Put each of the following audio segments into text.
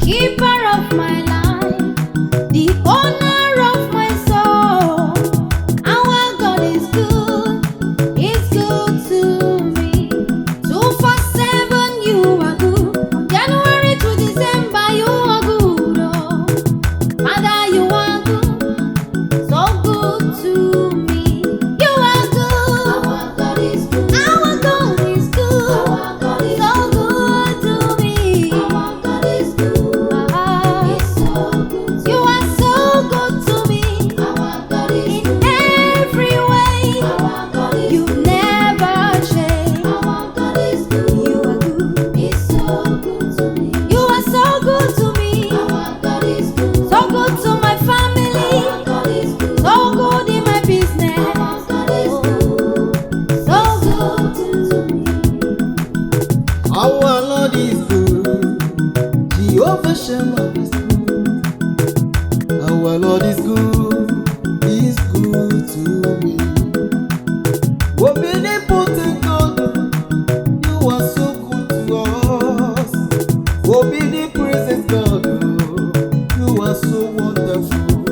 Keeper of my life, the owner of my soul. Our God is good to me. 247, you are good. From January to December, you are good. Oh, Father, you are good, so good to me. You are good. Our God is good. Our God is good. Our God is so good to me. Our God is good. He's so good. You are so good to me. Our God is in every way. Our God is you never change. Our God is good. You are good. He's so good to me. You are so good to me. Our God is good. So good to my family. Our God is good. So good in my business. Our God is good. So good to me. Our Lord is good. Jehovah Shammah is good. Our Lord is good. He's good to me. Omnipotent God, you are so good to us. Omnipresent God, you are so wonderful.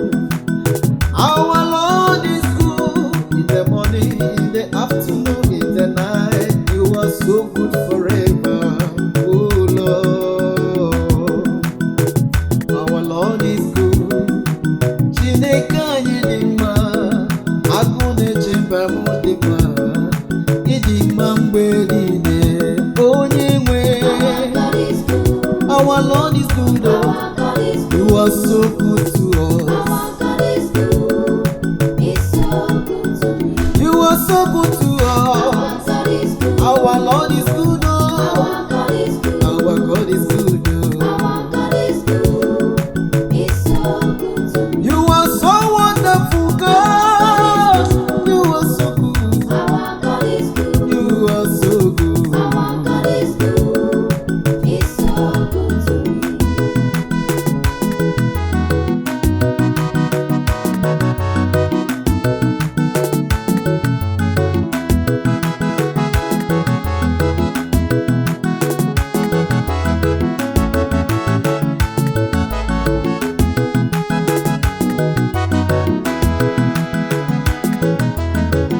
Our Lord is good in the morning, in the afternoon, in the night. You are so good forever, oh Lord. Our Lord is good. Chineke anyị dị mma, agụ na-eche mba m dị mma. Ịdị mma mgbe niile, onye nwe. Our Lord is good, oh. You are so good to us. You are so good to us. Our Lord is good, oh. Our God is good, oh. You are so wonderful, God. You are so good. You are so good.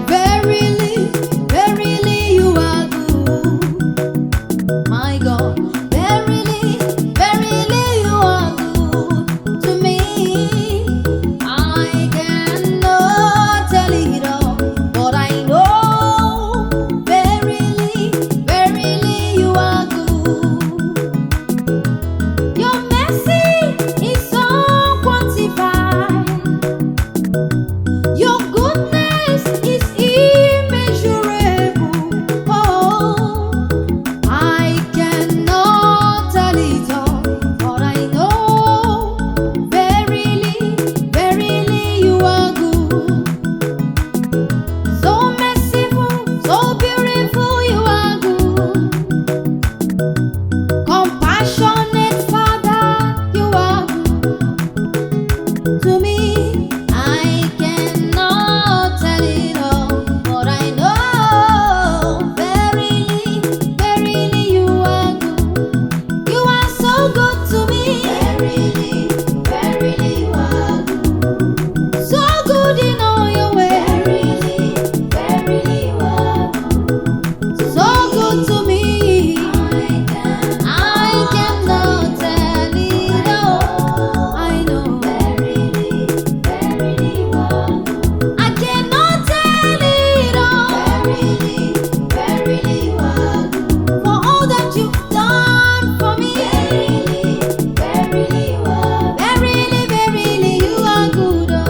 Verily, verily, you are good, my God. Verily, verily, you are good to me. I cannot tell it all, but I know. Verily, verily, you are good. Your mercy is so quantified. Your goodness is immeasurable. Oh, I cannot tell it all, but I know. Verily, verily, you are good. So merciful, so beautiful, you are good. Compassionate Father, you are good to me. I cannot tell it all, but I know. Verily, verily, you are good. You are so good to me. Verily, verily, you are good. So good in all your ways. Verily, verily, you are good. So good to me. I cannot tell it all. I know. Verily, verily, you are good. I cannot tell it all. Verily, verily, you are good. For all that you've done for me. Verily, verily, you are good. Verily, verily, you are good. Oh,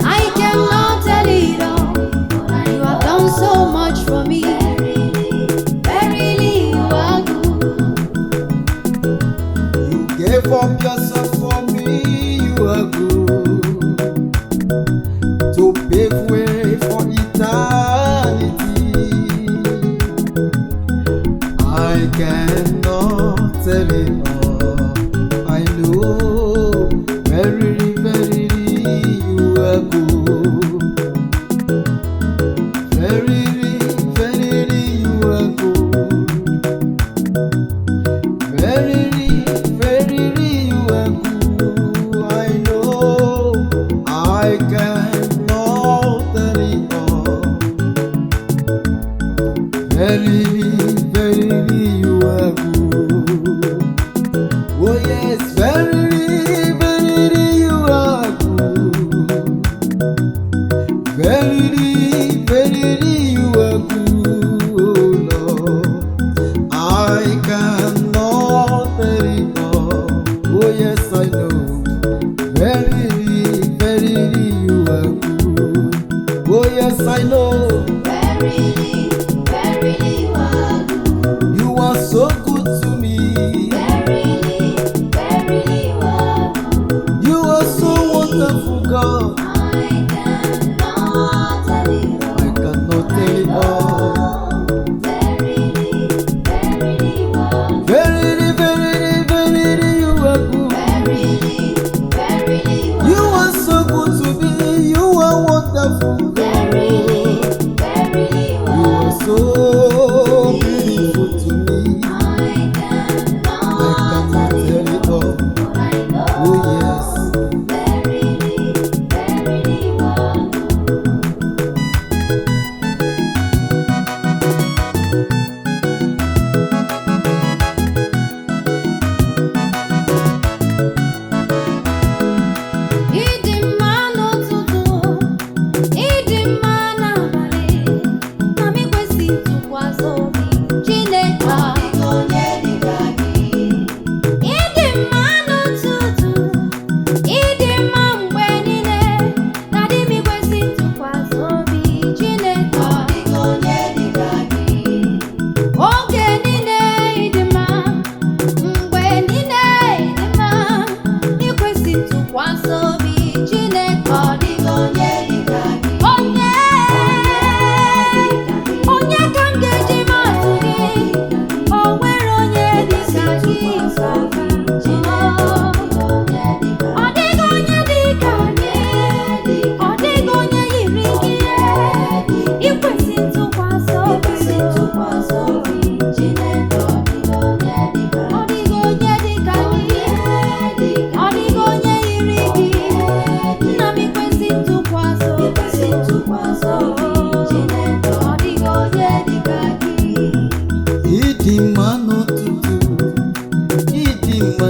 I cannot tell it all. You have done so much for me. Verily, verily, you are good. You gave up yourself for me, you are good. To pave way for eternity. I cannot tell it all. I know, verily, verily, you are good. Verily, verily, you are good. Verily, verily.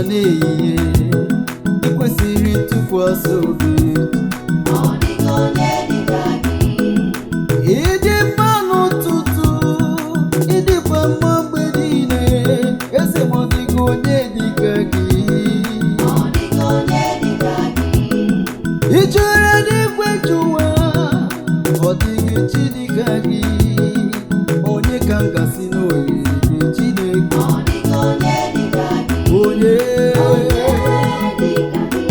n'ehihie ikwesịrị ntụkwasị obi. Ọ dịghị onye dịka gị. Ịdị mma n'ụtụtụ, ịdịkwa mma mgbe niile, eze m ọ dịghị onye dịka gị. Ọ dịghị onye dịka gị. Ị jụrụ eluigwe jụ ụwa, ọ dịghị chi dịka gị. Onye ka m gasị na oyiri gị Chineke? Ọ dịghị onye dịka gị. Onye Onye dịka gị.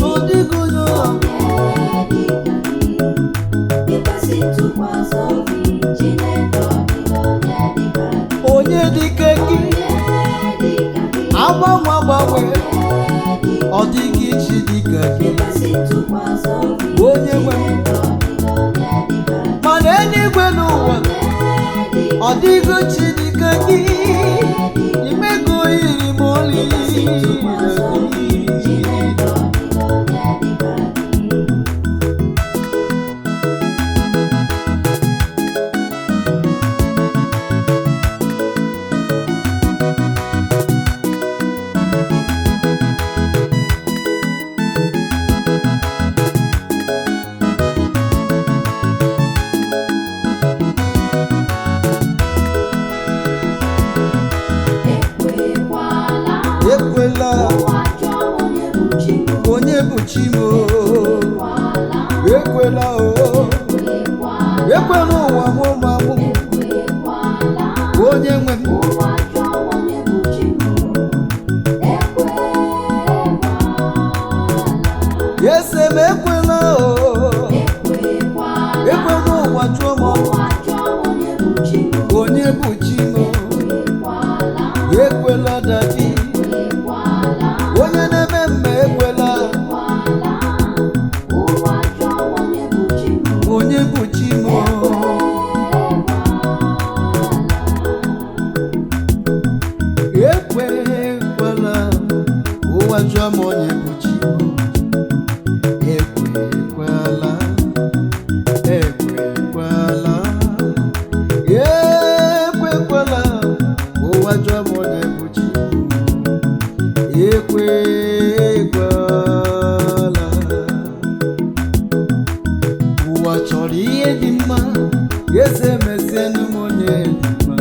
ọ dịghị onye Ikwesị ntụkwasị obi Chineke, ọ dịghị onye onye dịka gị. dịka gị. Onye dịka gị. Agbanwe agbanwe, ọ dịghị chi dịka gị. Ikwesị ntụkwasị obi Onye nwe m. Chineke, ọ dịghị onye dịka gị. Mana eluigwe n'ụwa, ọ dịghị chi dịka gị. Imego yiri m ọlị. Ikwesị ntụkwasị obi Chineke, ọ dịghị onye dịka gị. Ekwela Ụwa jụọ onye bụ chi m. onye bụ chi m. Ekwela o, ekwela ụwa mụ ma mụ onye nwe m. Ụwa jụọ onye bụ chi m. Ese m ekwela o, ekwela ụwa jụọ m Ụwa jụọ onye bụ chi m. onye bụ chi m. Ekwela dadi, onye na-eme mme ekwela Ụwa jụọ onye bụ chi m. onye bụ chi m. Ekwekwala ụwa jụọ m onye bụ chi m. Ekwekwala, ekwekwala, ekwekwala ụwa jụọ m onye bụ chi m. Ekwekwala. Ụwa chọrọ ihe dị mma, eze mezienụ m onye dị mma.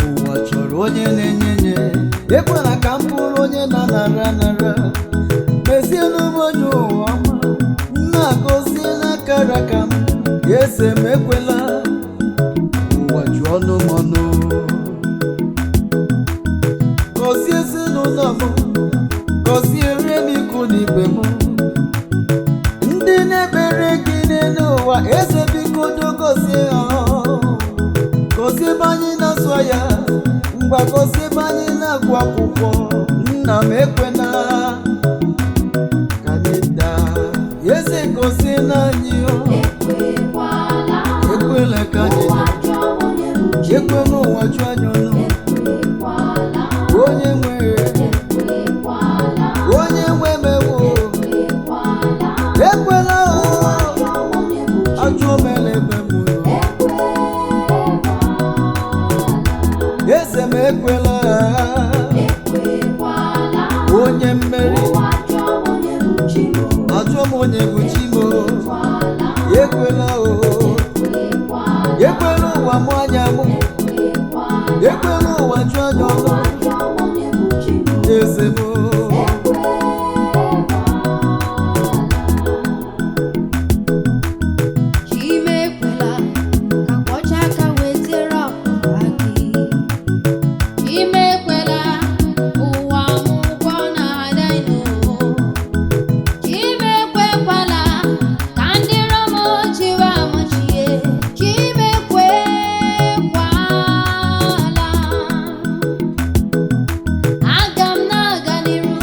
Ụwa chọrọ onye na-enye nye, ekwela ka m bụrụ onye na-anara anara. Mezienụ m onye ụwa ọma, nna gọzie n'akara ka m. Eze m ekwela ụwa jụọ ọnụ m ọnụ. Gọzie ezinụlọ m, gọziere m ikwu na ibe m. Ndị na-ekpere gị n'elu ụwa, eze biko gọzie ha. Gọzie ebe anyị na-asụ ya, ngwa gọzie ebe anyị na-agụ akwụkwọ. Nna m ekwela ka anyị daa, eze gọzie n'anyị o. Ekwela ka anyị daa, ekwela ụwa jụọ anyị ọnụ. Onye nwe mewo, ekwela o, ajụọ m elebe m ụlọ. Eze m ekwela, onye mmeri, ajụọ m onye bụ chi m. Ekwela o, ekwela ụwa mụ anya mụ, ekwela ụwa jụọ anya ọnụ. Eze m Chimekwela ka mkpọcha aka wetere ọpụpa gị. Chimekwela ụwa mụkwọ na-ada ino. Chimekwekwala ka ndị Rom chiwe amachie. Chimekwekwala. Aga m na-aga n'iru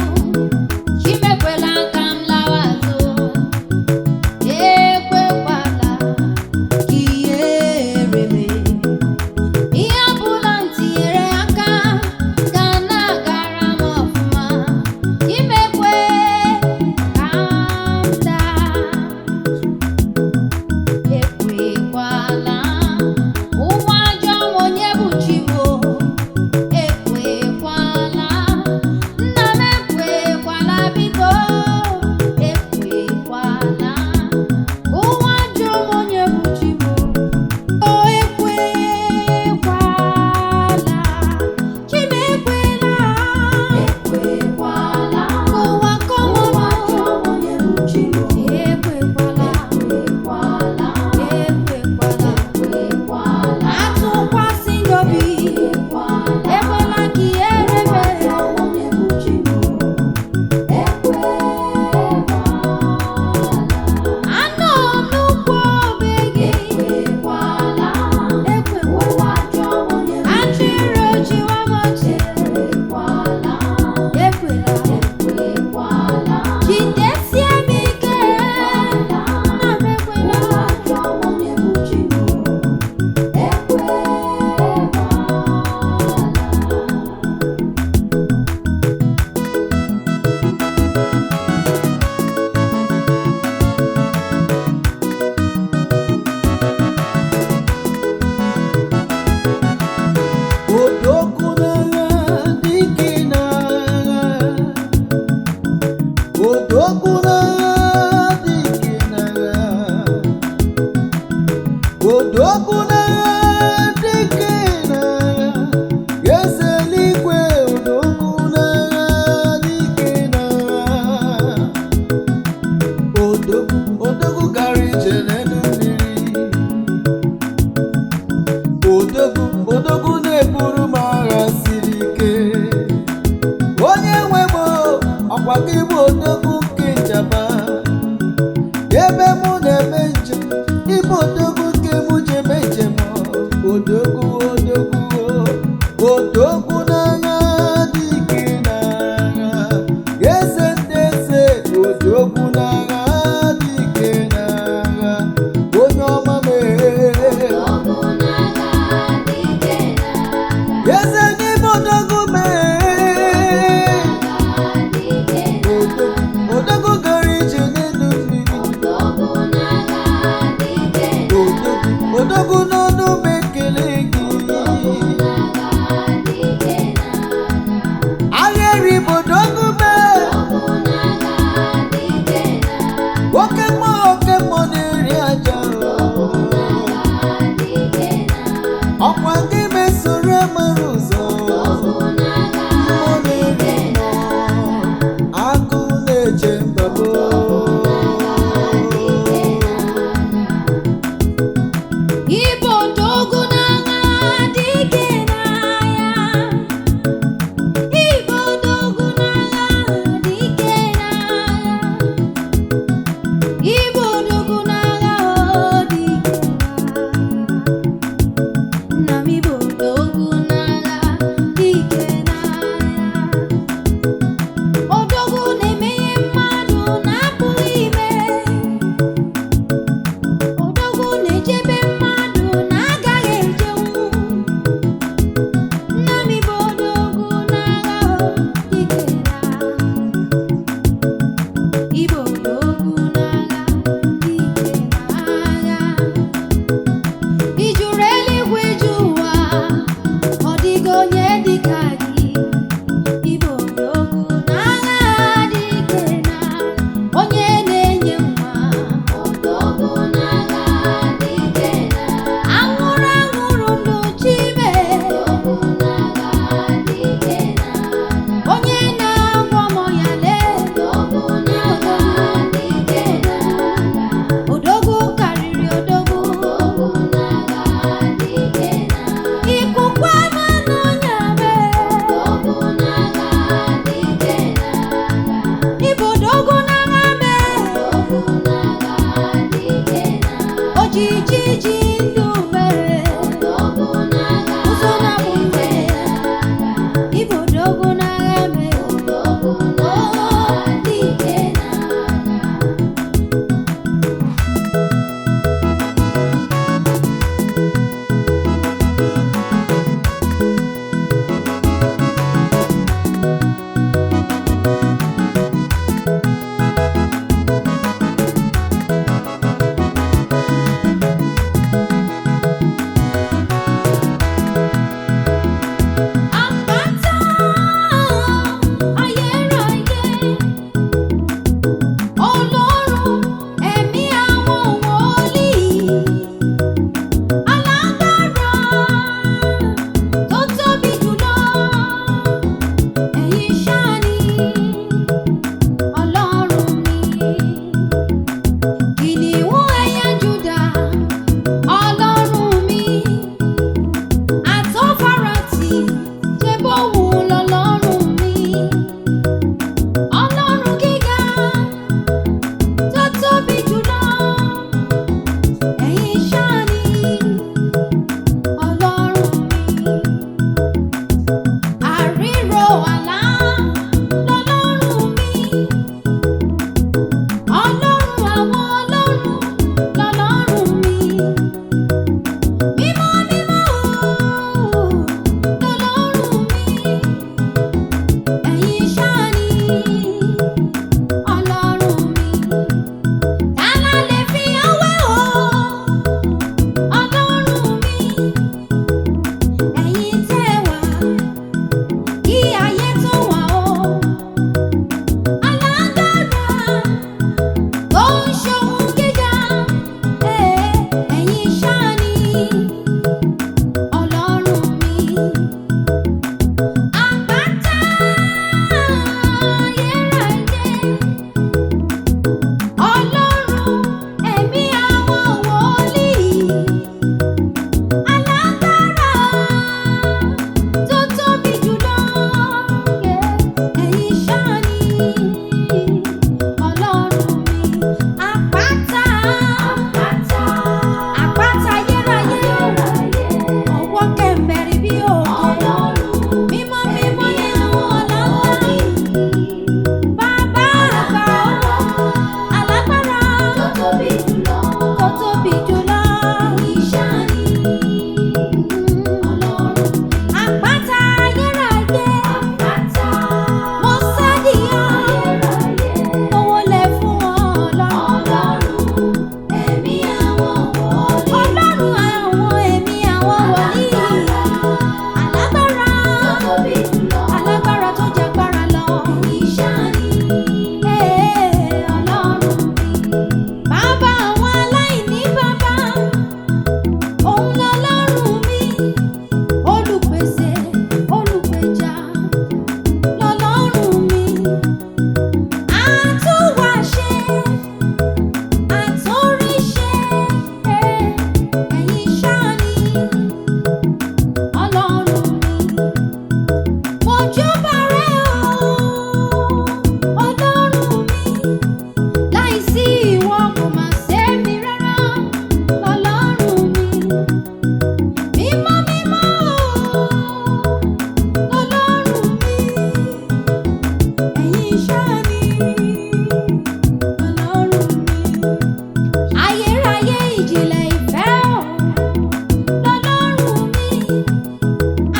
maka ịbụ odogwu nke njaba ebe mụ na-eme njem ịbụ odogwu nke mụ ji eme njem odogwu odogwu n'agha dị ike n'agha eze ndị eze odogwu n'agha dị ike n'agha onye ọma mee eze n'ime odogwu mee ẹ̀yin ṣáá ni Ọlọ́run mi. Ayérayé ìjìnlẹ̀ ìfẹ́ lọ́lọ́run mi.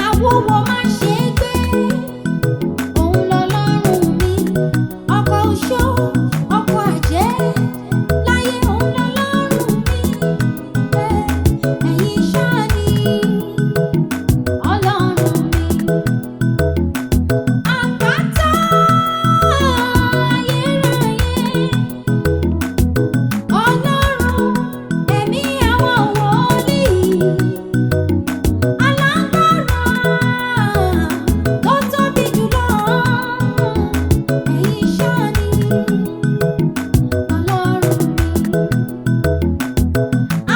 Àwòwò má ṣe é gbé, òun lọ́lọ́run mi. Ọkọ oṣó, ọkọ àjẹ́, láyé òun lọ́lọ́run mi. Ẹ̀yin ṣáá ni Ọlọ́run mi. Àpáta ayérayé, Ọlọ́run ẹ̀mí àwọn wòlíì, alágbára tó tóbi jùlọ, ẹ̀yin ṣáá ni Ọlọ́run mi.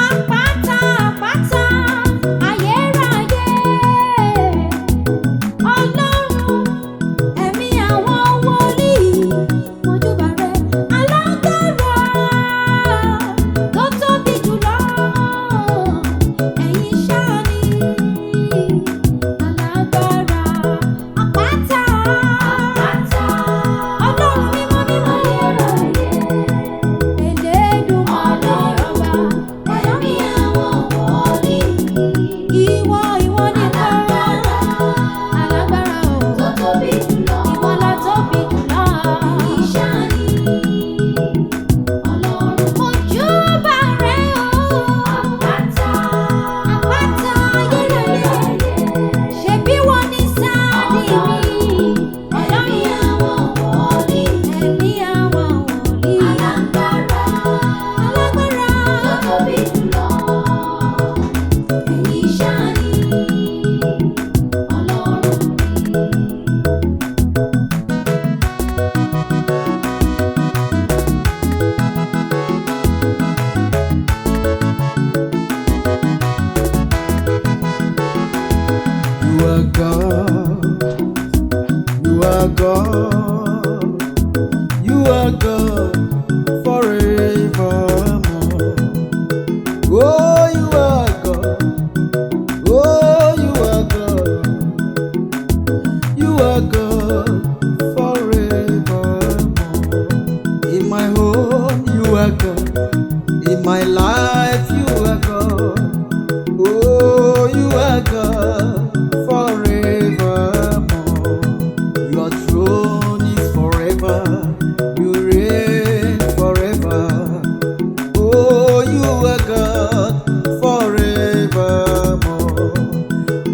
Àpáta àpáta ayérayé, Ọlọ́run ẹ̀mí àwọn wòlíì, mojúbà rẹ, alágbára tó tóbi jùlọ, ẹ̀yin ṣáá ni alágbára. Àpáta àpáta, Ọlọ́run mímọ́ mímọ́ ayérayé, Elédùmarè ọba, ẹ̀mí àwọn wòlíì, ìwọ nìkan alágbára tó tóbi jùlọ, ìwọ la tóbi jùlọ, ẹ̀yin ṣáá ni Ọlọ́run. Mojúbà rẹ o, àpáta àpáta ayérayé, ṣebí wọ́n ní sáàdì mi, ẹ̀mí àwọn wòlíì, ẹ̀mí àwọn wòlíì, alágbára tó tóbi jùlọ, ẹ̀yin ṣáá ni Ọlọ́run You are God. You are God. You are God forevermore. Oh, you are God. Oh, you are God. You are God forevermore. In my home, you are God. In my life, you are God. Oh, you are God forevermore. Your throne is forever. You reign forever. Oh, you are God forevermore.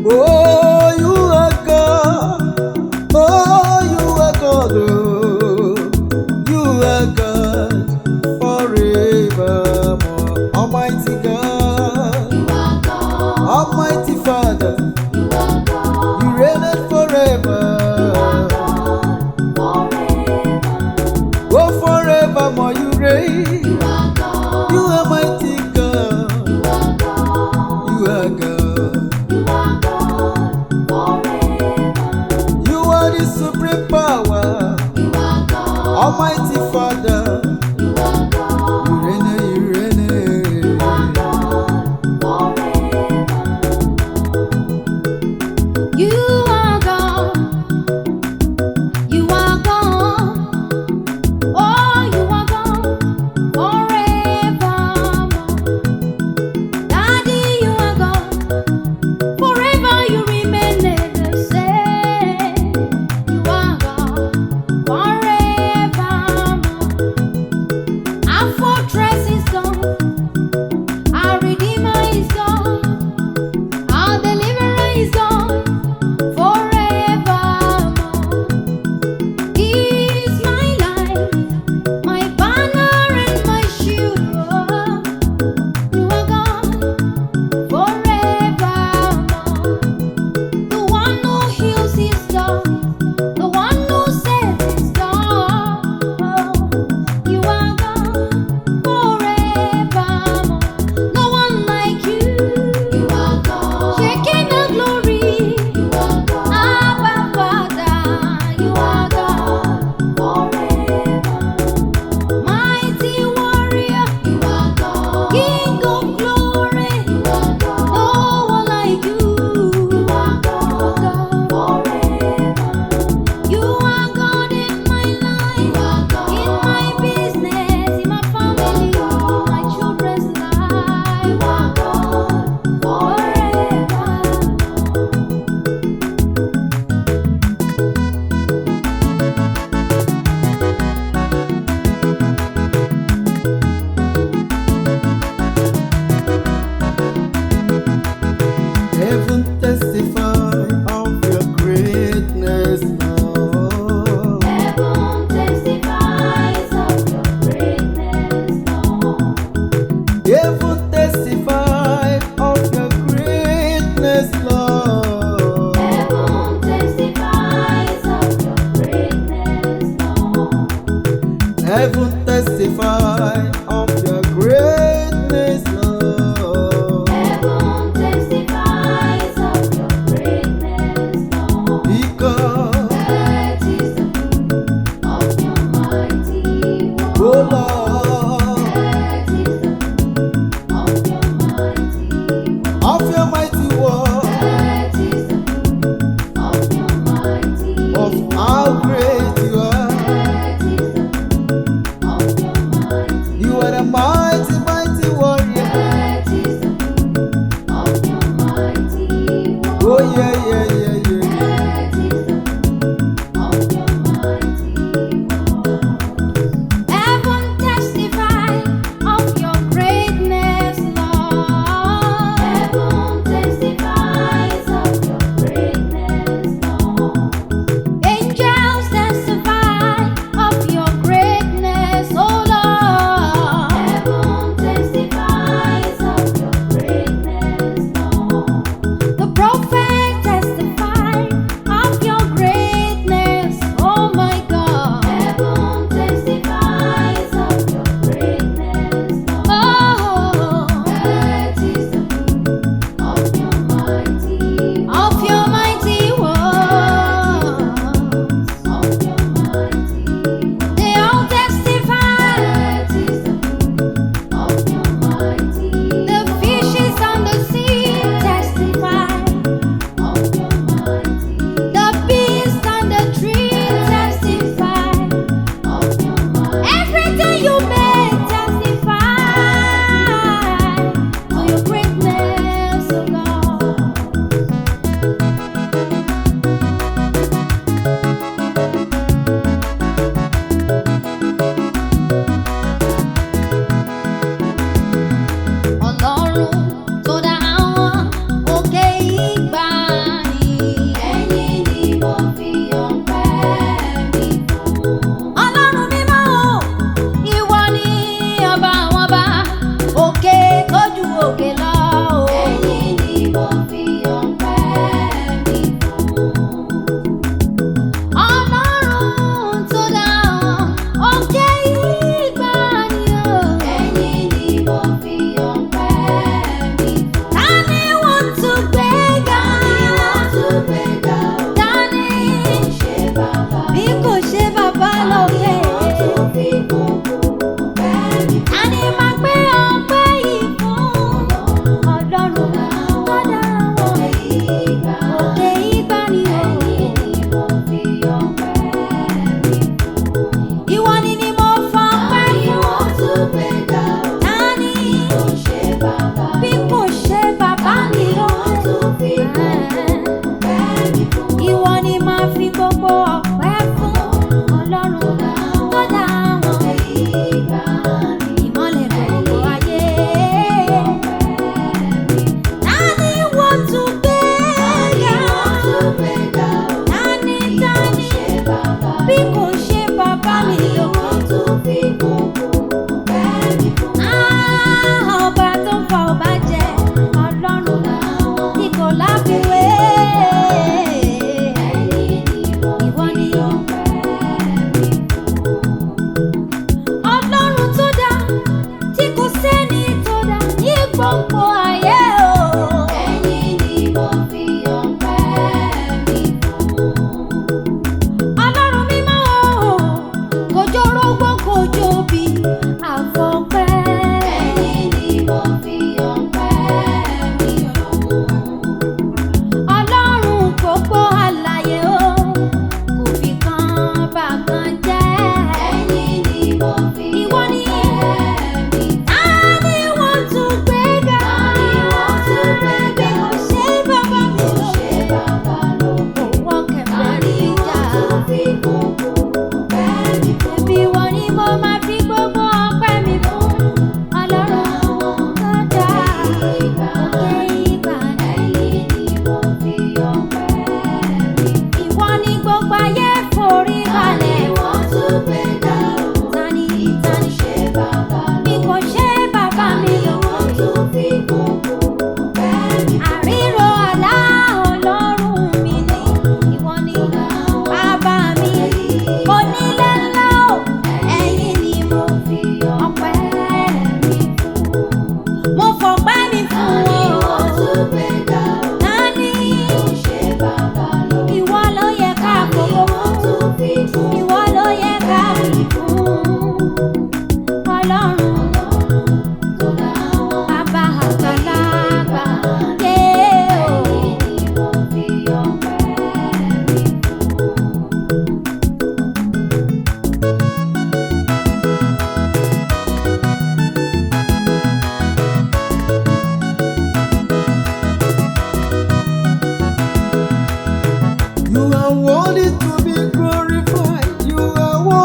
Oh, you are God. Oh, you are God. Oh, you are God forevermore. Almighty God. You are God. Almighty Father, You are God. you reign forever. Forever. Oh, forevermore you reign. You are God. You are mighty God. You are God. You are God. You are God. Forever. You are the supreme power. You are God. Almighty Father, You are God. you reign, you reign. You are God. Forever. You are God. You are God. Oh, you are God forevermore. Daddy, you are God. Forever you remain the same. You are God forevermore. Heaven testify of your greatness, Lord. Heaven testifies of your greatness, Lord. Because, That is the proof of your mighty oh word. Lord, That is the proof of your mighty word. of your mighty word, That is the proof of your mighty of word. how great you are. That is the proof of your mighty You are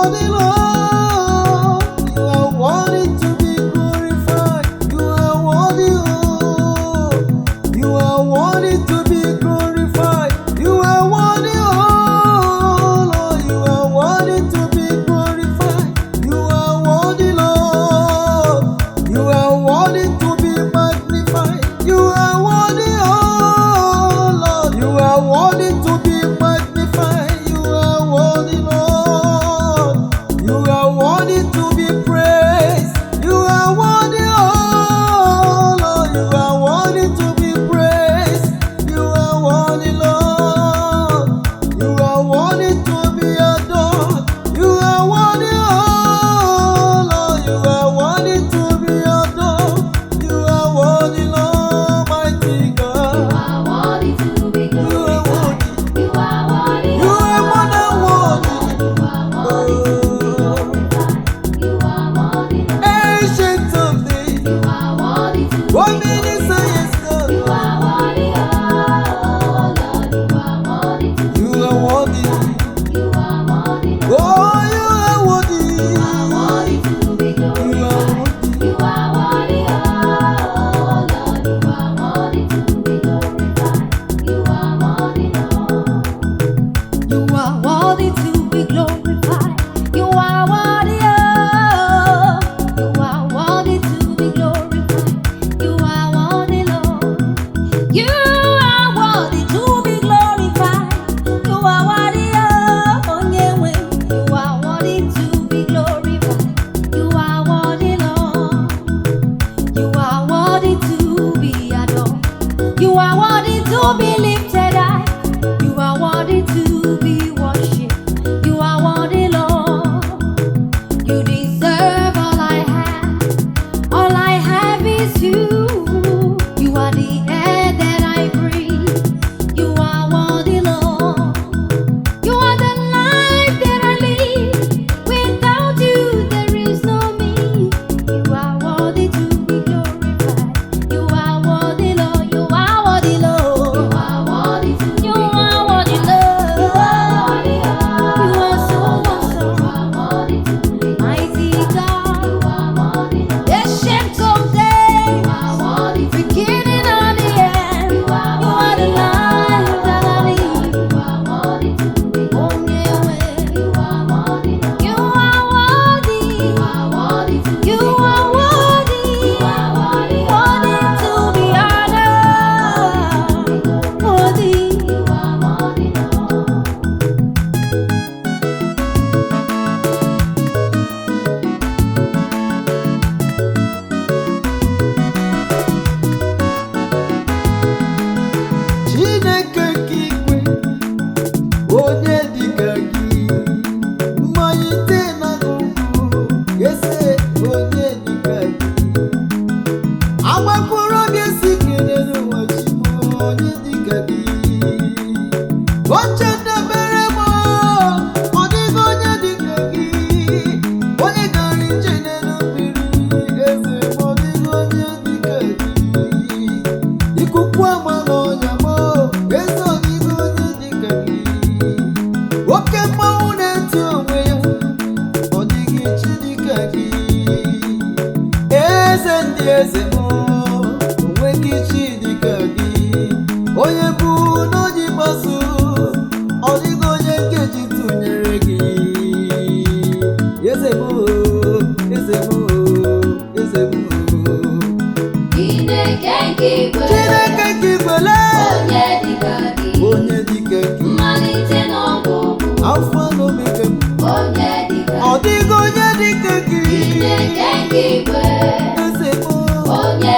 worthy, Lord. You are worthy to be glorified. You are worthy, oh. You are worthy to be glorified. You are worthy, oh Lord. You are worthy to be glorified. You are worthy, Lord. You are worthy to be magnified. You are worthy, oh Lord. You are worthy to be magnified. You are worthy, Lord. You are worthy to be praised. You are worthy, oh Lord. You are worthy to be praised. You are worthy, Lord. You are worthy to be adored. You are worthy, oh Lord. You are worthy to be adored. You are worthy, Lord, mighty God. You are worthy to be You are glorified. worthy. You are worthy. You are more than worthy. You are worthy to be glorified. You are worthy. Ancient of days. You are worthy to be What meaning glorified. say yes, God? You are worthy, oh Lord. You are worthy to be You are worthy. You are worthy. Oh, you are worthy. You are worthy to be You are glorified. worthy. You are worthy, oh Lord. You are worthy to be glorified. You are worthy, Lord. You are worthy to be glorified. You are worthy, oh. You are worthy to be glorified. You are worthy, Lord. You are worthy to be glorified. You are worthy, oh, Onyewe. You are worthy to be glorified. You are worthy, Lord. You are worthy to be adored. You are worthy to be lifted high. You are worthy to be worshipped. You are worthy, Lord. You deserve all I have. All I have is you. You are the air that I breathe. You are worthy, Lord. You are the life that I live. Without you, there is no me. You are worthy to be glorified. You are worthy, Lord. You are worthy, Lord. You are worthy to be glorified. You are worthy, Lord. You are so awesome. You are worthy to be mighty God. You are worthy, Lord. The shape of day. You are worthy, beginning and the end. You are the life that I live. You are worthy to be glorified. You are worthy, Lord. You are worthy. You are worthy to be You are worthy. You are worthy, worthy to be honored. Worthy. You are worthy, Lord. Chineke nke igwe, onye dịka gị, mmalite na ọgwụgwụ, eze onye dịka gị. Agbakụrụ oge si kelere ụwa chi m, onye dịka gị. Oche debere m, ọ dịghị onye dịka gị. Onye gara ije n'elu mmiri, eze m, ọ dịghị onye dịka gị. Ikuku ama n'ọnya m, eze ọ dịghị onye dịka gị. Oke mmanwụ na-eti onwe ya, ọ dịghị chi dịka gị. Eze ndị eze m, onweghị chi dịka gị. Onye bụ n'onye ikpeazụ, ọ dịghị onye nkeji tụnyere gị. Eze m, eze m, eze m. Chineke nke igwe. Chineke nke igwele, Onye dịka gị. onye dịka gị. Mmalite na ọgwụgwụ. Alfa na Omega, Onye dịka ọ dịghị onye dịka gị. Chineke nke igwe. Eze m, Onye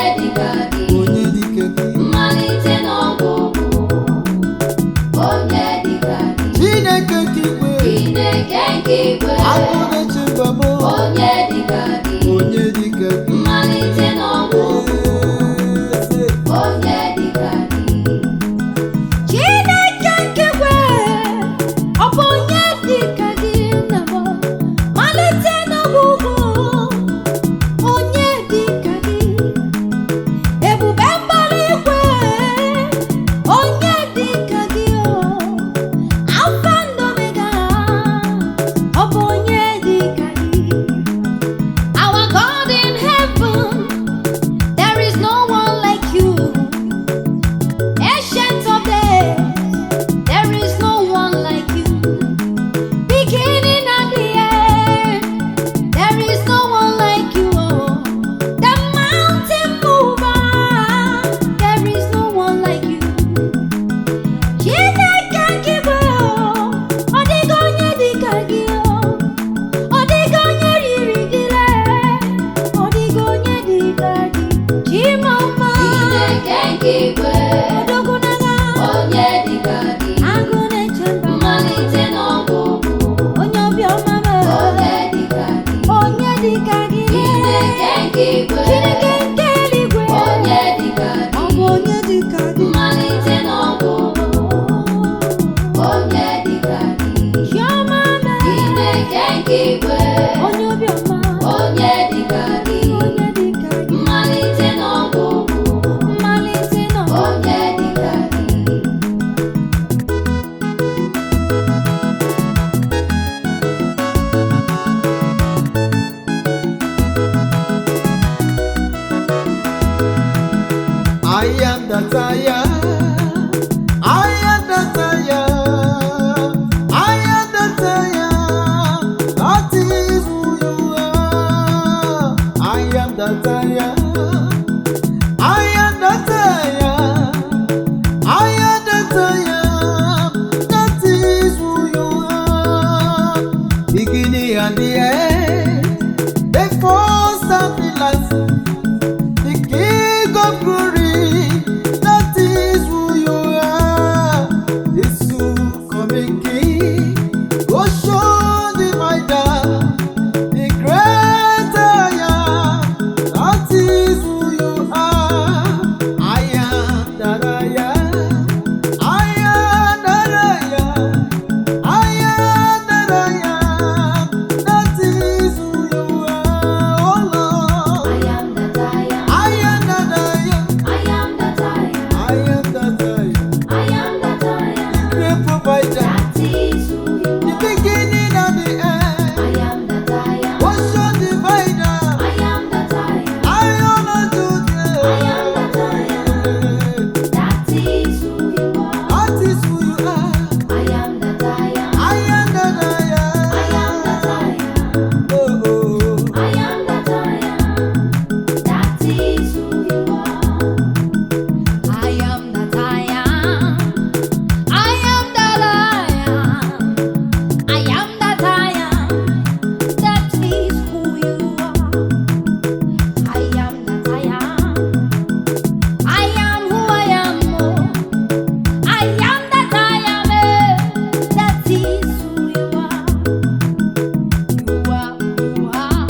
igwe onye obiọma, onye dịka gị onye dịka gị, mmalite n'ọgwụgwụ mmalite n'ọgwụgwụ. onye dịka gị I am that I am. I am that I am. I am that I am. That is who you are. I am that I am. I am that I am. I am that I am. That is who you are. Beginning and the end. The first and the last. The King of glory, that is who you are. The soon coming King, go show the mighty, the great I am, that is who you are. I am that I am. I am that I am. I am that I am. That is who you are, oh Lord. I am that I am I am that I am. I am that I am I am that I am. I am that I am Great provider, that is who you the are beginning and the end. I am that I am Ocean divider, I am that I am I honor to I am that I am that is who you are That is who you are. I am that I am I am that I am. I am that I am Oh, oh. I am that I am that is who you are I am that I am. I am that I am. I am that I am. That is who you are. I am that I am. I am who I am. Oh. I am that I am. That is who you are. You are.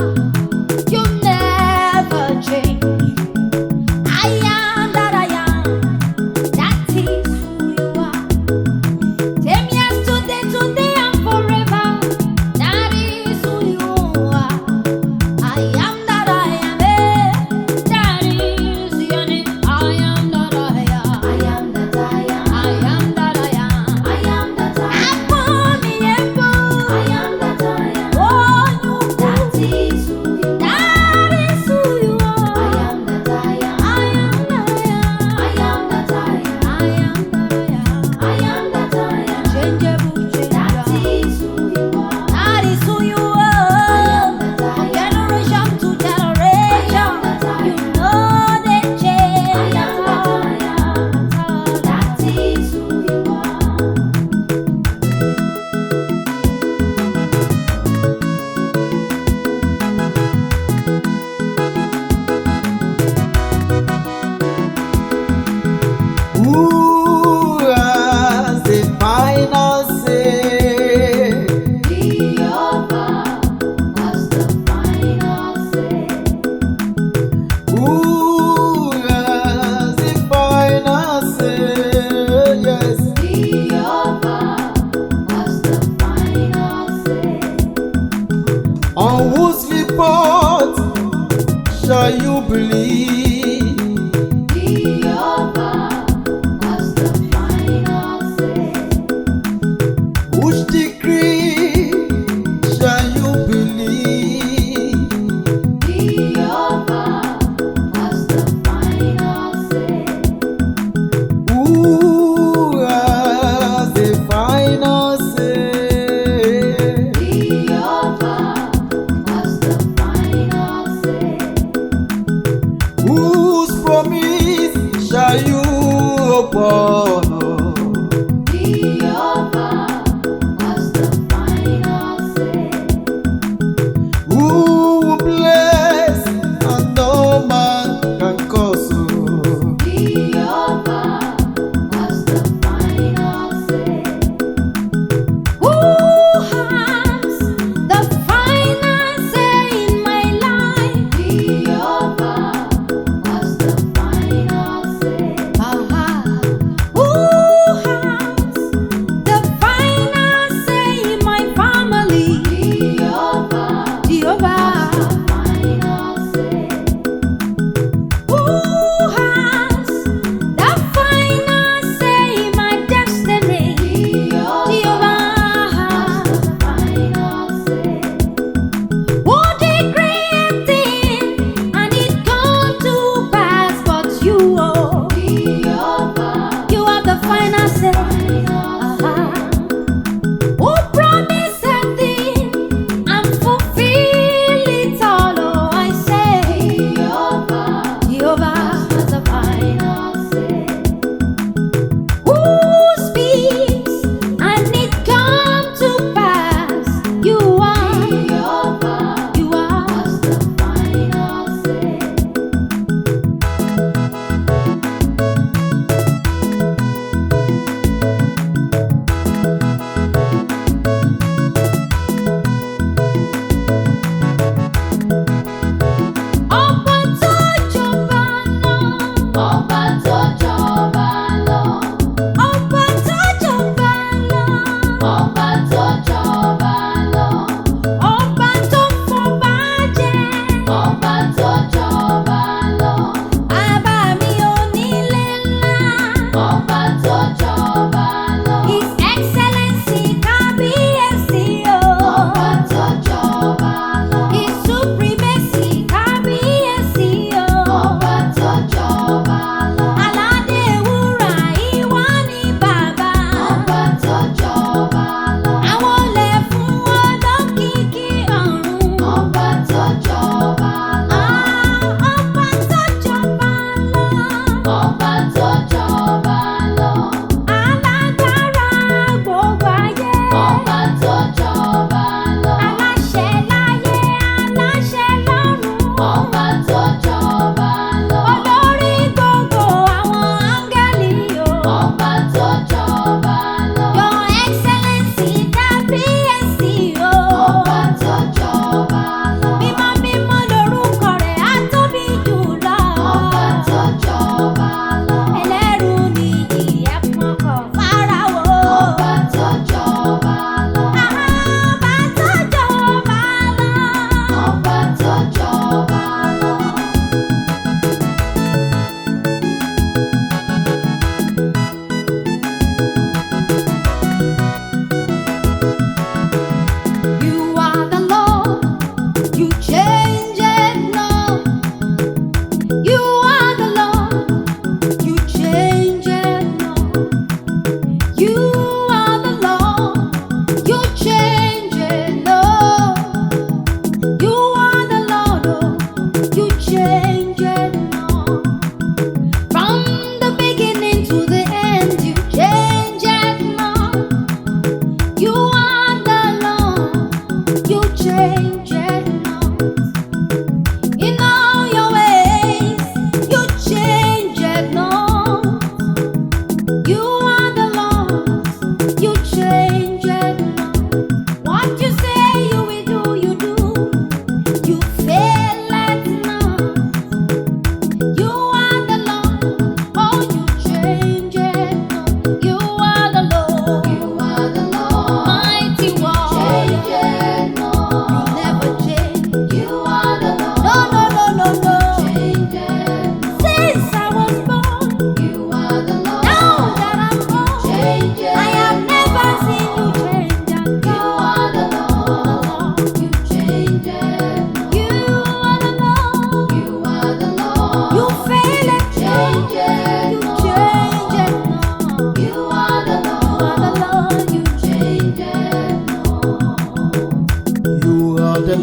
You never change. I am that I am. That is who you are. Same yesterday, today, and forever. That is who you are. I am that I am. That is your name. I am that I am. I am that I am I am that I am. I am that I am Aboni ebo. I am that I am Oh, you. that is who you are That is who you are. I am that I am I am that I am. I am that I am I am that I am. I am that I am Changeable that changer. is who you are That is who you are. From generation to generation, you know they change. I am that is who you are Who has the final say? Jehovah has the final say Who has the final say? Yes. Jehovah has the final say On whose report shall you believe? Jehovah has the final say Which decree shall you believe? Jehovah has the final say Who has the final say? Jehovah has the final say Who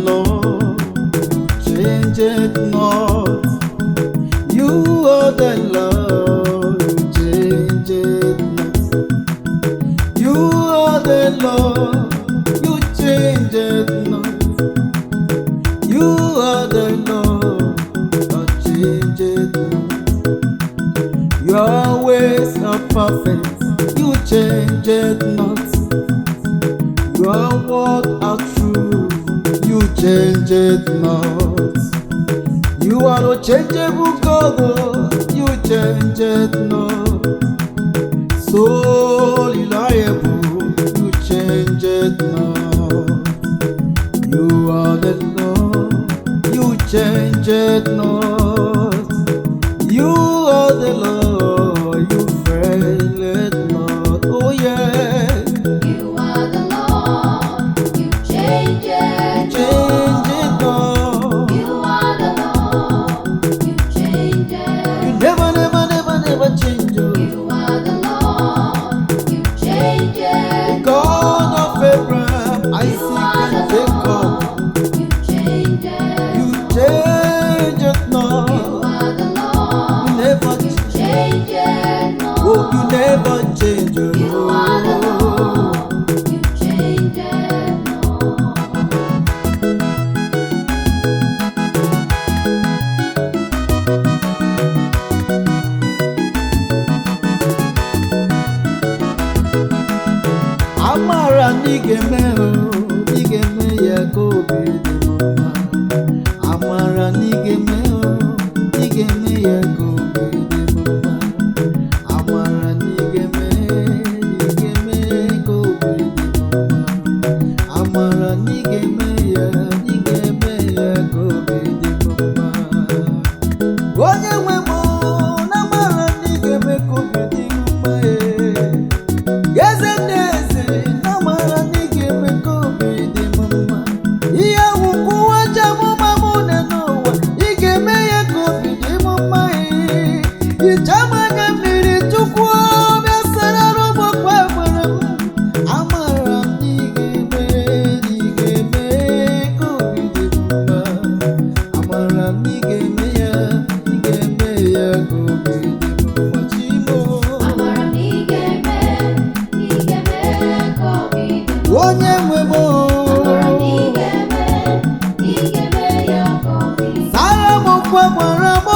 Lord, change it not. You are the Lord, change it not. You are the Lord, you change it not. You are the Lord, change it not. Your ways are perfect, you change it not. Your word are true, you change it not. You are no changeable God, you change it not. So reliable, you change it not. You are the Lord, you change it not. You are the Lord, you fail it not. Oh yeah. You are the Lord, you change it. Change it not. You are the Lord, you change it. You never change. You are the Lord, you change it. God of Abraham, Isaac, and Jacob, You change it. you change it You not. are the Lord, You never you change it. oh, you never change. You are the Lord, you change it. Amara n'igeme o, n'igeme ya ka obi dị mma. Amara n'igeme o, n'igeme ya ka obi dị mma. Amara n'igeme, n'igeme ka obi dị mma. Amara n'igeme ya, n'igeme ya ka obi dị mma. Onye nwe m o, n'amara n'igeme ka obi dị mma eze n'eze n'amara n'igeme ka obi dị mma. Ihe wukwu waja mụma mụ na n'ụwa ị ga-eme ya ka obi dị mma. Ijamanya mmiri chukwu bịa sarara ụgbọkwa gbara m. Amara m n'igeme n'igeme ka obi dị mma. Amara m n'igeme ya n'igeme ya ka obi dị mma. Chimo Amara m n'igeme, n'igeme ka obi dị mma. onye nwe m Amara m n'igeme, n'igeme ya ka obi dị mma. sara m nkwa gbara m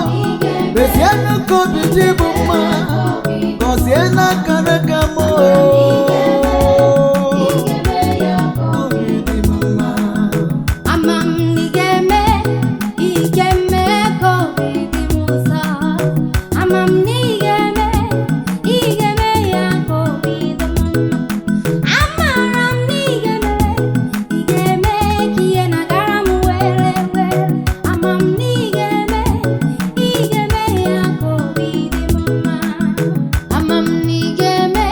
N'igeme, mezie ka obi dị m mma ka obi dị mma. gọzie n'aka n'aka m N'igeme ya ka obi obi dị m mma. Ama m n'igeme, igeme ka obi dị m ụzọ. Ama m n'igeme, igeme ya ka obi dị m mma. Amara m n'igeme, igeme ka ihe na-agara m were were. Ama m n'igeme, igeme ya ka obi dị m mma. Ama m n'igeme,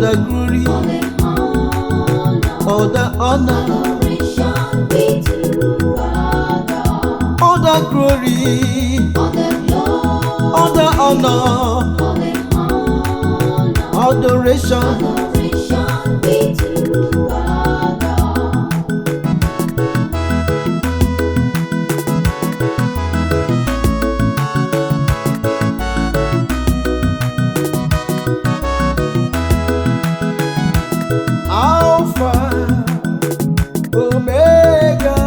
the glory, all the honor, adoration be to our God. all the glory, All the glory, all the honor, all the honor, adoration. adoration be to our God. Alpha, Omega,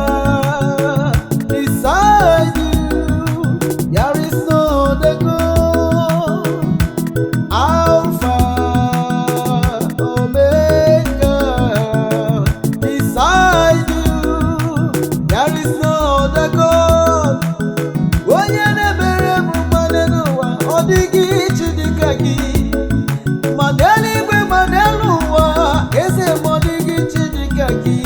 beside you, there is no other God. Alpha, Omega, beside you, there is no other God. Onye na-emere m mmadụ n'ụwa, ọ dịghị iche dịka gị. Ma n'eluigwe ma n'elu ụwa, eze m ọ dịghị chi dịka gị.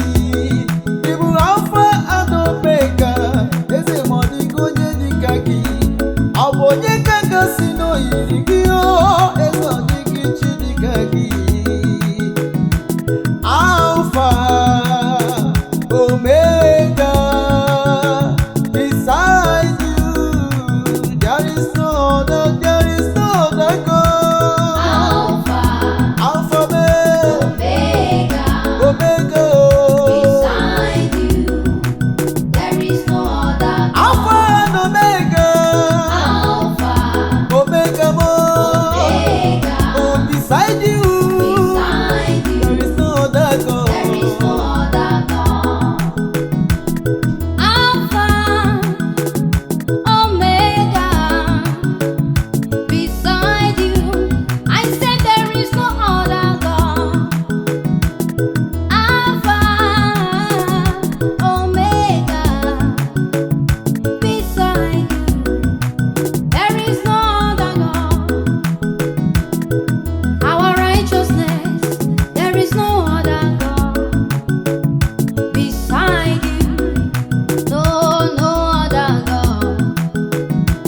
Ị bụ Alfa and Omega, eze m ọ dịghị onye dịka gị. Ọ bụ onye ka gasị n'oyiri gị, o eze ọ dịghị chi dịka gị. Alpha, Omega, beside you, there is no other God. Alpha, Alphabet, Omega, Omega, beside you, there is no other God. Alpha and Omega, Alpha, Omega more. Omega, Oh, beside you, beside you, there is no other God. there is no other God. Alpha, Omega, beside you, I said there is no other God. Alpha, Omega, beside you, there is no other God. Our righteousness, there is no other God. Beside you, no other God.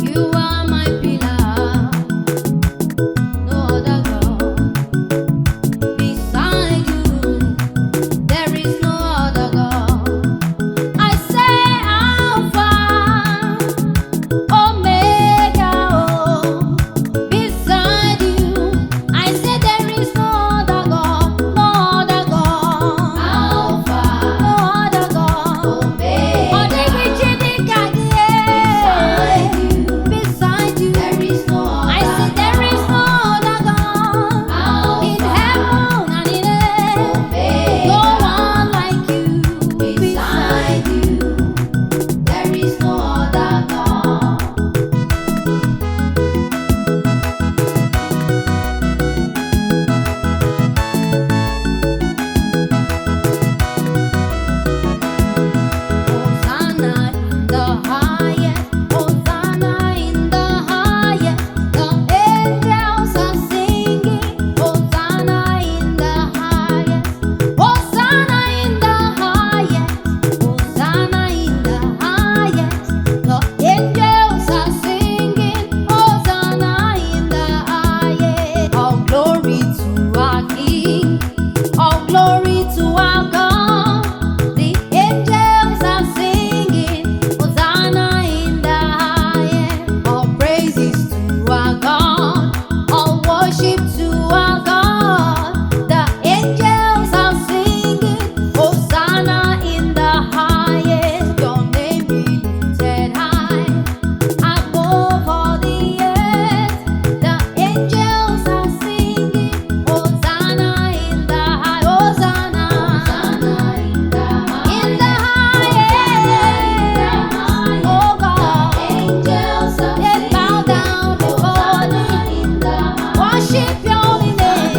You are my pillar, no other God. Beside you, there is no other God. I say Alpha, Omega, oh, beside you, I say there is no other God, no other God. Alpha, no other God. Omega, beside you, there is no other. I say there is no other God. In heaven and in earth, no one like you. Beside you, there is no other God. Hosanna in the highest, Hosanna in the highest. The angels are singing, Hosanna in the highest, Hosanna in the highest, Hosanna in the highest. The angels are singing, Hosanna in the highest. All glory to our King, all glory to our God. The angels are singing, Hosanna in the highest. All praises to our God, all worship to our God. The angels are singing, Hosanna in the highest. Your name be lifted high above all the earth. The angels are singing, Hosanna in the high, Hosanna, Hosanna in the highest. Oh God, angels are they bow down before thee, worship your holy name.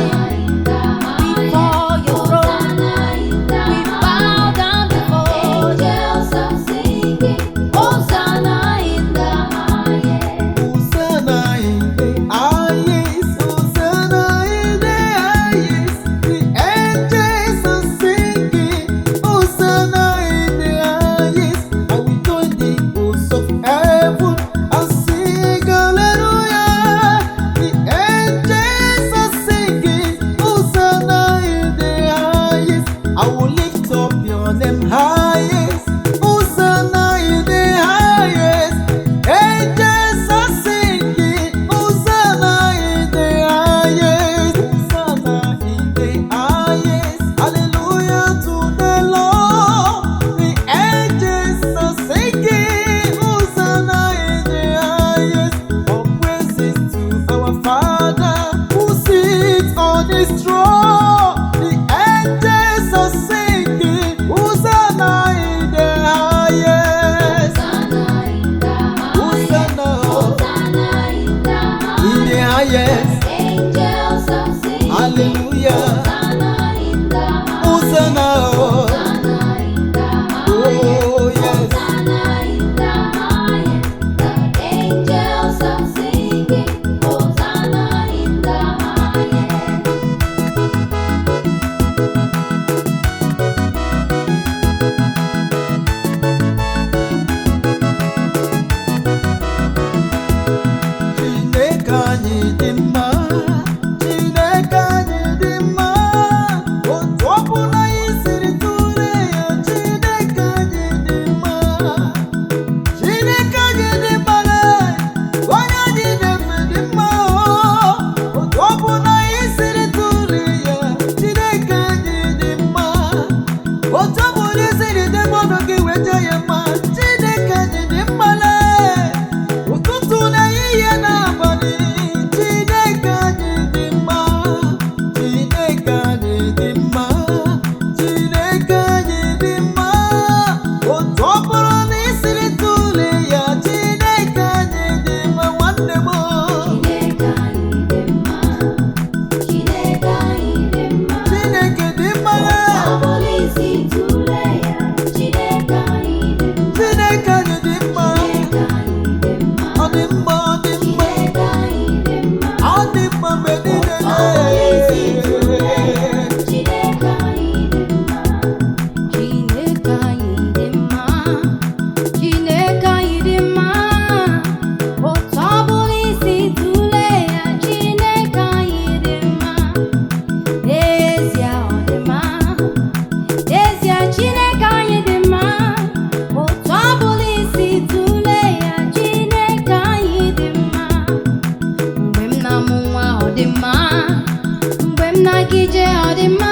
gị jee ọ dị mma,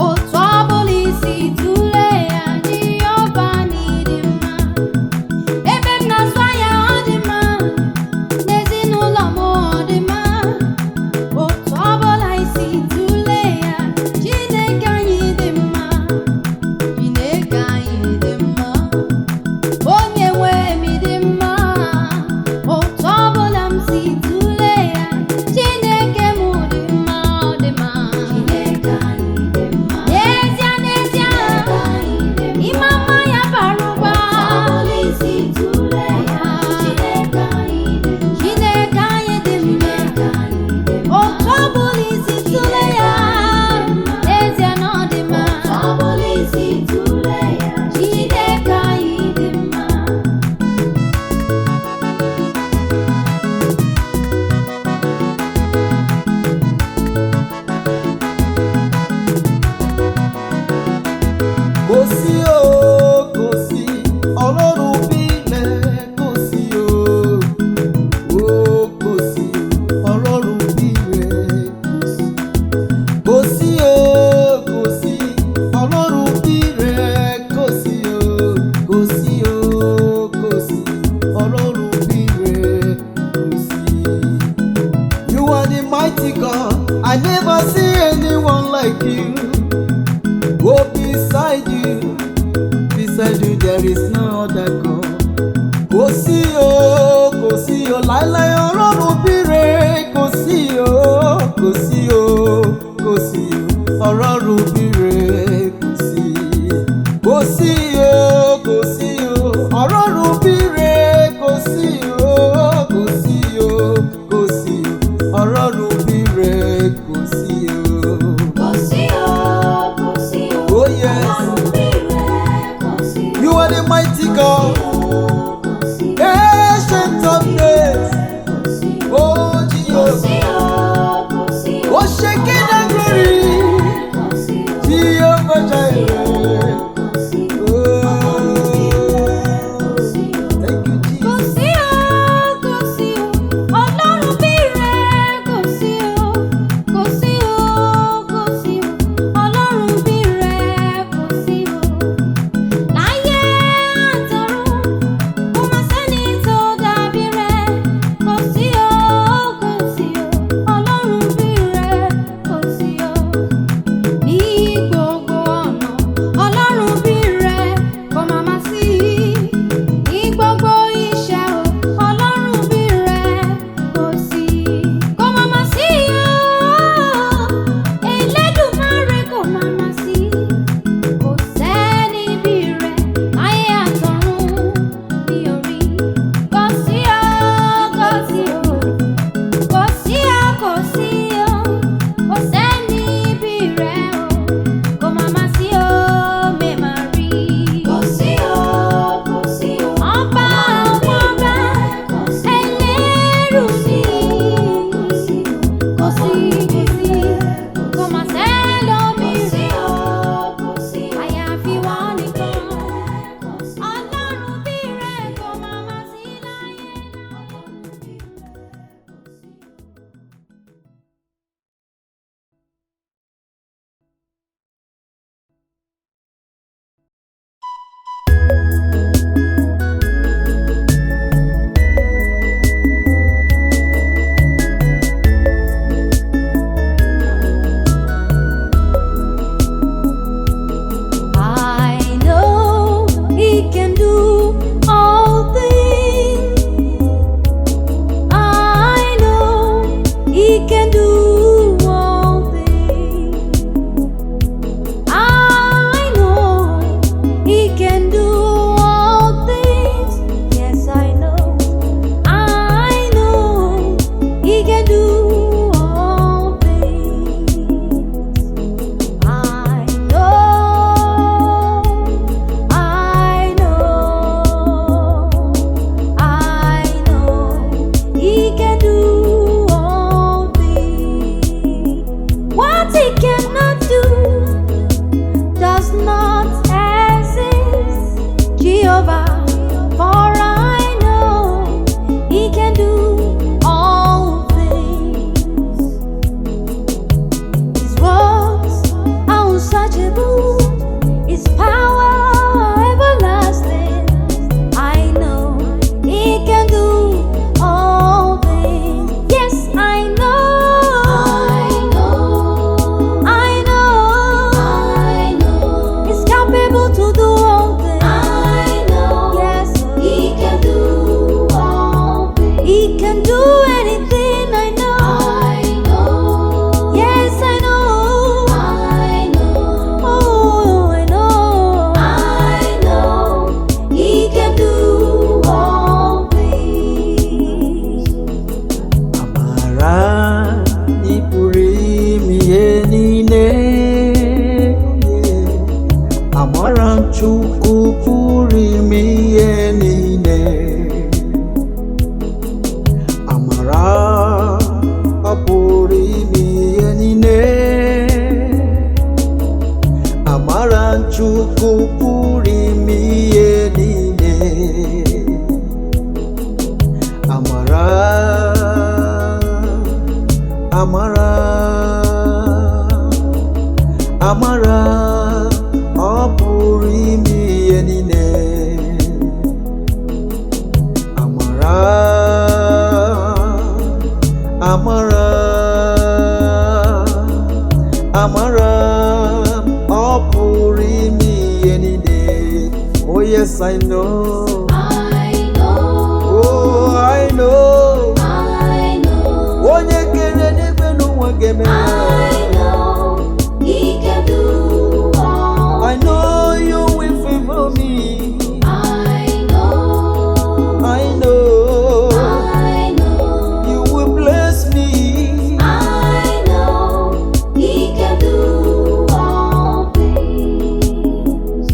otu ọ bụla isi tụlee ya, Jehova na ịdị mma. Ebe m na-azụ ahịa ọ dị mma, n'ezinụlọ m ọ dị mma, otu ọ bụla isi tụlee ya, Chineke anyị dị mma, Chineke anyị dị mma, onye nwe m dị mma, otu ọ bụla m si tụlee ya, Chineke m dị mma, ọ dị mma. Chineke anyị dị mma. N'ezie n'ezie, ịma mma ya bara ụba. Chineke anyị dị mma. Otu ọ bụla isi tụlee ya, n'ezie na ọ dị mma. Chineke anyị dị mma. Kò sí o, kò sí Ọlọ́run bí ilẹ̀, kò sí o. Kò sí Ọlọ́run bí ilẹ̀, kò sí. Kò sí o, kò sí Ọlọ́run bí ilẹ̀, kò sí o. Kò sí o, kò sí Ọlọ́run bí ilẹ̀, kò sí. You are the mighty God, I never see anyone like you. Go beside you there is no other God. Kò sí o, kò sí o, láíláí Ọlọ́run bíre. Kò sí o, kò sí o, kò sí o, Ọlọ́run bíre. Kò sí, kò sí o, kò sí o, Ọlọ́run bíre. Kò sí o, kò sí o, kò sí o, Ọlọ́run bíre. Kò sí o. Oh yes, you are the mighty God, ancient of days. Oh Jehovah, oh amara ọ pụrụ ime ihe niile. Oh yes, I know. I know. Oh, I know. I know. Onye kere n'igwe n'ụwa ga-eme ya. I know. He can do all I know you will favor me. I know. I know I know. you will bless me. I know. He can do all things.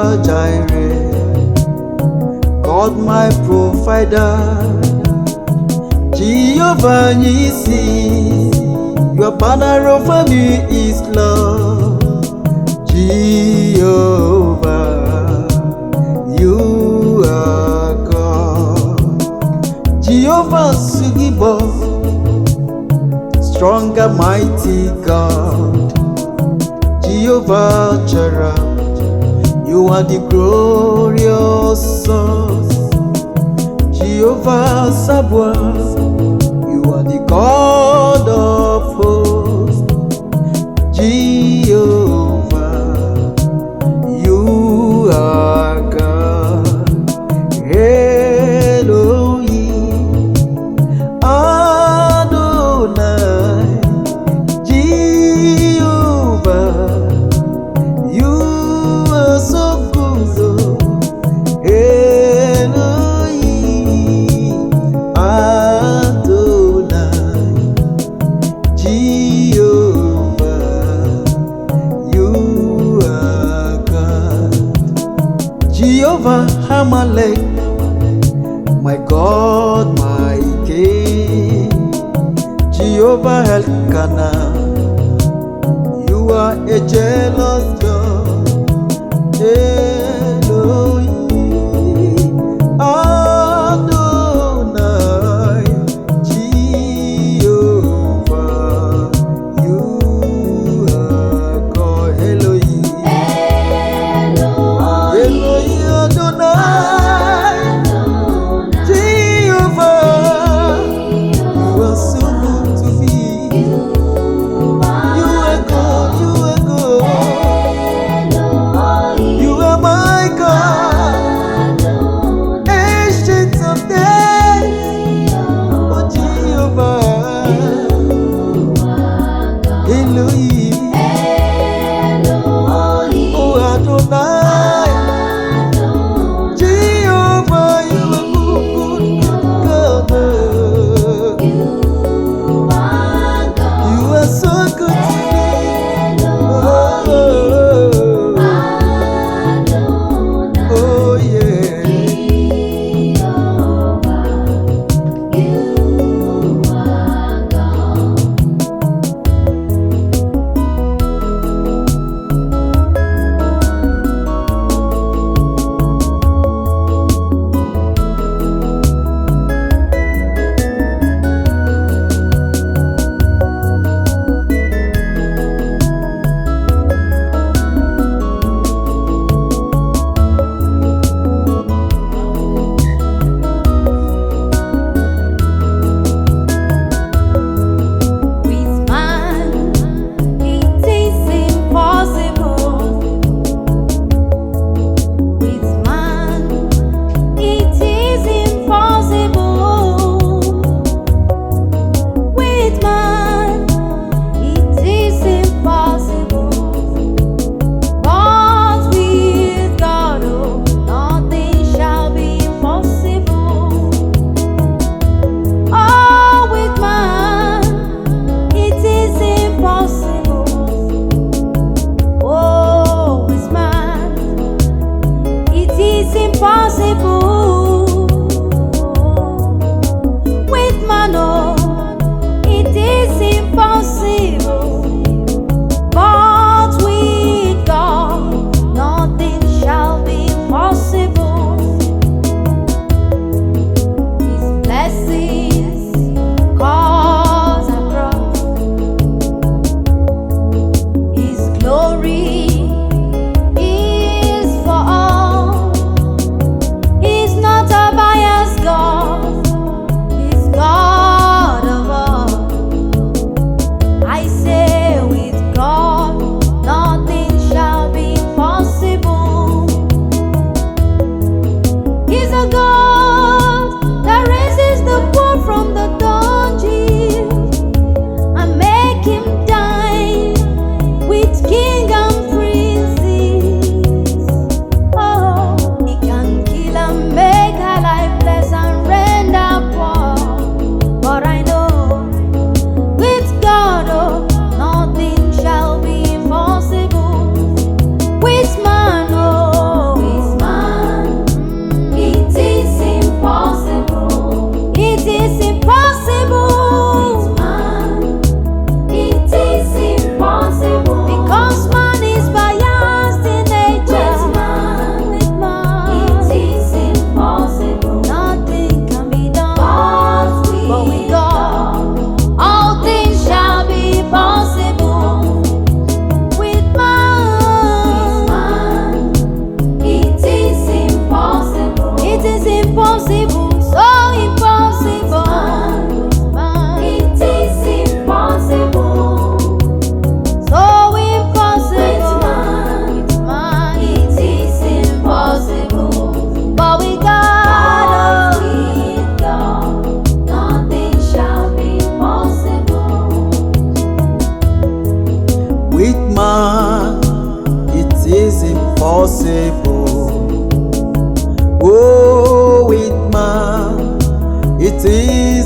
Jehovah Jireh, God my provider, Jehovah Nisi, your banner over me is love. Jehovah, you are God. Jehovah Sugibo, strong and mighty God. Jehovah Jireh, you are the glorious source. Jehovah Sabaoth, you are the God of hosts. Jehovah, you are God. Elohim, Adonai, Jehovah, you are so good. Elohim, Adonai, Jehovah, you are God. Jehovah Hamalek, my God, my King. Jehovah Elkanah, you are a jealous God. Elohim, Adonai, Jehovah, you are God. Elohim, Elohim, Adonai, Jehovah, you are so good to me. You are God, you are God. You are my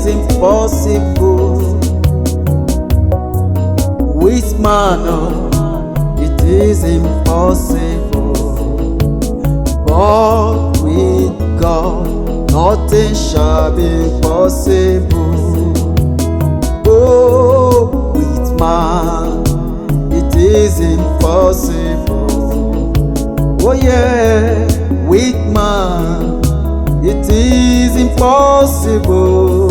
is impossible. With man, it is impossible. But with God, nothing shall be impossible. Oh, with man, it is impossible. Oh yeah, with man, it is impossible.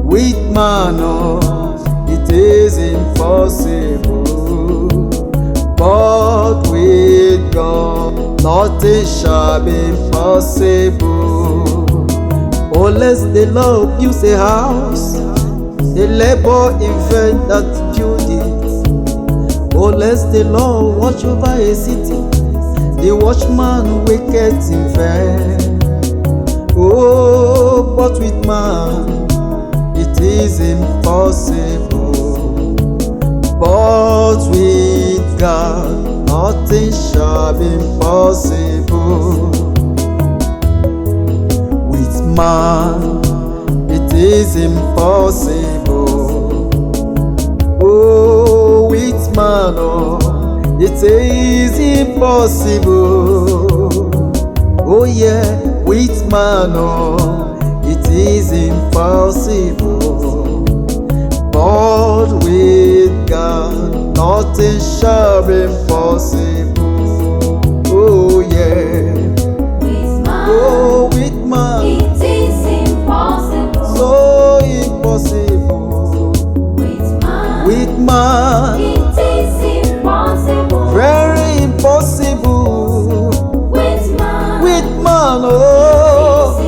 With man, it is impossible. But with God, nothing shall be impossible. Oh, lest the Lord builds a house, the labor in vain that build it. Oh, lest the Lord watch over a city, the watchman waketh in vain. Oh, but with man, it is impossible. But with God, nothing shall be impossible. With man, it is impossible. Oh, with man, it is impossible. Oh yeah, with man, it is impossible. But with God, nothing shall be impossible. Oh yeah. With man, Oh, with man, it is impossible. so impossible. With man, With man, it is impossible. very impossible. With man, With man, oh,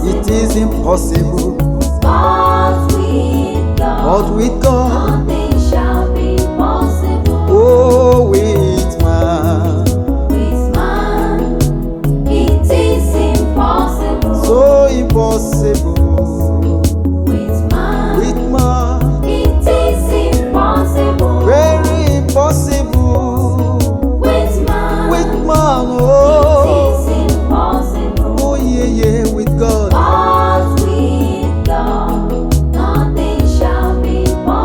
it is impossible. But with God, But with God, nothing shall be possible. oh, with man, With man, it is impossible. so impossible. With man, With man, it is impossible. very impossible. With man, With man, it oh, is impossible. oh yeah, yeah, with God. But with God, nothing shall be possible.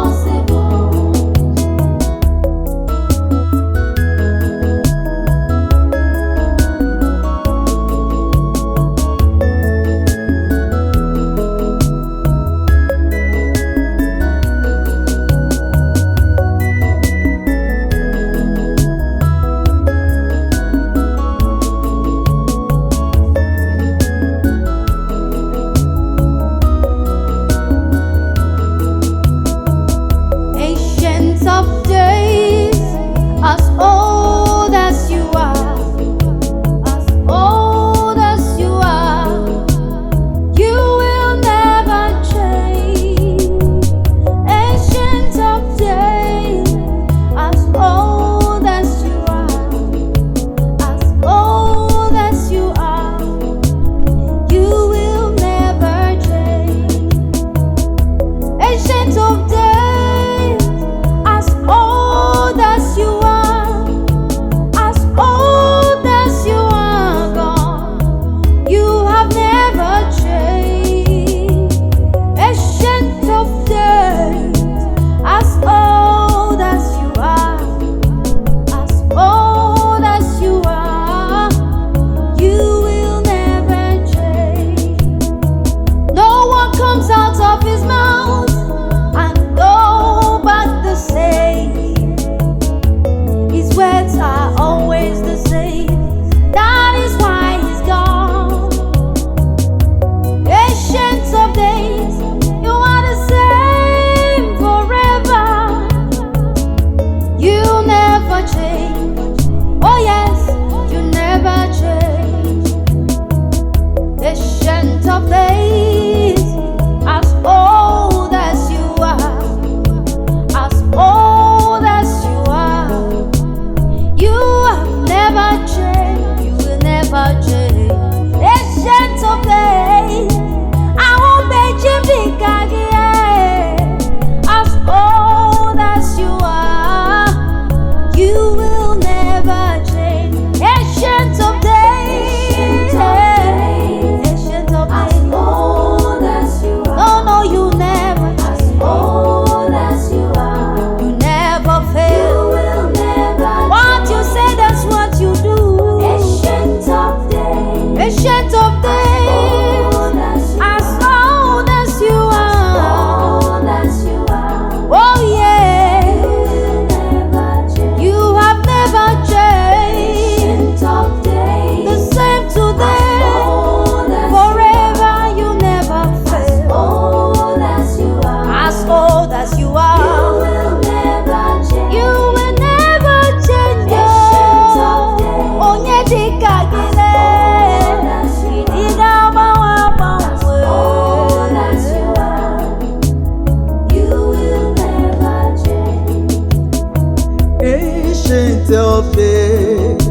ancient of days,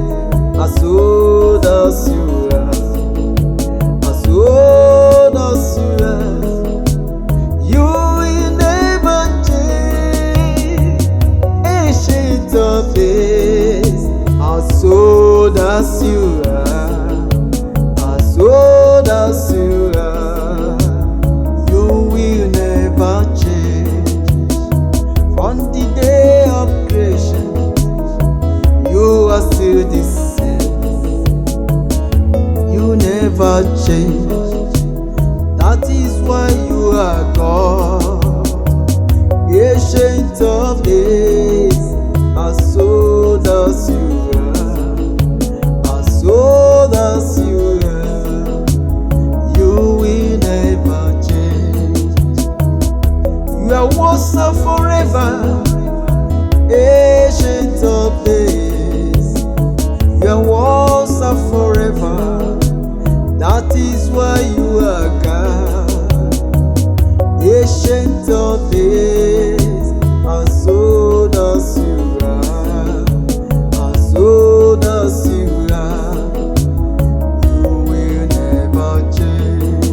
as old as you are, as old as you are, you will never change. Ancient of days, as old as you are, as old as you are, you will never change. From the day of creation, you are still the same. You never change. That is why you are God. Ancient of days, as old as you are, as old as you are, you will never change. You are once and forever. Ancient of days, you are once and forever. That is why you are God. Ancient of days, as old as you are, as old as you are, you will never change.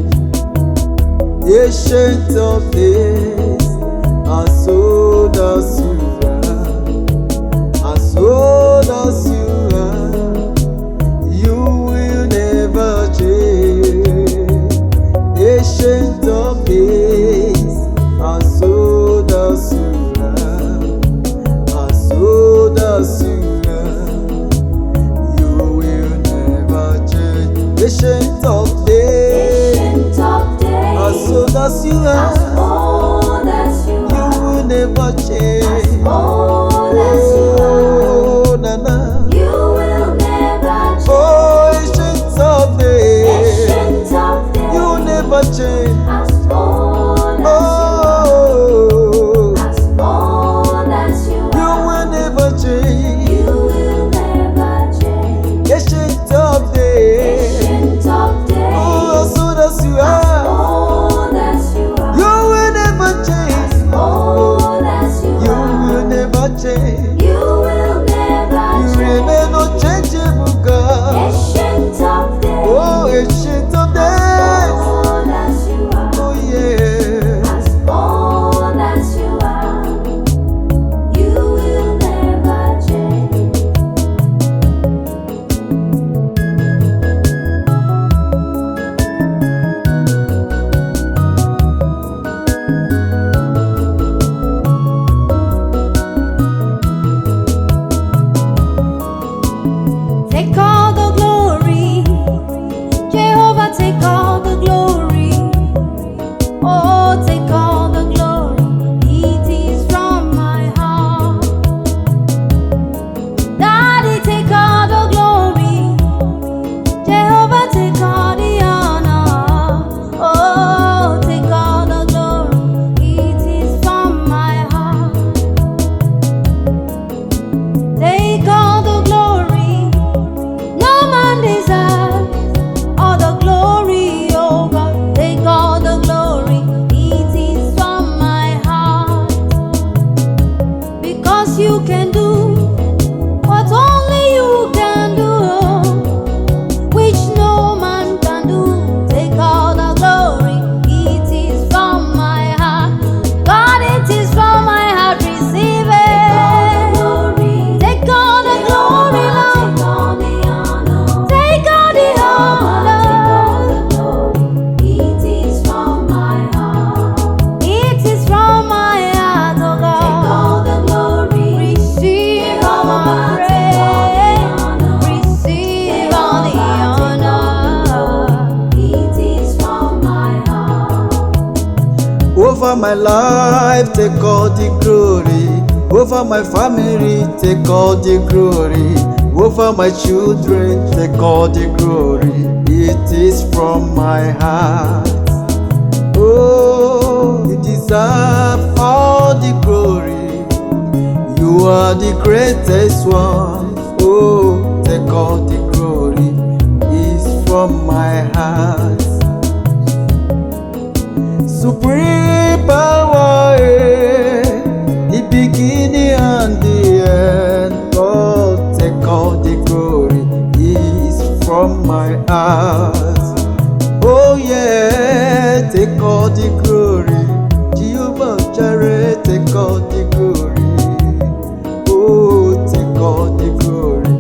Ancient of days, as old as you are, as old as you are, you will never change. Ancient of days, as old as you are, as old as you are, you will never change. Ancient of days, Ancient of days, as old as you as are, old as you you are, will never change. as old as you are, Oh, na na. you will never change. Oh, ancient of days, Ancient of days, you never change. as old as Oh, as old as you you are, will never change. you will never change. Ancient of days, Ancient of days, oh, as old as you are, old as you are, you will never change. old as you You are, will never change. you will never You change. remain unchangeable, God. Ancient of days, Oh, ancient of days, old as you are, oh yeah. as old as you are, you will never change. Take all the glory, Jehovah, take all the glory. Oh, take all the glory, it is from my heart. Daddy, take all the glory, Jehovah, take all the honor. Oh, take all the glory, it is from my heart. Take all the glory, no man deserves all the glory, oh God. Take all the glory, it is from my heart. Because you can do what only you can do, which no man can do. Take all the glory, it is from my heart. God, it is from my heart, receive it. Take all the glory, Lord. Take all the honor. It is from my heart. It is from my heart, oh God. Take all the glory. Receive all my praise. Receive all the honor. It is from my heart. Over my life, take all the glory. Over my family, take all the glory. Over my children, take all the glory. It is from my heart. Oh, you deserve all the glory. You are the greatest one. Oh, take all the glory. It's from my heart. Supreme power, the beginning and the end. God Jare, take all the glory. Oh, take all the glory.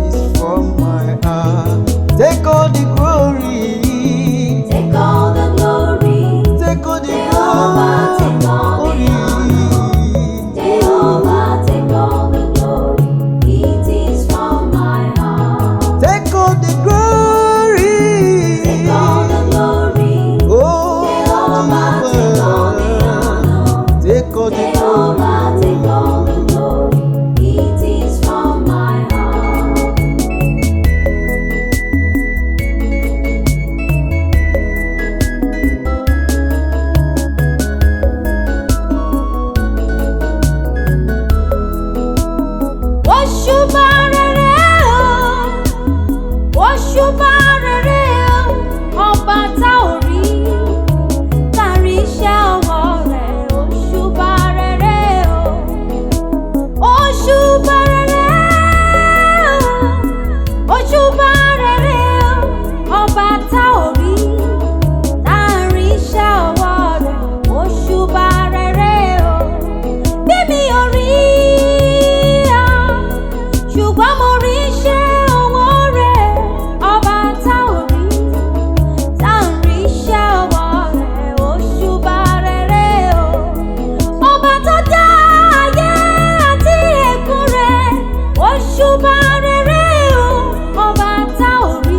It's from my heart. Take all the glory. Take all the glory. Take all the Jehovah, take all the honor. Jehovah, take all the glory. It is from my heart. Take all the glory. Take all the glory. Oh, Jehovah, take all the honor. take all the Jehovah, take all the glory. It is from my heart. Òṣùbà rere o, òṣùbà rere o, ọba tá ò rí, tá rí iṣẹ́ ọwọ́ rẹ̀. Òṣùbà rere o, òṣùbà rere o, òṣùbà rere o, ọba tá ò rí, tá rí iṣẹ́ ọwọ́ rẹ̀. Òṣùbà rere o, bí mi ò rí ọ, ṣùgbọ́n mo rí iṣẹ́ ọwọ́ rẹ̀. Ọba tá ò rí, tá ń rí iṣẹ́ ọwọ́ rẹ̀. Òṣùbà rere o, ọba tó dá ayé àti ẹ̀kún rẹ̀. Òṣùbà rere o, ọba tá ò rí,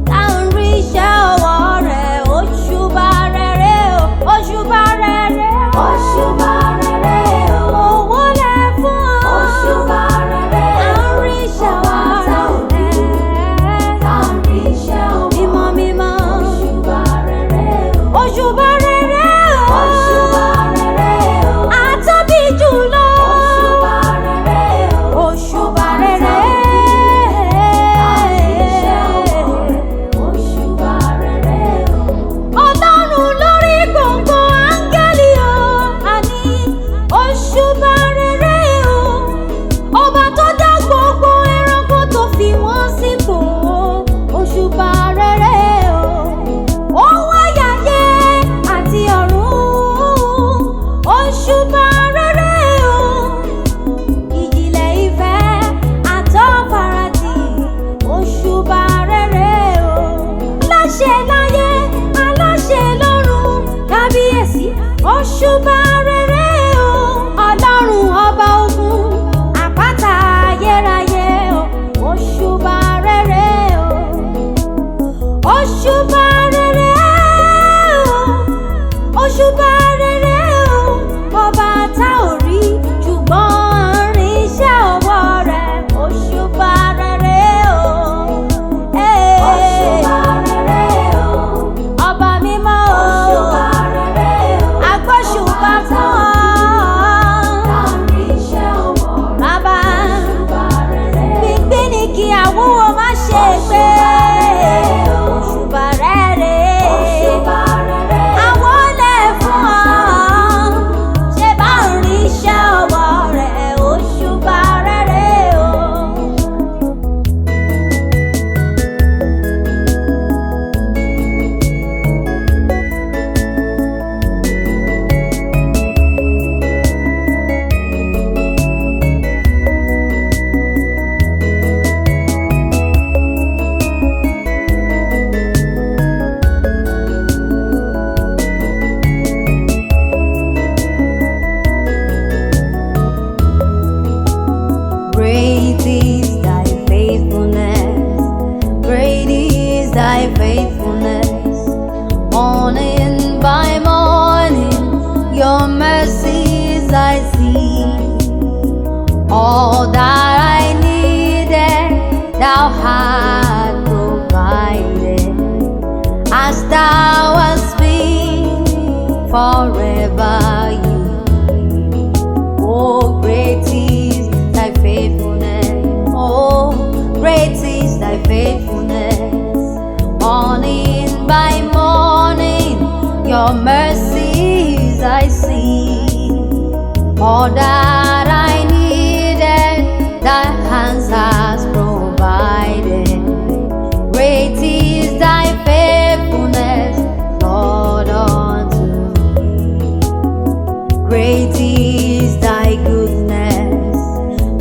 tá ń rí iṣẹ́ ọwọ́ rẹ̀. Òṣùbà rere o, òṣùbà rere o, òṣùbà rere o, owó lẹ̀ fún ọ. Òṣùbà rere o, à ń rí iṣẹ́ ọwọ́ rẹ̀. Tá ń rí iṣẹ́ ọwọ́ rẹ̀. Mímọ́ mímọ́. Òṣùbà rere o, òṣùbà rere o, òṣùbà rere o, àtọ́bí jùlọ. Òṣùbà rere o, òṣùbà rere. Tá ń rí iṣẹ́ ọwọ́ rẹ̀. Òṣùbà rere o, Ọlọ́run lórí gbogbo áńgẹ́lì o, àní òṣùbà rere o, ọba tó dá gbogbo ẹranko tó fi wọ́n sípò. Òṣùbà rere o, ó wáyàyé àti ọ̀run. Òṣùbà rere o, ìjìnlẹ̀ ìfẹ́ àtọ́farasí. Òṣùbà rere o, aláṣẹ láyé aláṣẹ lọ́run, kábíyèsí. Òṣùbà rere o, ọlọ́run ọba ogun, àpáta ayérayé o. Òṣùbà rere o, òṣùbà rere o, òṣùbà rere o, ọba tá ò rí, ṣùgbọ́n à ń rí iṣẹ́ ọwọ́ rẹ̀. Òṣùbà rere o, òṣùbà rere o, ọba mímọ́ o. Òṣùbà rere o, agbóṣùbà fún ọ. Tá ń rí iṣẹ́ ọwọ́ rẹ̀. Bàbá, òṣùbà rere o, gbígbín ni kí àwúwo má ṣe gbé. Òṣùbà rere, òṣùbà rere, àwọn lẹ̀ fún ọ. Ṣé bá ń rí iṣẹ́ ọwọ́ rẹ̀? Òṣùbà rere o. Great is thy faithfulness, great is thy faithfulness. Morning by morning, your mercies I see. All that I needed, thou hast provided. As thou hast been, forever you be. Oh, great is thy faithfulness. Oh, great is thy faithfulness. Morning by morning, your mercies I see. All that I needed, thy hands has provided. Great is thy faithfulness, Lord, unto me. Great is thy goodness,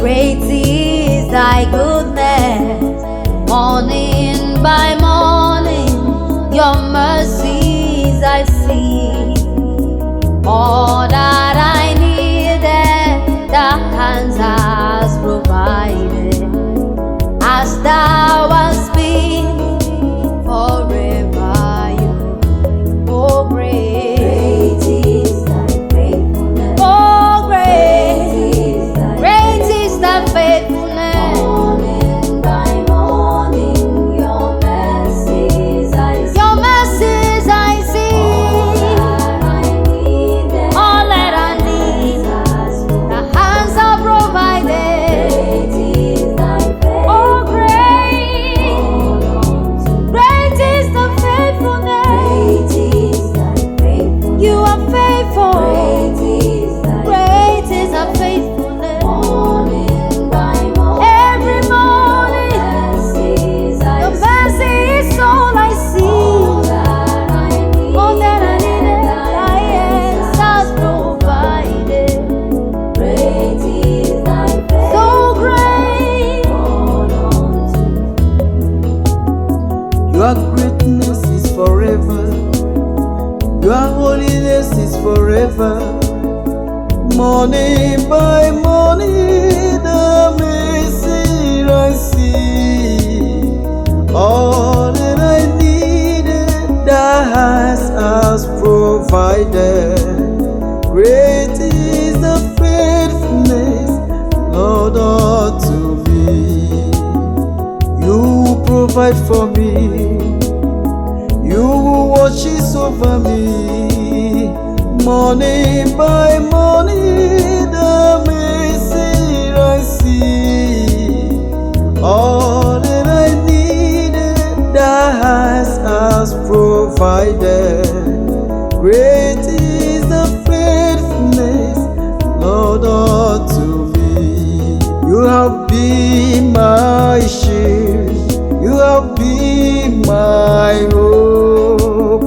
great is thy goodness. Morning by morning, your mercies I see. All that I needed, the hands has provided. As thou hast been forever, you, oh great. Great is thy faithfulness. Oh great is thy faithfulness. Morning by morning, your mercies I see. Your mercies I see. All that I need, the hands are provided. Oh great, great is the faithfulness. You are faithful. Great is the faithfulness. Every morning, your mercy is all I see. All that I needed, thy hands has provided. So great. Your greatness is forever. Your holiness is forever. Morning by morning, the mercy I see. All that I needed, thy hands has provided. Great is the faithfulness, Lord, unto me. You provide for me. You watches over me. Morning by morning, the mercy I see. All that I needed, thy hands has provided. Great is the faithfulness, Lord, unto me. You have been my shield. You have been my hope.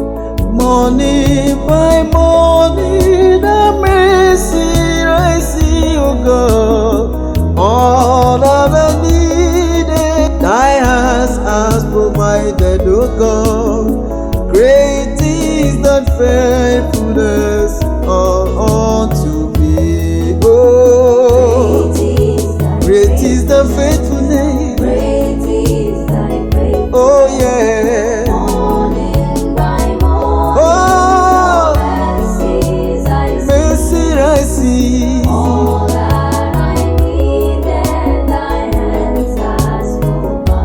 Morning by morning, the mercy I see, oh God. All that I needed, thy hands has provided, oh God. Great is thy faithfulness unto me. Oh, great is the faithfulness. Oh yeah. Oh, mercy I see.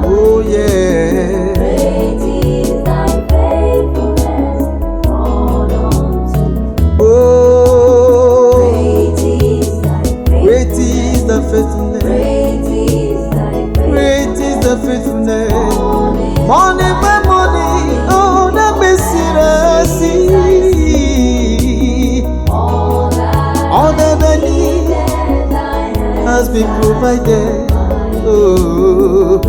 Oh yeah. Oh, great is the faithfulness. Great is the faithfulness. Morning by morning, oh, the mercy I see. All that I need has been provided. Oh,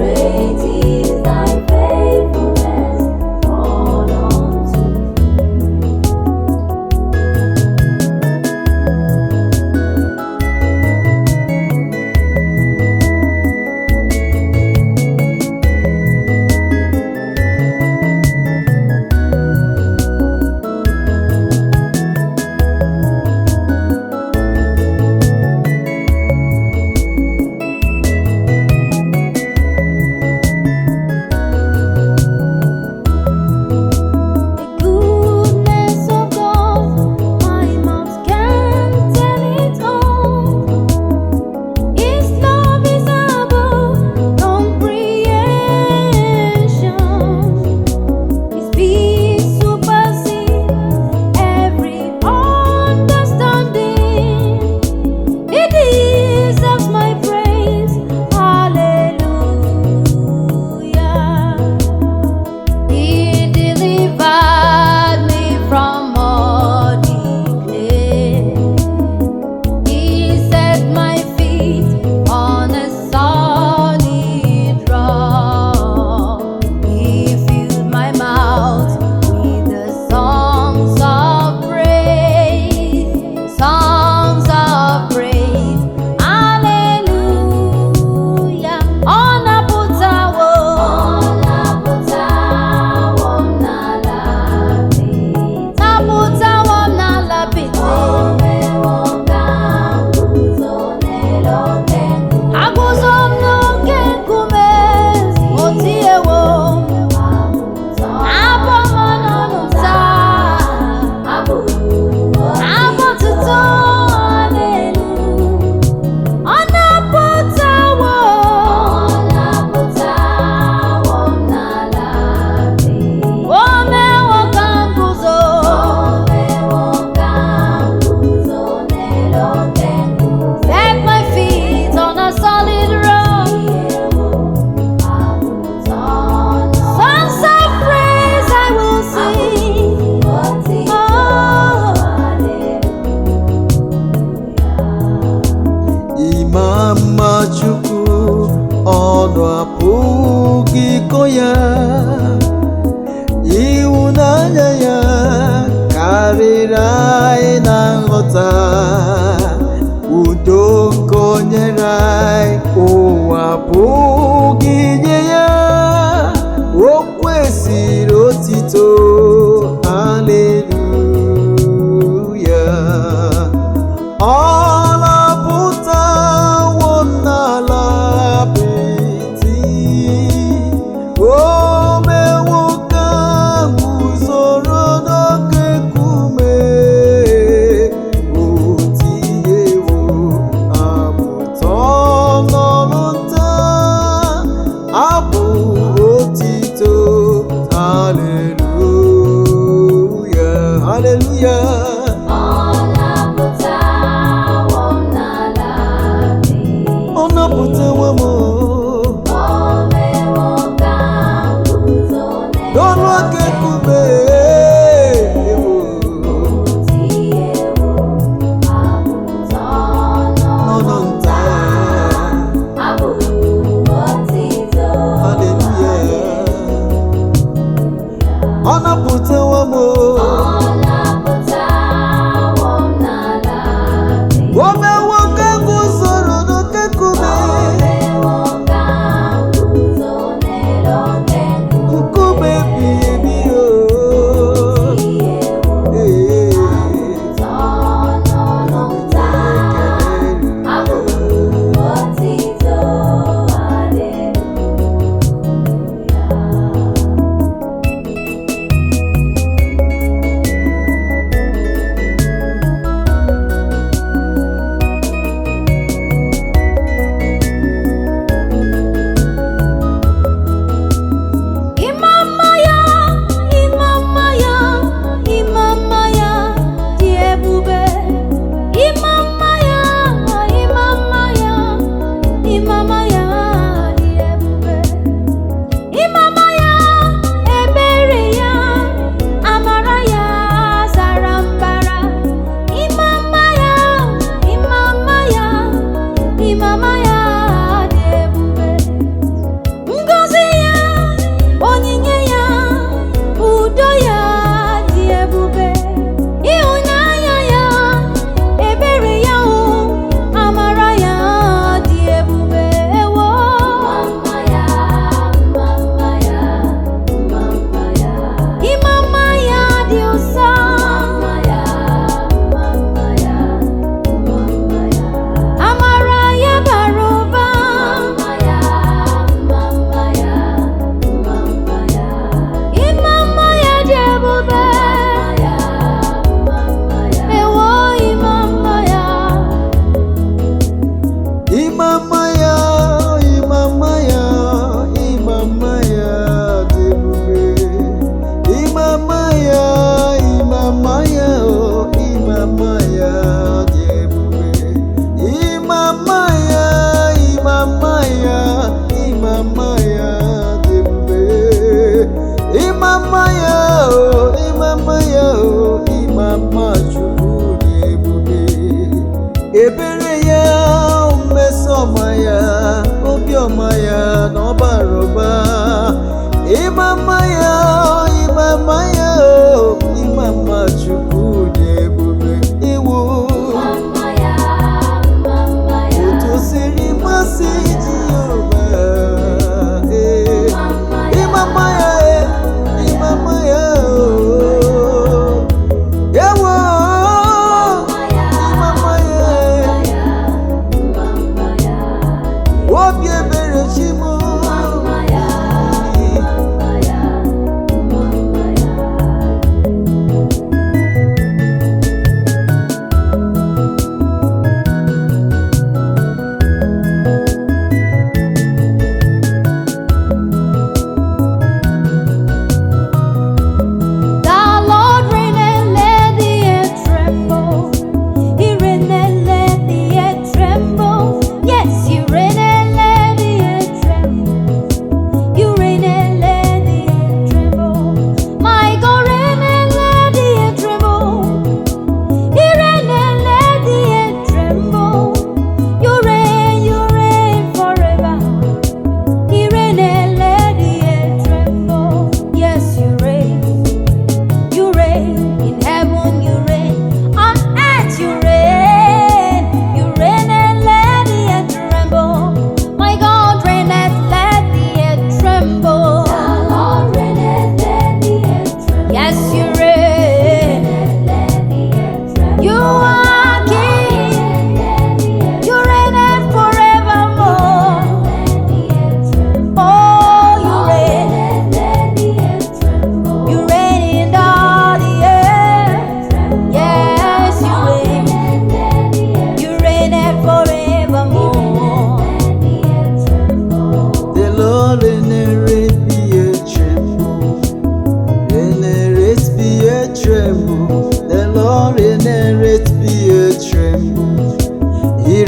Song iko ya, ịhụnanya ya karịrị anyị na nghọta. Udo nke o nyere anyị ụwa apụghị inye ya. O kwesịrị otito, haleluya. Ọ napụtawo m n'ala apịtị, o mewo ka m guzoro n'oke nkume. O tinyewo abụ ụtọ m n'ọnụ nta, abụ otito, haleluya, haleluya. Ọ napụtawo m n'ọnụ oke nkume. N'ọnụ nta, haleluya. Ọ napụtawo m, o mewo ka m guzoro n'oke nkume. Nkume ebighị ebi, ebere ya, mmesoma ya, obiọma ya na ọbara ụba. Ịma mma ya, ịma mma ya, ịma mma Chukwu dị ebube. Iwu otu o siri masị Jehova. Ịma mma ya, ịma mma ya, ewo. Obi ebere Chimo,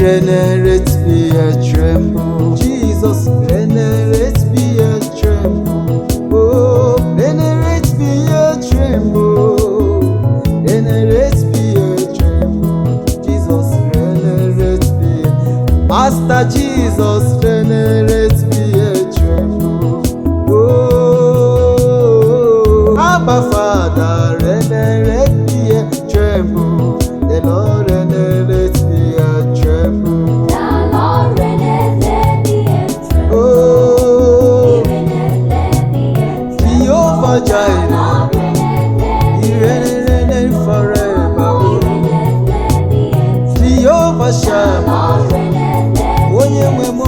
renerate me a tremble. Jesus, renerate me a tremble. Oh, renerate me a tremble. Renerate me a tremble. Jesus, renerate me. Master Jesus, renerate me a tremble. Oh, Abba Father, renerate me a tremble. The Lord renerate me a tremble. The Lord reigneth, let the earth tremble. Oh, He reigneth, let the earth tremble. Jehovah The Jireh, Lord reigneth, let He the earth reigns forever. He reigneth, let the earth Jehovah The Shammah, Lord reigneth, let the Onye earth nwe m,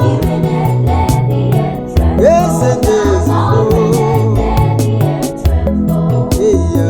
He reigneth, let the earth tremble. Eze ndị eze, The Lord reigneth, let the earth tremble. Eya.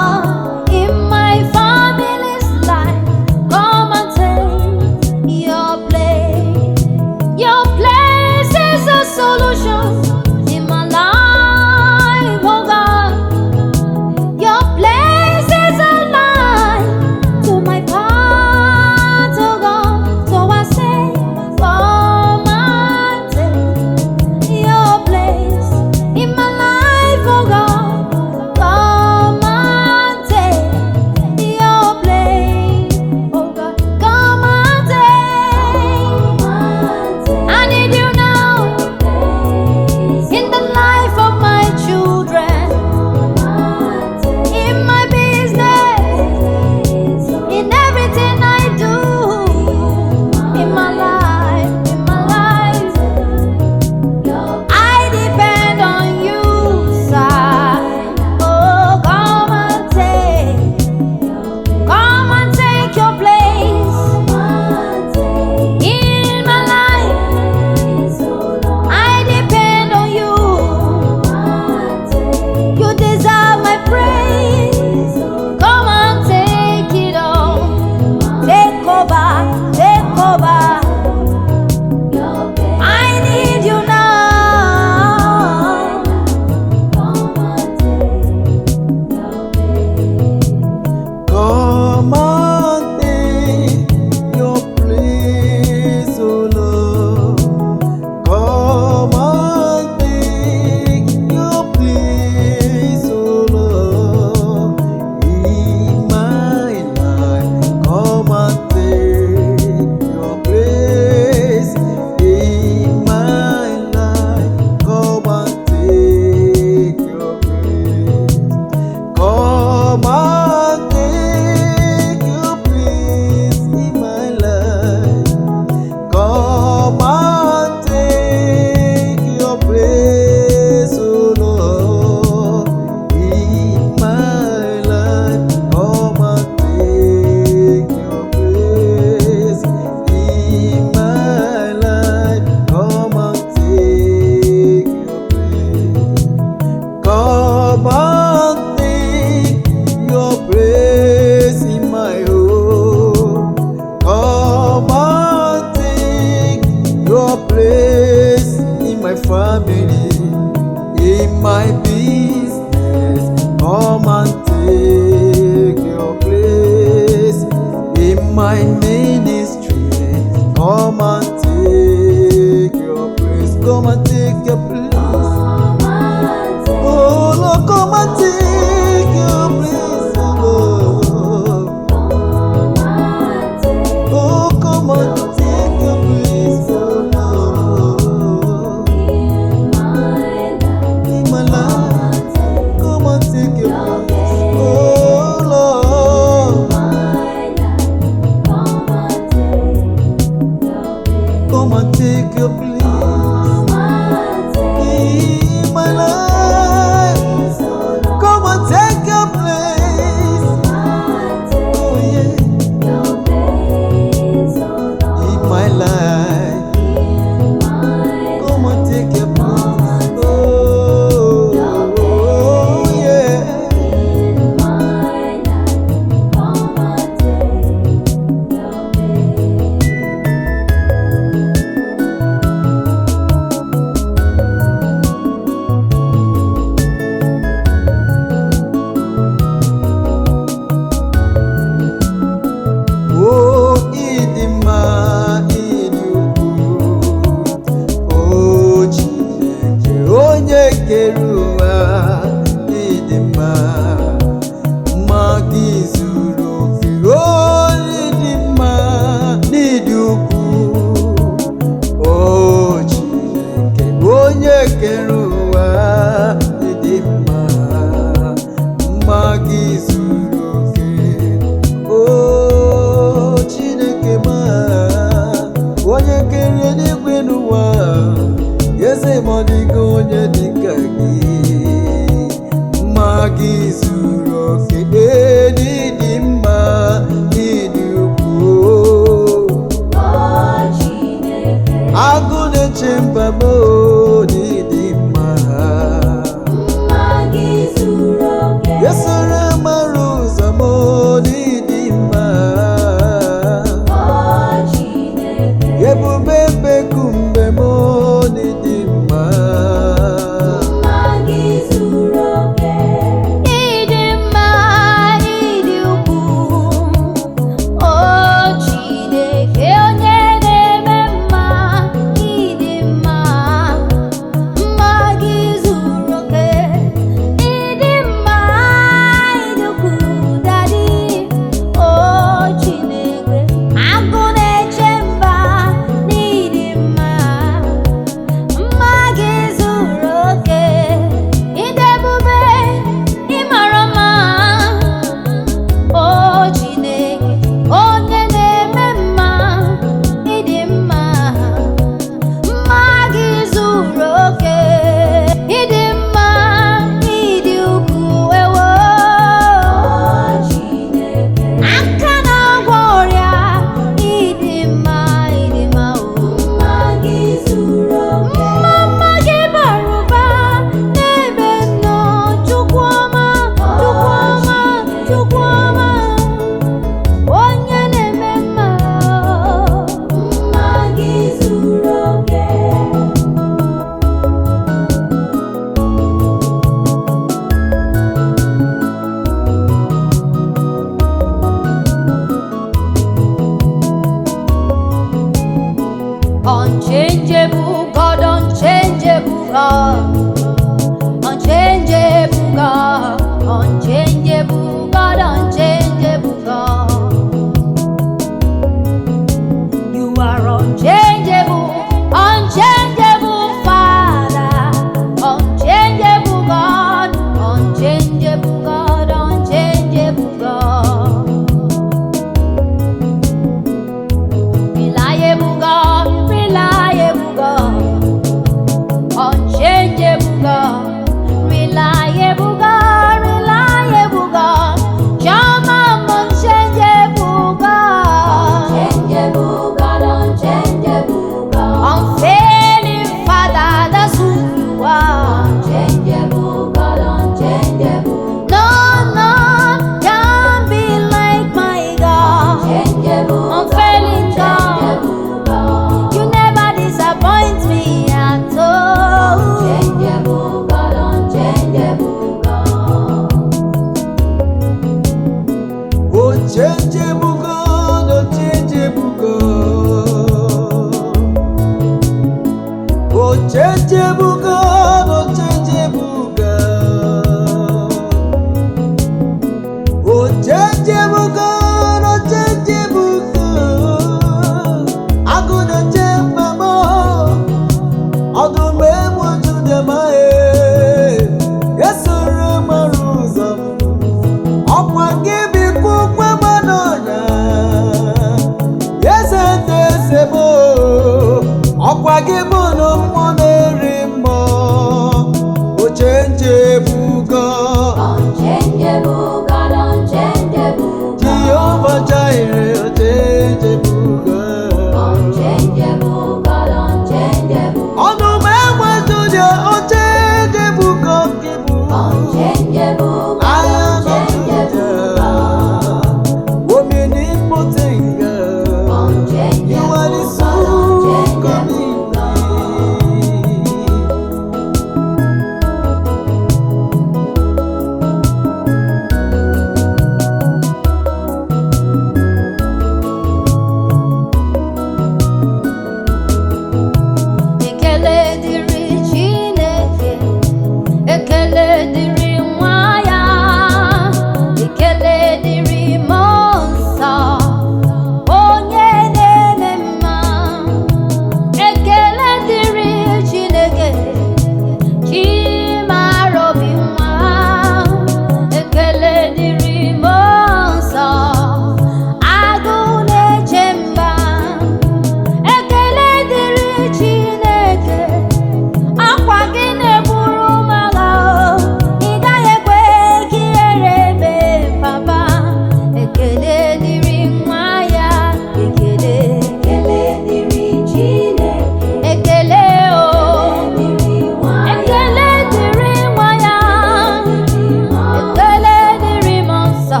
nsọ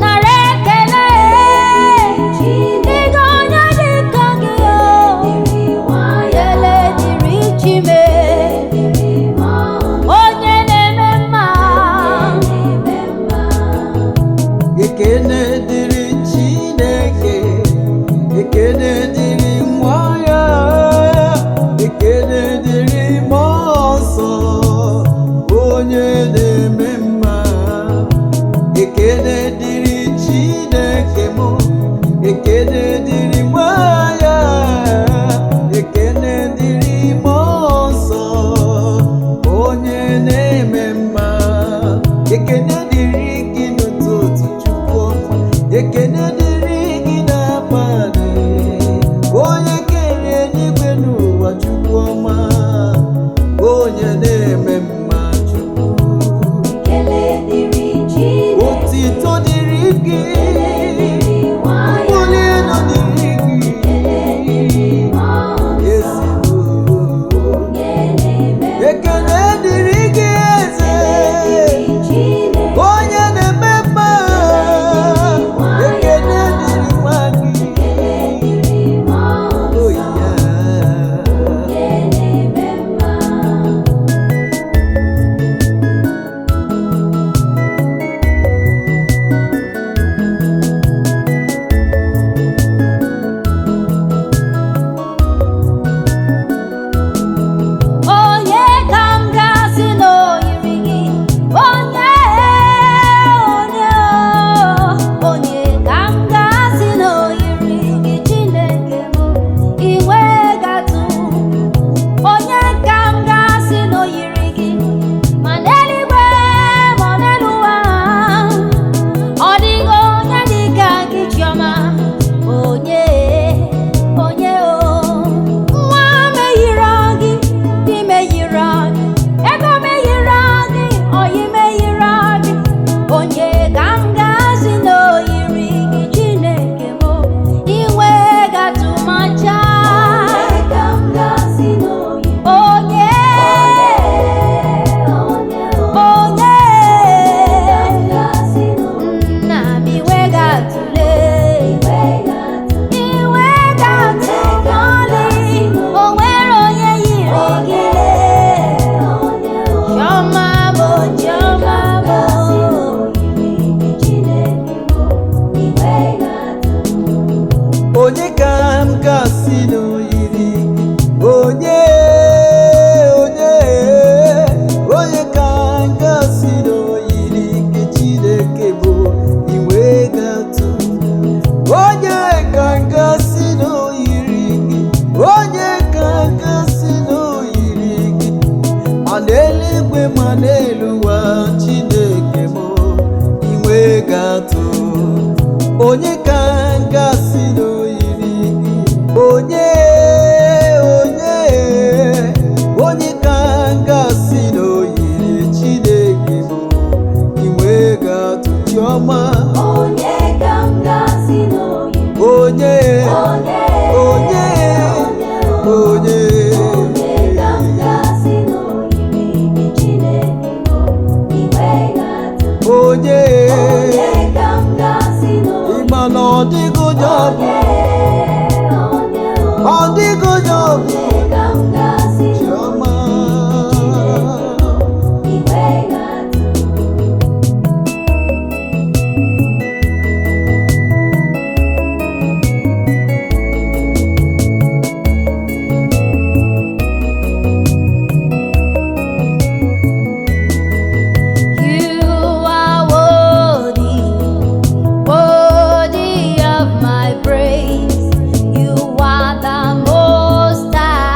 nara ekele dịga onye dịka gị ele dịrị chime onye na-eme mma ekene dịrị Chineke, ekene dịrị nwa ya, ekene dịrị mmụọ nsọ onye na-eme mma. Ekene dịrị Chineke m, ekene dịrị nwa ya, ekene dịrị mmụọ nsọ onye na-eme mma. Ekene dịrị gị n'ụtụtụ Chukwu ọma, ekene dịrị gị n'abalị onye kere eluigwe n'ụwa Chukwu ọma onye na-eme mma. Chukwu otito dịrị gị, mbuli elu dịrị gị, ezigbo ekene dịrị gị eze onye na-eme mma. Ekene dịrị nwa gị, oh yeah. onye ka m ga-asị na o yiri gị onye ka m ga-asị na o yiri gị Chineke m inwe gatụ onye ka m ga-asị na o yiri gị ma n'eluigwe ma n'elu ụwa ọ dịghị onye dị ka gị Chiọma onye o nwa mehiri gị di mehiri gị ego mehiri gị oyi mehiri gị onye ka m ga-asị na o yiri gị Chineke m inwe gatụ macha onye nna m inwe gatụle inwe gatụ n'ọlị o nwere onye yiri gị Chiọma m Chiọma m Onye ka m ga-asị na o yiri gị? Onye ka m ga-asị na o yiri gị? Chineke bụ inwe gatụ. Onye ka m ga-asị na o yiri gị? Onye ka m ga-asị na o yiri gị? Ma n'eluigwe ma n'elu ụwa Chineke bụ inwe gatụ. Onye ka m ga-asị na o yiri gị? Onye ka m ga-asị na o yiri Chineke bụ inwe gatụ. Chiọma onye onye ịma na ọ dịgo jọbụ, ọ dịgo jọbụ. Chiọma You are worthy of my praise. You are the most high.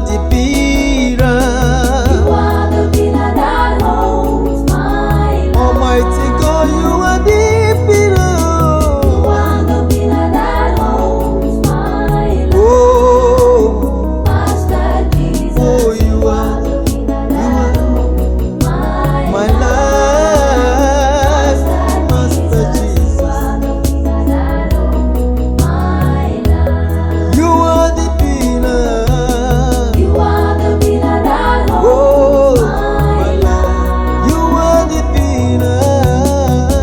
the pillar. You are the pillar that holds my life. Almighty God, you are the pillar. You are the pillar that holds my life. Oh, Master Jesus, oh, you are the pillar that holds my my life. life, Master Jesus. You are the pillar that holds my life. You are the pillar. You are the pillar that Oh, holds my my life. life. You are the pillar.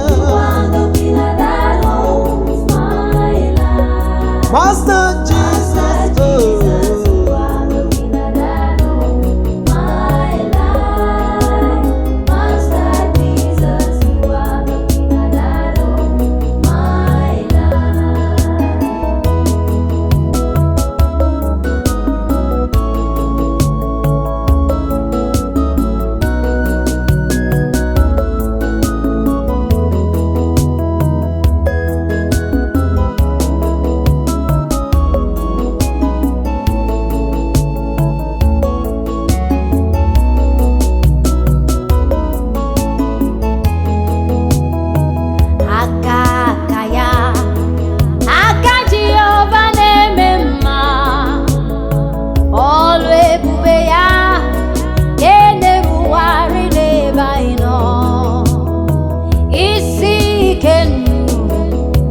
You are the pillar that holds my life. Master Jesus. Master Jesus, you are the pillar that holds my life. Master Jesus, you are the pillar that holds my aka ya aka Jehova na-eme mma ọlụ ebube ya ka na-erugharị n'ebe anyị nọ isi ike ndụ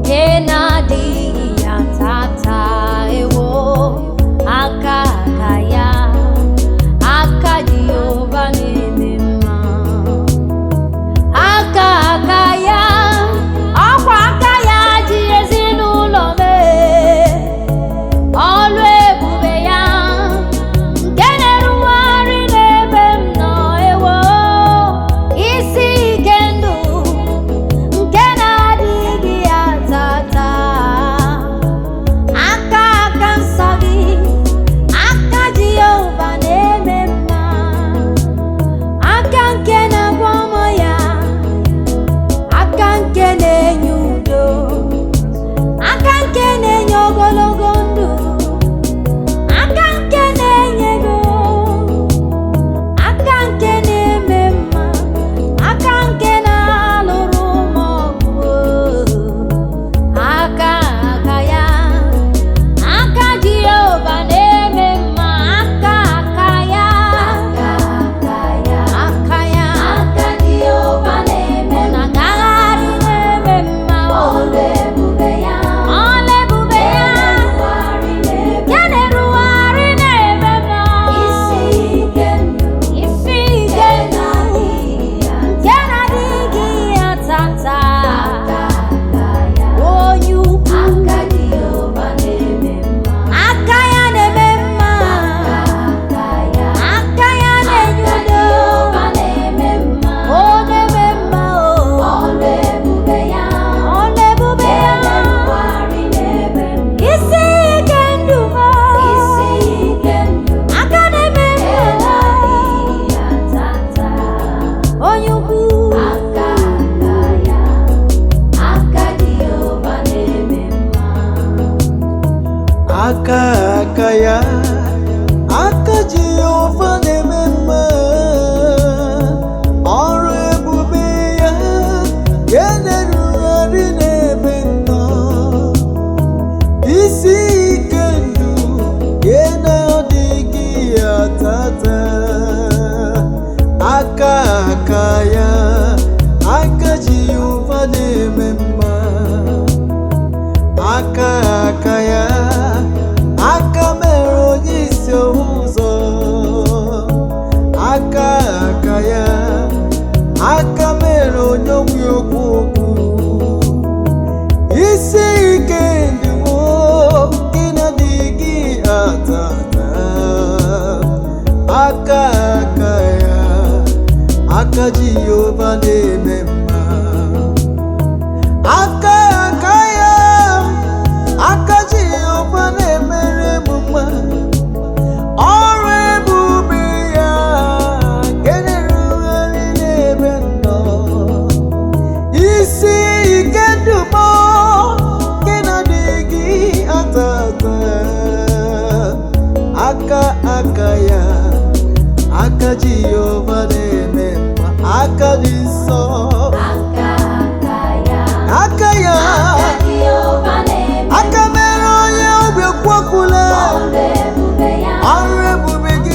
ka na-adịghị ya tata ewo aka ya aka Jehova na-eme mma aka ya ọkwa aka ya ji ezinụlọ mee ọlụ ebube ya nke na-erugharị n'ebe m nọ ewo isi ike ndụ nke na-adịghị ya tata aka nsọ gị aka Jehova na-eme mma aka nke na-agwọ ọmọ ya aka nke na-enye udo aka nke na-enye ogologo ndụ aka nke na-enye ego aka nke na-eme mma aka nke na-alụrụ m ọgụ aka ya aka Jehova na-eme mma aka ya aka Jehova na-eme ọ na-agagharị na-eme mma ọlụ ebube ya nke na-erugharị n'ebe m nọ isi ike ndụ nke na-adịghị ya tata onye ukwu aka ya na-eme mma aka ya na-enye udo ọ na-eme mma ọlụ ebube ya isi ike ndụ m aka na-eme mma onye ukwu aka ya aka Jehova na-eme mma ọrụ ebube ya nke na-erugharị n'ebe nọ isi ike ndụ nke na-adịghị ya tata aka ya aka Jehova na-eme mma aka ya aka mere onye isi ụzọ aka ya aka mere onye ogbi okwu isi ike ndị gị na-adịghị atata aka ya aka Jehova na-eme mma aka ya aka Jehova na-emere m mma ọrụ ebube ya nke na-erugharị n'ebe nọ isi ike ndụ m nke na-adịghị atata aka aka ya, aka Jehova na-eme mma, aka dị nsọ, aka ya, aka mere onye obi kwakwule, ọrụ ebube gị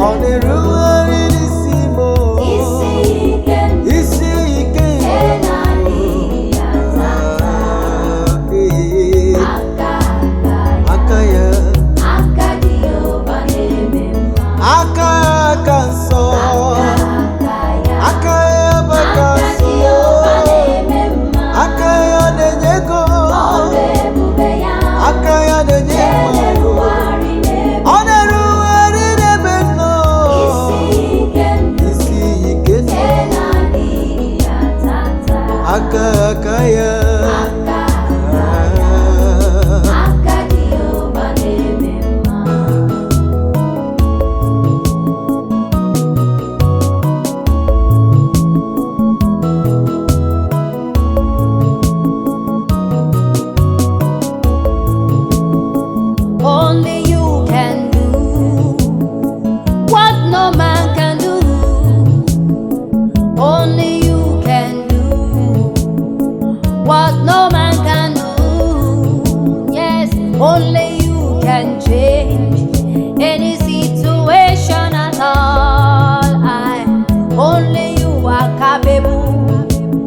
ọ na-erugharị n'isi m, isi ike aka ya, aka nsọ, aka ya baka nsọ, aka ya na-enye ego, aka ya na-enye mmadụ, ọ na-erugharị n'ebe nọ, isi ike aka ya. Only you can do what no man can do. Only you can do what no man can do. Yes, only you can change any situation at all. Only you are capable.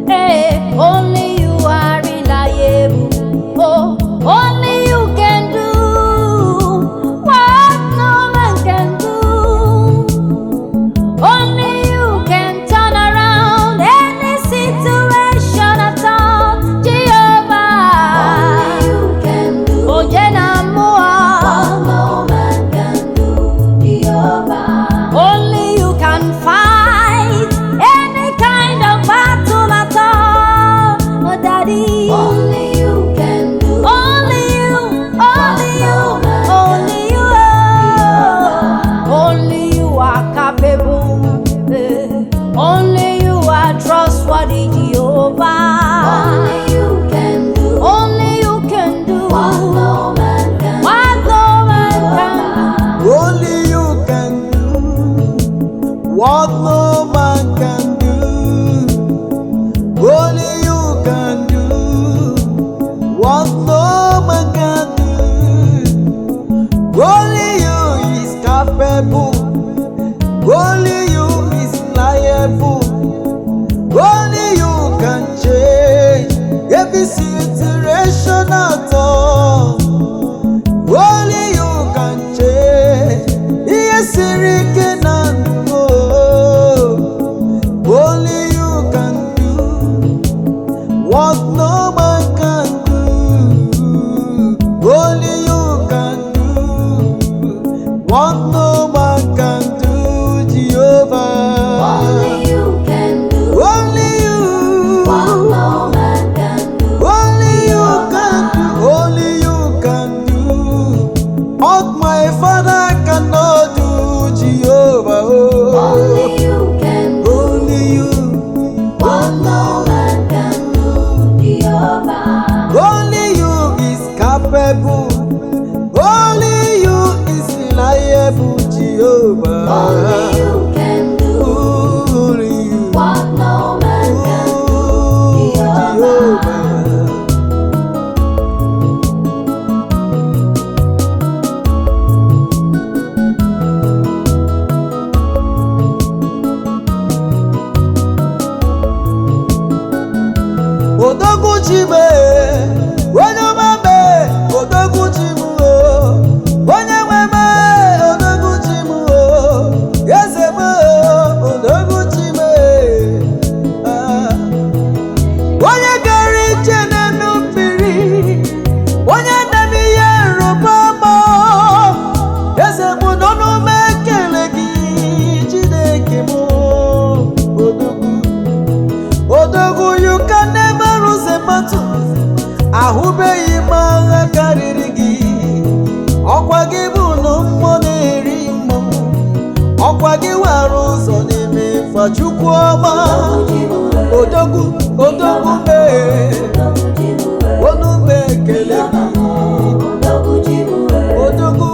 Hey, only you are reliable. Oh, only you can do what no man can do. Only you can turn around any situation at all. Jehovah, only you can do. Oh, what no man can do. Jehovah, only you can fight any kind of battle at all. Oh, Daddy, only you can do. Only you, only you, only you. Only you are capable. Only you are trustworthy, Jehovah. Only you can do. Only you can do what no man can do. What no man can do. Only you can do what no man can do. Only you can do what no man can do. Only you is capable. Only you is liable. Only you can change every situation at all. Only you can change. Yes, can go. Only you can do what no man can do. Only you can do what no man can do. Jehovah, Only you can do only you, what no man can do. only you can do, only you can do what my father cannot do. Jehovah, Only you can do only you, what no man can do. Jehovah, only you is capable, only you is reliable. Jehovah, only you can do only you, what no man can do. Jehovah. Odoguchime, onye mame, Odoguchimu, onye nweme, Odoguchimu, Ezeme, Odoguchime, onye gara ije n'elu mmiri, onye na-eme ihe nrụbama, Ezeme n'ọnụ m ekele gị, Chineke m, Odogwu, you can never lose a battle. Ahụbeghị m agha karịrị gị, ọkwa gị bụ na mmụọ na-eri mmọnwụ, ọkwa gị wara ụzọ n'ime fa Chukwu ọma. Odogwu, Odogwu mee, onu m ekele gị, Odogwu,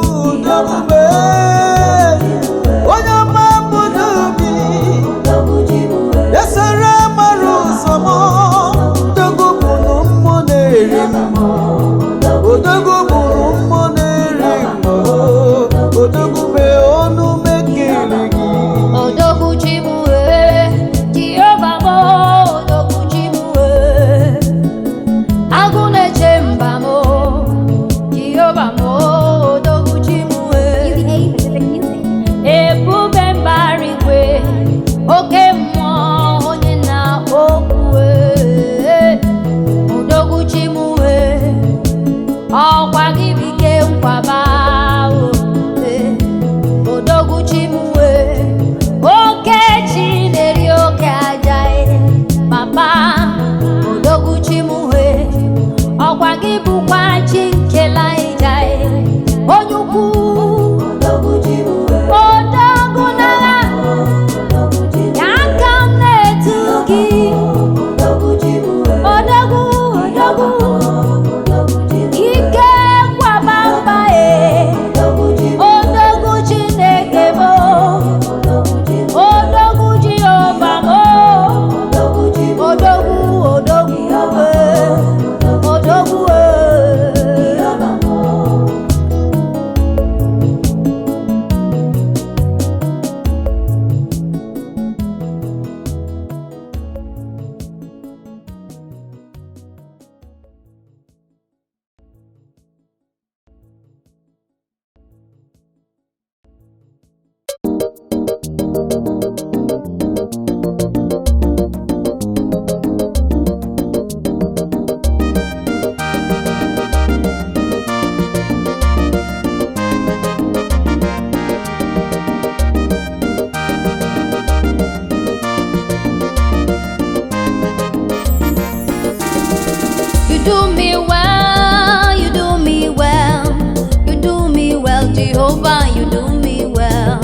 well, you do me well, you do me well, Jehovah, you do me well.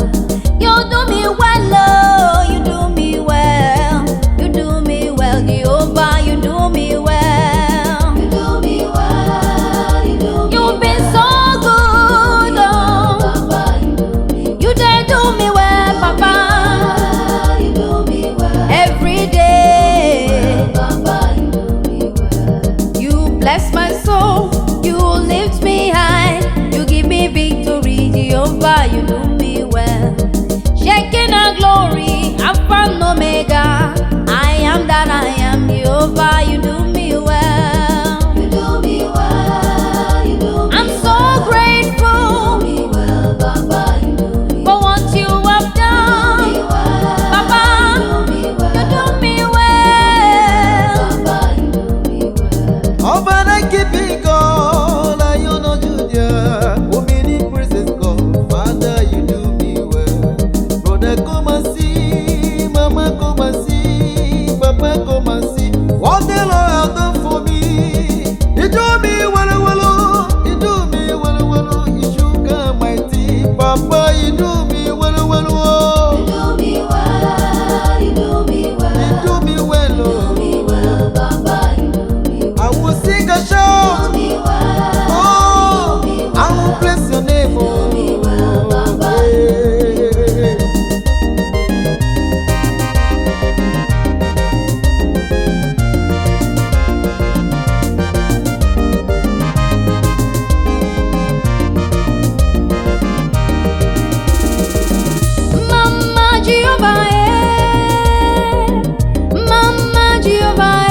You do me well, oh, you do me well, you do me well, Jehovah, you do me well. You do me well, you do me You've been so good, oh, Papa, you do me you dare do me well, Papa, well, you do me well, every day. Papa, you do me well. You bless my soul, you lift me high, you give me victory, Jehovah, you do me well. Shaking our glory, Alpha and Omega, I am that I am, Jehovah, you do me well. You do me well, you do me I'm so grateful me well, Papa, you do me for what you have done, well, Papa, you do me you well, do me well. Papa, you do me well. Ọbara keeping God, I honor Junior. Omnipresent God, Father, you do me well. Brother, come and see, Mama, come and see, Papa, come and see what the Lord has done for me. You do me well, well, you do me well, well, you sugar mighty, Papa, you do me well, well, You do me well, you do me you well, do me well, you do me well, Papa, you do me well. I will sing a shout. Do me well, Oh, you do me I will well, bless your name. Oh, me well, Papa. Mama Jehovah, Mama Jehovah,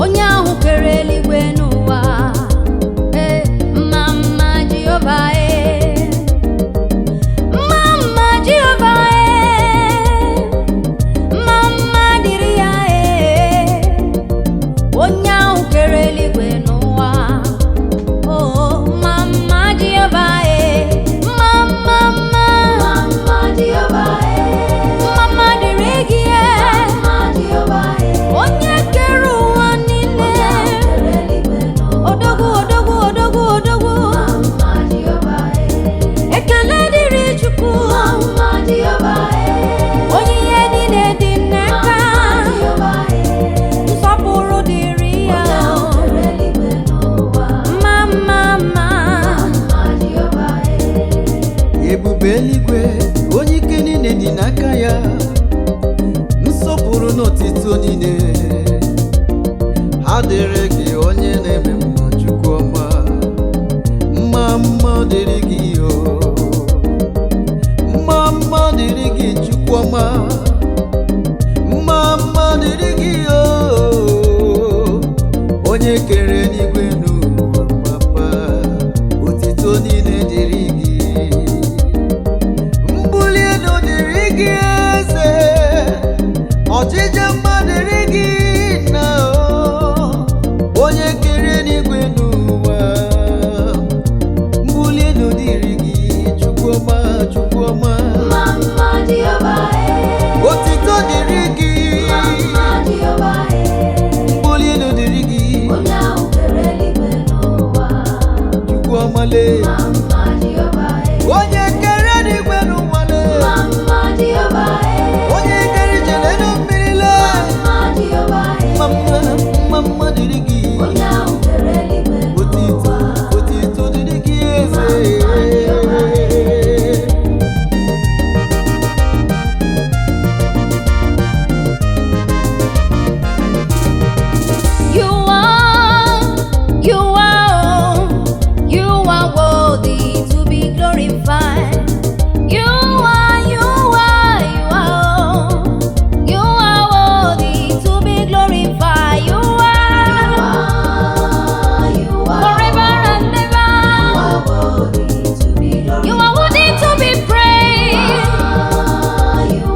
onye ahụ kere eluigwe n'ụwa, Mama Jehovah, Mama Jehovah, Mama dịrị ya, onye ahụ kere eluigwe n'ụwa. Oh, Mama Jehovah, Mama, Mama Jehovah, Mama dịrị gị, Mama Jehovah, onye kere ụwa niile. kere eluigwe n'ụwa. Odogwu, odogwu, odogwu, odogwu. Mama Jehovah, Ekele dịrị Chukwu, Mama Jehovah, onye ihe niile dị n'aka. Mama Jehovah, Nsọpụrụ dịrị ya. kere eluigwe n'ụwa. Mama, Mama Jehovah, ebube eluigwe, onye ike niile dị n'aka ya. Nsọpụrụ n'otito niile ha dịrị gị, onye na-eme mma, Chukwu ọma. Mma mma dịrị gị, o mma mma dịrị gị, Chukwu ọma. Mma mma dịrị gị, o onye kere eluigwe n'ụwa, Papa. Otito niile dịrị gị, mbuli elu dịrị gị, eze. Ọchịchị mma dịrị gị, na onye kere eluigwe n'ụwa. Mbuli elu dịrị gị, Chukwu ọma, Chukwu ọma. Mama Jehovah, Otito dịrị gị, Mama Jehovah, mbuli elu dịrị gị, onye ahụ kere eluigwe n'ụwa. Chukwu ọma lee. Mama Jehovah, Onye kere eluigwe n'ụwa lee. Mama Jehovah, Onye kere ije n'elu mmiri lee. Mama Jehovah, Mama, mama dịrị gị, onye ahụ kere eluigwe otito, n'ụwa. otito dịrị gị, eze. you are worthy to be glorified. You are worthy to be glorified. You are forever and ever. You are worthy to be praised,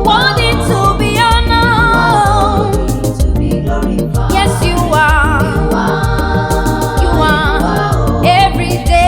worthy to be honored. Yes, you are. You are every day.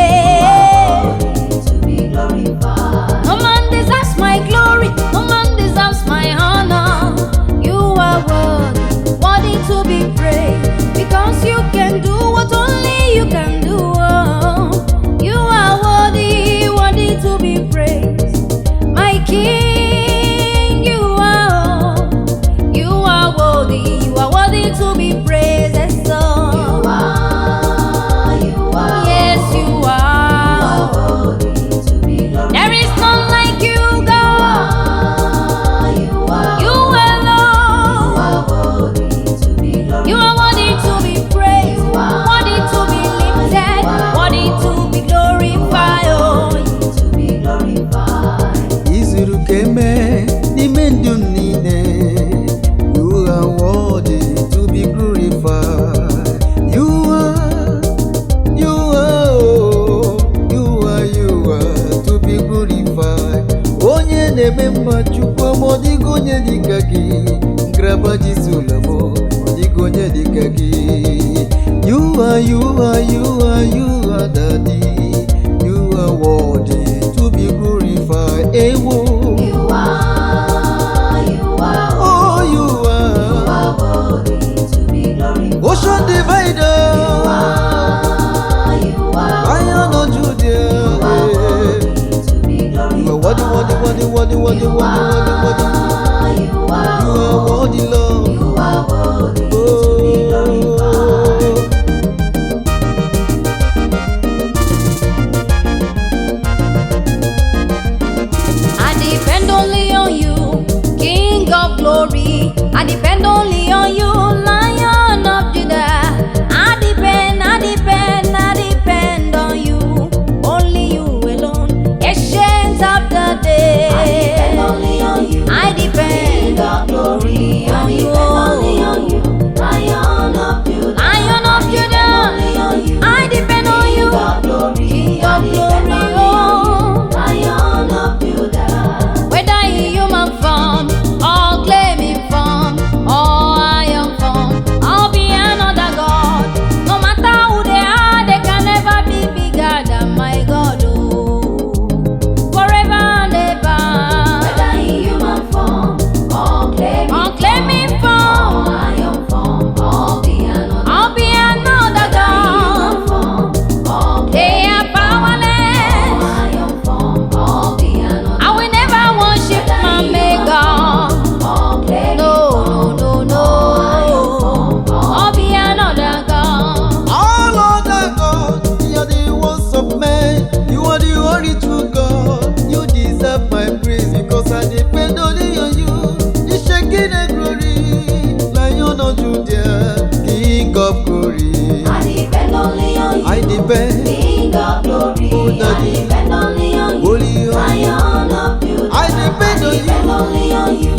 na-eme mma Chukwu ọma, ọ dịghị onye dịka gị. Ngraba Jisulamo, ọ dịghị onye dịka gị. You are Daddy. You are worthy to be glorified. Ewo. You are Oh, you are worthy to be glorified. Ocean divider. You are Lion of Judah. worthy to be glorified. You are worthy. You You are worthy, Lord. You are worthy to be glorified. I depend only on you, King of glory. I depend only on you, Lion of Judah. I depend on you, only you alone, Ancient of the day. I depend only on you. I depend King of glory. On you. Only on you, Lion of Judah. Lion of Judah. I depend on you, King of glory. Oh, Lion of Judah. Whether in human form or claiming form or iron form, I'll be another God. No matter who they are, they can never be bigger than my God. Oh, forever and ever. Whether in human form or claiming form or iron form, I'll be another God. They are powerless. I will never worship my maker. No. I'll be another God. All other gods, you are the ones of men. You are the only true God. You deserve my praise because I depend only on you. The shaking and glory, Lion of Judah, King of glory. I depend only on you. I depend, King of glory. Oh, Daddy. I depend only on you. Holy on you. Lion of Judah. I depend on depend you. only on you.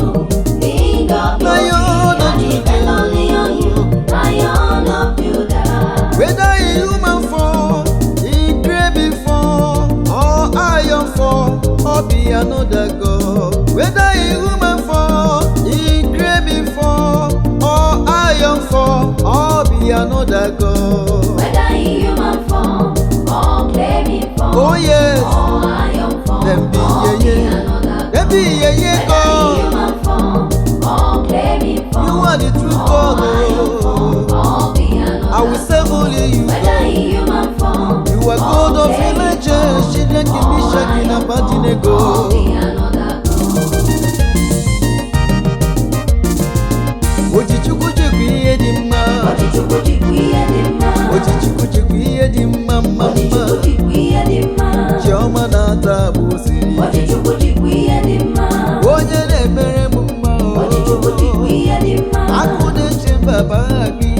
King of glory. Lion of I depend Judah. only on you. Lion of Judah. Whether in human form, in gravy form, or iron form, or be another God. Whether in human form, in gravy form, or iron form, or be another God. Whether in human form or claiming form Oh yes, or iron form, them be or be ye another them be ye Whether in God. human form or claiming form, You are the true God. or be another I will serve only you, Whether in God. human form You are God of Elijah, Shadrach, Meshach, and or Abednego. be another Ojichukwu chekwa ihe dị mma. Chukwu chikwu ihe dị mma. Ojichukwu chekwa ihe dị mma mma mma. Chukwu chikwu ihe dị mma. Chiọma na-ata bụ osiri. Chukwu chikwu ihe dị mma. Onye na-emere m mma. Chukwu chikwu ihe dị mma. Akụ na-eche baba gị.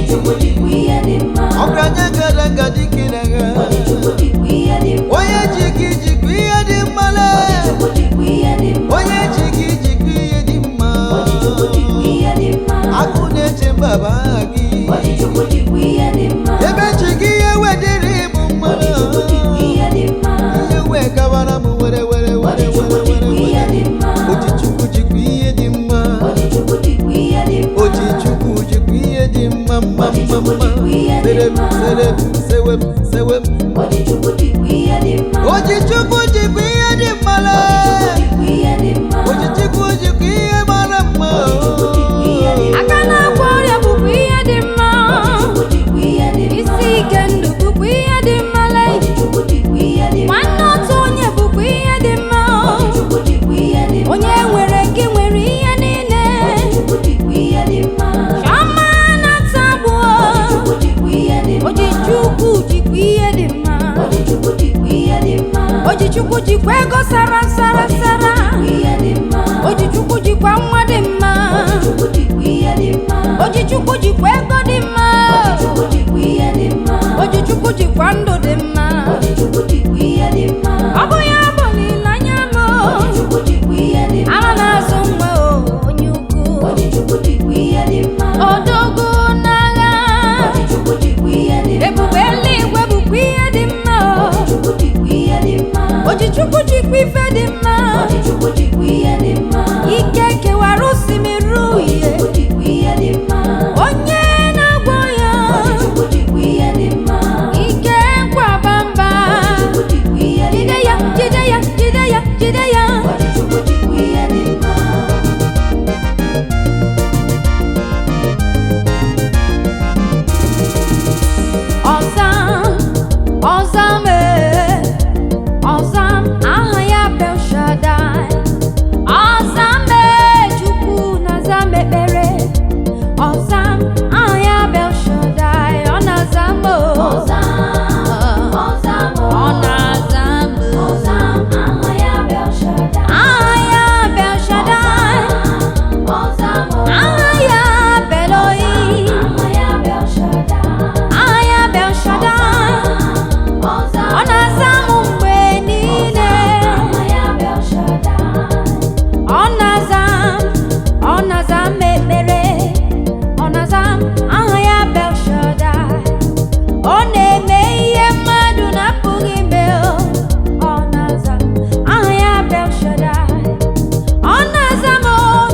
Chukwu chikwu ihe dị mma. Ọgaranya gara aga dike na agha. Chukwu chikwu ihe dị mma. Onye ji gị jikwa ihe dị mma lee. Chukwu chikwu ihe dị mma. Onye ji gị jikwa ihe dị mma. Chukwu chikwu ihe dị mma. Akụ na-eche baba gị. Chukwu chikwu ihe dị mma. Ebe chi gị ihe wedịrị m mma. Chukwu chikwu ihe dị mma. Ihe wee gawara m were. Chukwu chikwu ihe dị mma. Ojichukwu jikwa ihe dị mma. Chukwu chikwu ihe dị mma. Ojichukwu jikwa ihe dị mma mma mma mma. Sewep. Chukwu chikwu ihe dị mma. Ojichukwu jikwa ihe dị mma lee. Chukwu ihe dị mma. Ojichukwu jikwa ihe mara mma. aka na-agwọ ọrịa bụkwa ihe dị mma. Chukwu chikwu ihe dị mma. Isi ike ndụ bụkwa ihe dị mma. Chukwu chikwu ihe dị mma. Nwanne otu onye bụkwa ihe dị mma. Chukwu chikwu ihe dị mma. Onye nwere gị nwere ihe niile. Chukwu chikwu ihe dị mma. Chiọma na-atabụ. Chukwu chikwu ihe dị mma. Ojichukwu jikwa ihe dị mma. Chukwu chikwu ihe dị mma. Ojichukwu jikwa ego sara. Ihe dị mma. Ojichukwu jikwa nwa dị mma. Chukwu chikwu ihe dị mma. Ojichukwu jikwa ego dị mma. Chukwu chikwu ihe dị mma. Ojichukwu jikwa ndụ dị mma. Chukwu chikwu ihe dị mma. Ọ bụ ya bụ olileanya m. Chukwu chikwu ihe dị mma. Ara na-azụ nwa onye ukwu. Chukwu chikwu ihe dị mma. Odogwu n'agha. Chukwu chikwu ihe dị mma. Ebube eluigwe bụkwa ihe dị mma. Chukwu chikwu ihe dị mma. Ojichukwu jikwa ife dị mma. ike kewara osimiri uhie onye na-agwọ ya ike nkwabamba jide ya jide ya jide ya jide ya Ozam aha ya Belshadai Ozam Chukwu na-azam ekpere Ozam aha ya Belshadai ọ na-azam ọ na-azam aha ya Belshadai aha ya Beloi aha ya Belshadai ọ na-azam mgbe niile ọ na-azam ekpere ọ na-azam aha ya Belshadai ọ na-eme ihe mmadụ na-apụghị ime ọ na-azam aha ya Belshadai ọ na-azam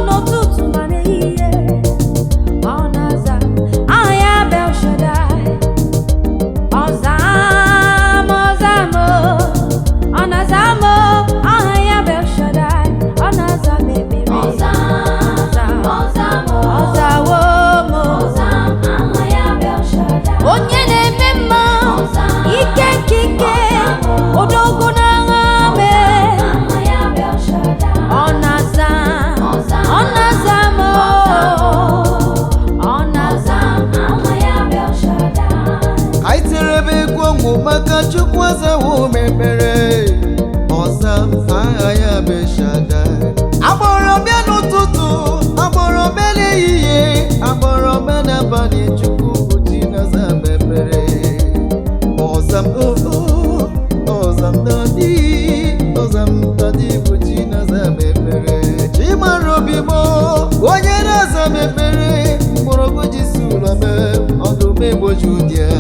n'ụtụtụ ma n'ehihie ọ na-azam aha ya Belshadai Ozam aha ya Belshadai ọ na-azam ekpere onye na-eme mma ike nkike odogwu n'agha mee ọ na-azam aha ya Belshadai anyị tere ebe egwu ọnwụ maka Chukwu azawo mekpere Ozam aha ya Belshadai agbọrọ bịa n'ụtụtụ agbọrọ bịa n'ehihie agbọrọ bịa n'abalị Chukwu bụ chi na-aza mekpere Ozam Ozam dadi bụ chi na-aza mekpere chi mara obi m onye na-aza mekpere mgbọrọgwụ ji si ụlọ mee ọdụm egbochi ụdị ya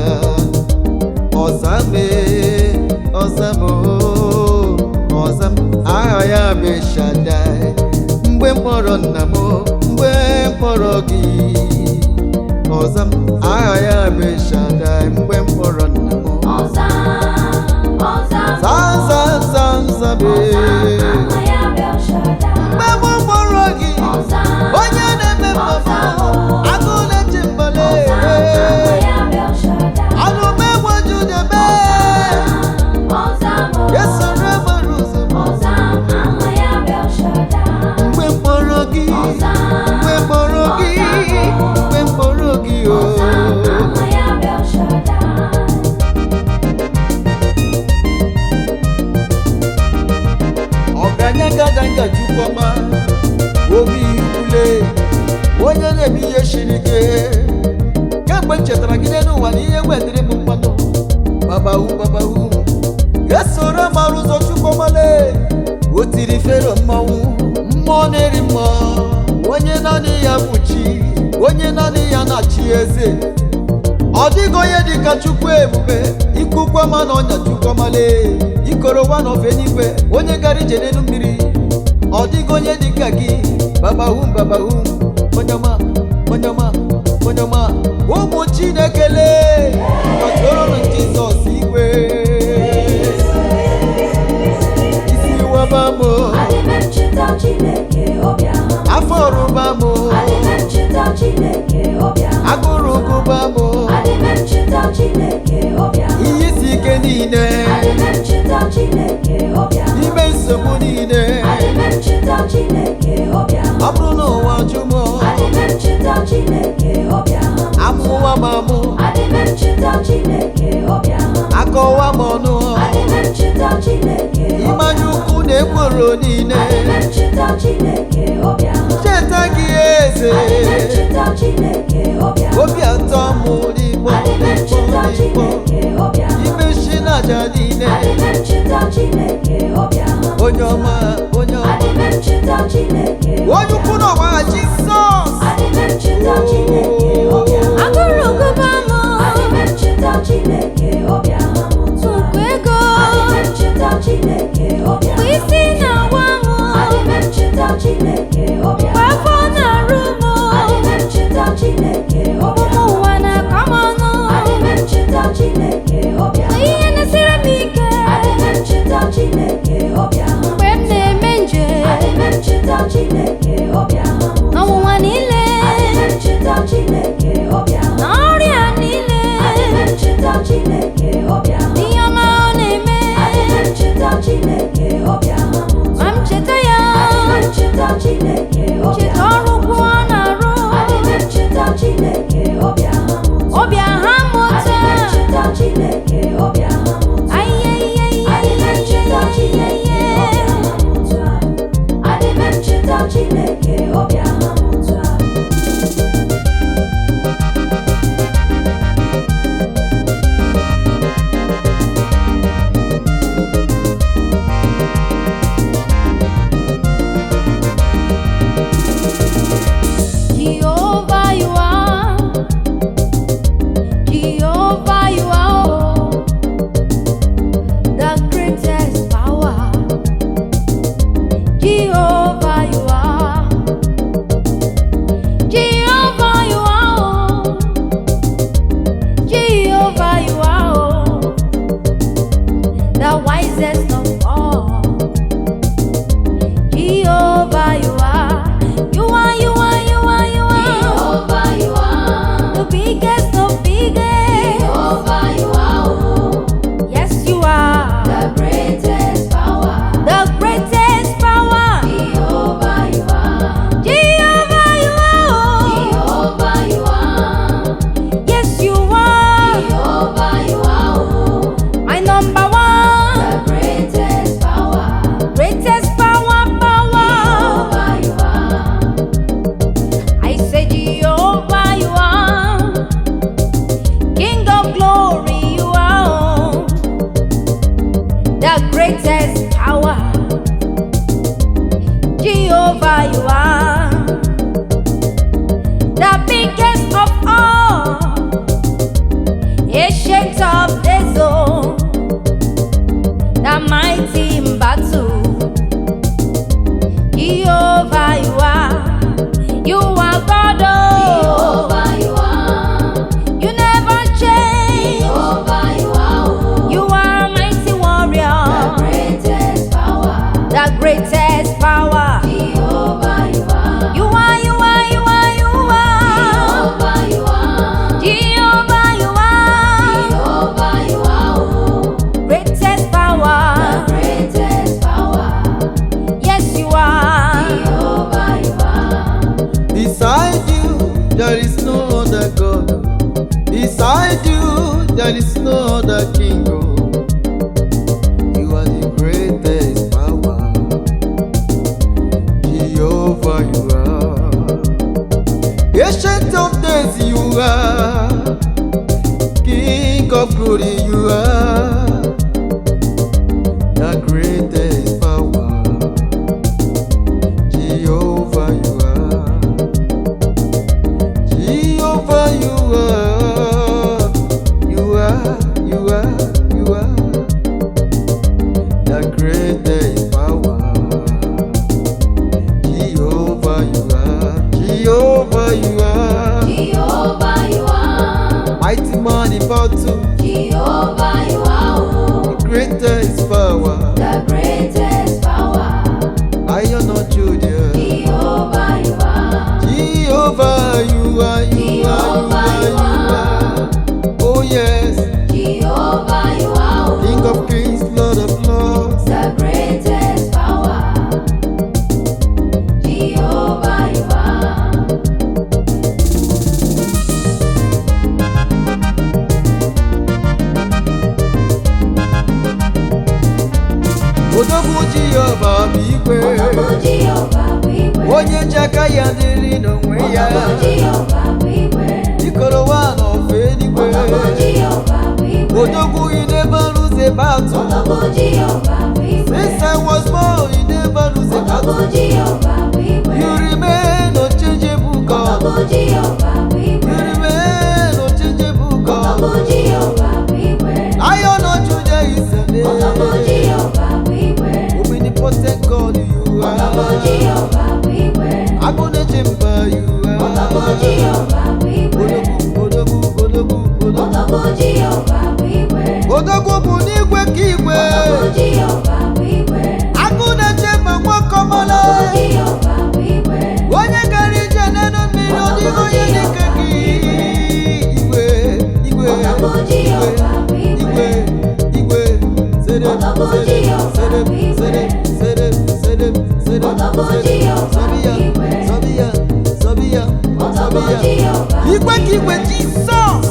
Ozam aha ya Belshadai mgbe mkpọrọ nna m mgbe mkpọrọ gị Ozam aha ya Belshadai mgbe mkpọrọ nna m zazazazabe mgbe m mkpọrọ gị onye na-eme mma agụ na-eche mbale ọdụm egbochi ụdị ebe esoro mara ụzọ mgbe mkpọrọ gị ọgaranya gadanga Chukwuma obi ule onye na-eme ihe siri ike kemgbe m chetara gị n'ụwa na ihe wetara m mmanụ babahu esoro mara ụzọ Chukwuma o tiri Fero mmanwụ mmụọ na-eri mmụọ onye naanị ya bụ chi onye naanị ya na-achị eze ọ dịghị onye dịka Chukwu ebube ikukwama na ọnya Chukwuma ikorowa n'ofe n'igwe onye gara ije n'elu mmiri ọ dịghị onye dịka gị babahu onyoma ụmụ Chineke ọtụrụ Jizọs igwe isi wabamo afọ rụbamo agụrụ gụbamo ihe isi ike niile n'ime nsogbu niile ọ bụrụ n'ụwa jụmọ amụwa m amụ akọwa m ọnụ ịmanya ukwu na ekworo niile cheta gị eze obi atọ m n'igbo imechi na aja niile onye ọma onye ukwu n'ọgba Jizọs agụrụ gụba m tukwu ego mgbe isi na-awa m Chineke Obiaham. Mgbe m na-eme njem Adị m echeta Chineke Obiaham. n'ọnwụnwa niile Adị m echeta Chineke Obiaham. n'ọrịa niile Adị m echeta Chineke Obiaham. ihe ọma ọ na-eme Adị m echeta Chineke Obiaham. ma m cheta ya Adị m echeta Chineke cheta Obiaham. ọrụ ukwu ọ na-arụ Adị m echeta Chineke Obiaham. Obiaham Adị m echeta Chineke Obiaham. Adị m echeta Chineke Obiaham. Adị m echeta Chineke Obiaham. Jehovah you are, Jehovah you are, oh, the greatest power. Jehovah you are, Jehovah you are, oh, Jehovah you are, oh, the wisest of all. Jehovah you are, you are, you are, you are, you are. Jehovah you are. The biggest of biggest. Jehovah you are. Yes, you are. The greatest power. The greatest power. Jehovah you are. Jehovah, you are. Jehovah you are. Yes, you are. Jehovah you are. My number The one. greatest power. Greatest power, power. Jehovah you are. I say Jehovah, you are. King of glory, you are. The greatest power. Jehovah, you are. The biggest of all. Ancient of days, oh. The mighty in battle. Jehovah, you are. You are God, oh. Jehovah you are. You never change. Jehovah you are. You are a mighty warrior. The greatest power. The greatest power. Jehovah you are. You are, you are, you are, you are. Jehovah you are. Jehovah, you are. Jehovah you are. Greatest power. The greatest power. Yes, you are. Jehovah you are. Beside you, there is no other God. Beside you, there is no other King. Oh, you are the greatest power. Jehovah, you are. Ancient of days, you are. King of glory, you are. The greatest power. Jehovah, you are. Jehovah, you are. You are, you are, you are. The greatest power. Jehovah, you are. Jehovah, you are. Jehovah you are. Mighty man in battle. Jehovah you are. The greatest power. The greatest power. Iron or Judah. Jehovah you are. Jehovah, you are, you are, you are, you are. Oh yes, Jehovah you are. King of kings, Lord of lords. The greatest power. Jehovah you are. Odogwu Jehovah bụ igwe. Ọnọdụ Jehovah bụ igwe. Onye ji aka ya dịrị n'onwe ya. Ọnọdụ Jehovah bụ igwe. Ikorowa n'ofe eluigwe. Ọnọdụ Jehovah bụ igwe. Odogwu, you never lose a battle. Ọnọdụ Jehovah bụ igwe. Since I was born, you never lose a Ọnọdụ battle. Jehovah bụ igwe. You remain unchangeable God. Ọnọdụ Jehovah bụ You igwe. remain unchangeable Ọnọdụ God. Jehovah bụ igwe. Iron or Judah is your Ọnọdụ name. Jehovah bụ igwe. Omnipotent God you Ọnọdụ are. Jehovah bụ igwe. Agụneche mba you Ọnọdụ are. Jehovah bụ igwe. Odogwu, odogwu, odogwu, odogwu. Ọnọdụ Jehovah bụ igwe. Odogwu bụ n'igwe ka igwe. Ọnọdụ Jehovah bụ igwe. Igwe ka igwe Jizọs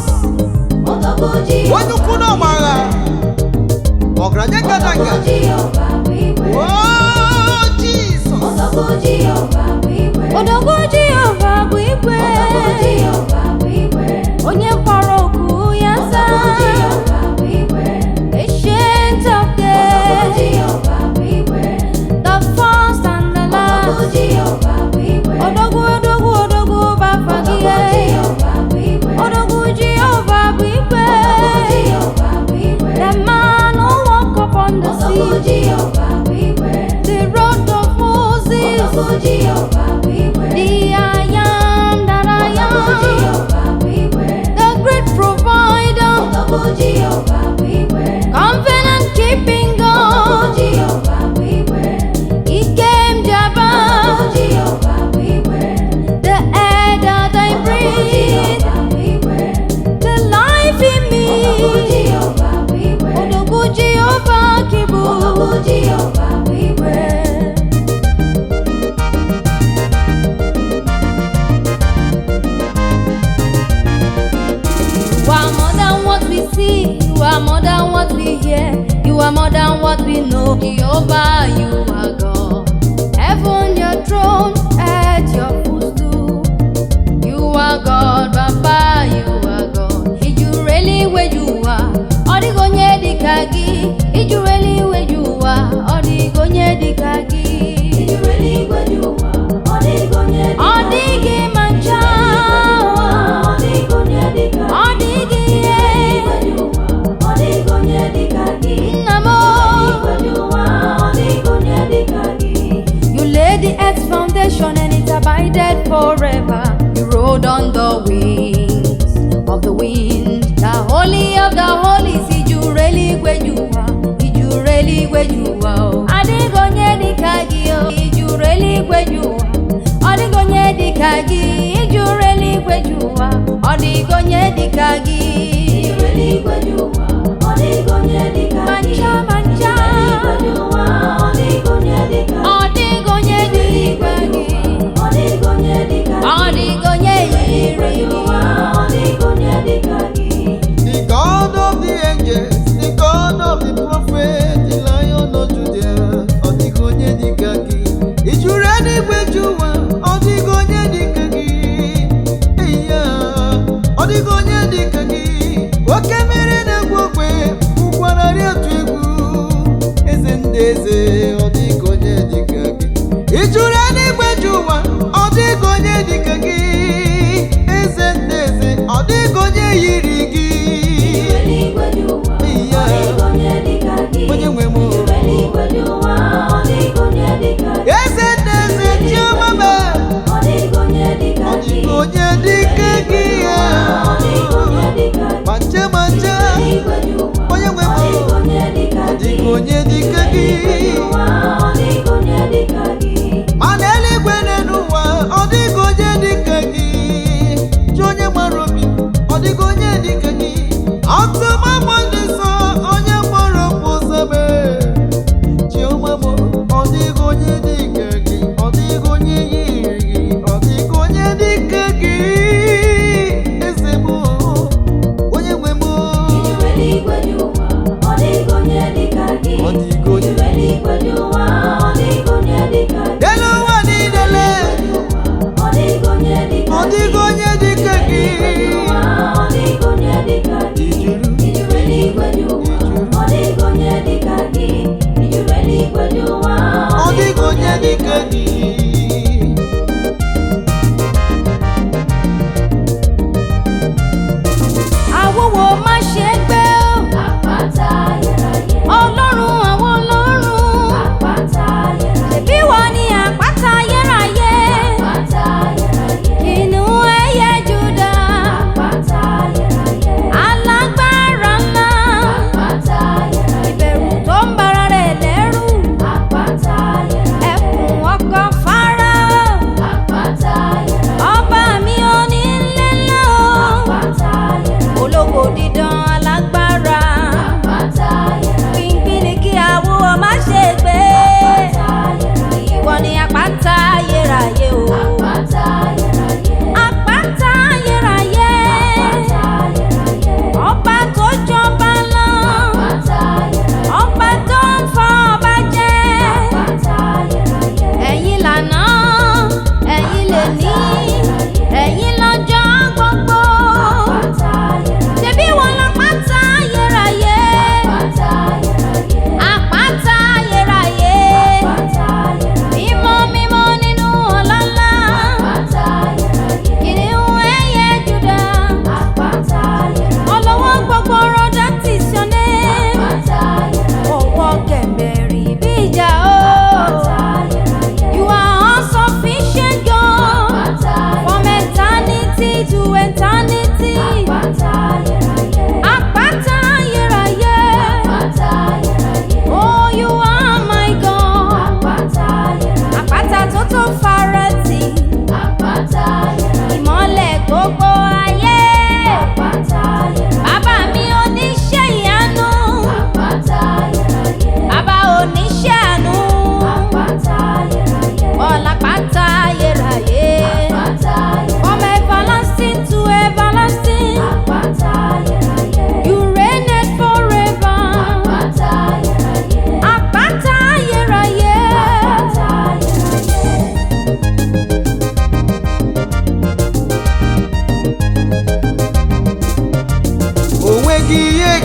onye ukwu na ọgbagha ọgaranya gadaga Jizọs Odogwu Jehova bụ igwe onye kpọrọ oku ya za Ancient of days, the first and the last. Odogwu Baba gị Odogwu Jehova bụ igwe, the man who walk upon the sea, the road of Moses, the I am that I am, the great provider, covenant keeping God. He came Jabba, the air that I breathe, the life in me. Odogwu Jehova Kibu. You are more than what we see, you are more than what we hear, you are more than what we know. Jehovah, you are God. Heaven, your throne, earth, your footstool. You are God, Baba, you are God. Is you really where you are? Odigonye dikagi. Is you really where you are? Odigonye dikagi. Is you really where you are? Odigonye dikagi. Odigi mancha. Odigonye dikagi. Odigi Namo. You laid the earth's foundation and it abided forever. You rode on the wings of the wind. The holy of the holies, is you really where you are? Is you really where you are? Adigonye dikagi, is you really where you are? Adigonye dikagi, is you really where you are? Adigonye dikagi, is you really where you are? Adigonye dikagi, mancha mancha. Adigonye dikagi, Adigonye dikagi, Adigonye dikagi. The God of the angels, the God of the prophet, the Lion of Judah, Odigonye dikagi. Is you ready where you are? Odigonye dikagi. Odigonye dikagi. Oke mere na gwogwe, ụkwara rịatụ egwu. Eze ndị eze, Odigonye dikagi. Is you ready where you are? Odigonye dikagi. Eze ndị eze, Odigonye yiri gị. Onye nwe m eze ndị eze chiọmama Odigonye dikagi manche manche onye nwe m Odigonye dikagi mana eluigwe n'ụwa Odigonye dikagi chi onye mara obi Odigonye dikagi ọtụmamụ ndị nsọ onye mkpọrọ mkpụsame chiọmamụ Odigonye dikagi Odigonye yiri gị Odigonye dikagi eze m onye nwe m Odigonye elu ụwa niile Odigonye dikagi Odigonye dikagi Àwòwò má ṣe gbé o. Àpáta ayérayé. Ọlọ́run àwọn ọlọ́run. Àpáta ayérayé. Ṣèbí wọ ni àpáta ayérayé. Àpáta ayérayé. Kìnnìún ẹ̀yẹ Júdà. Àpáta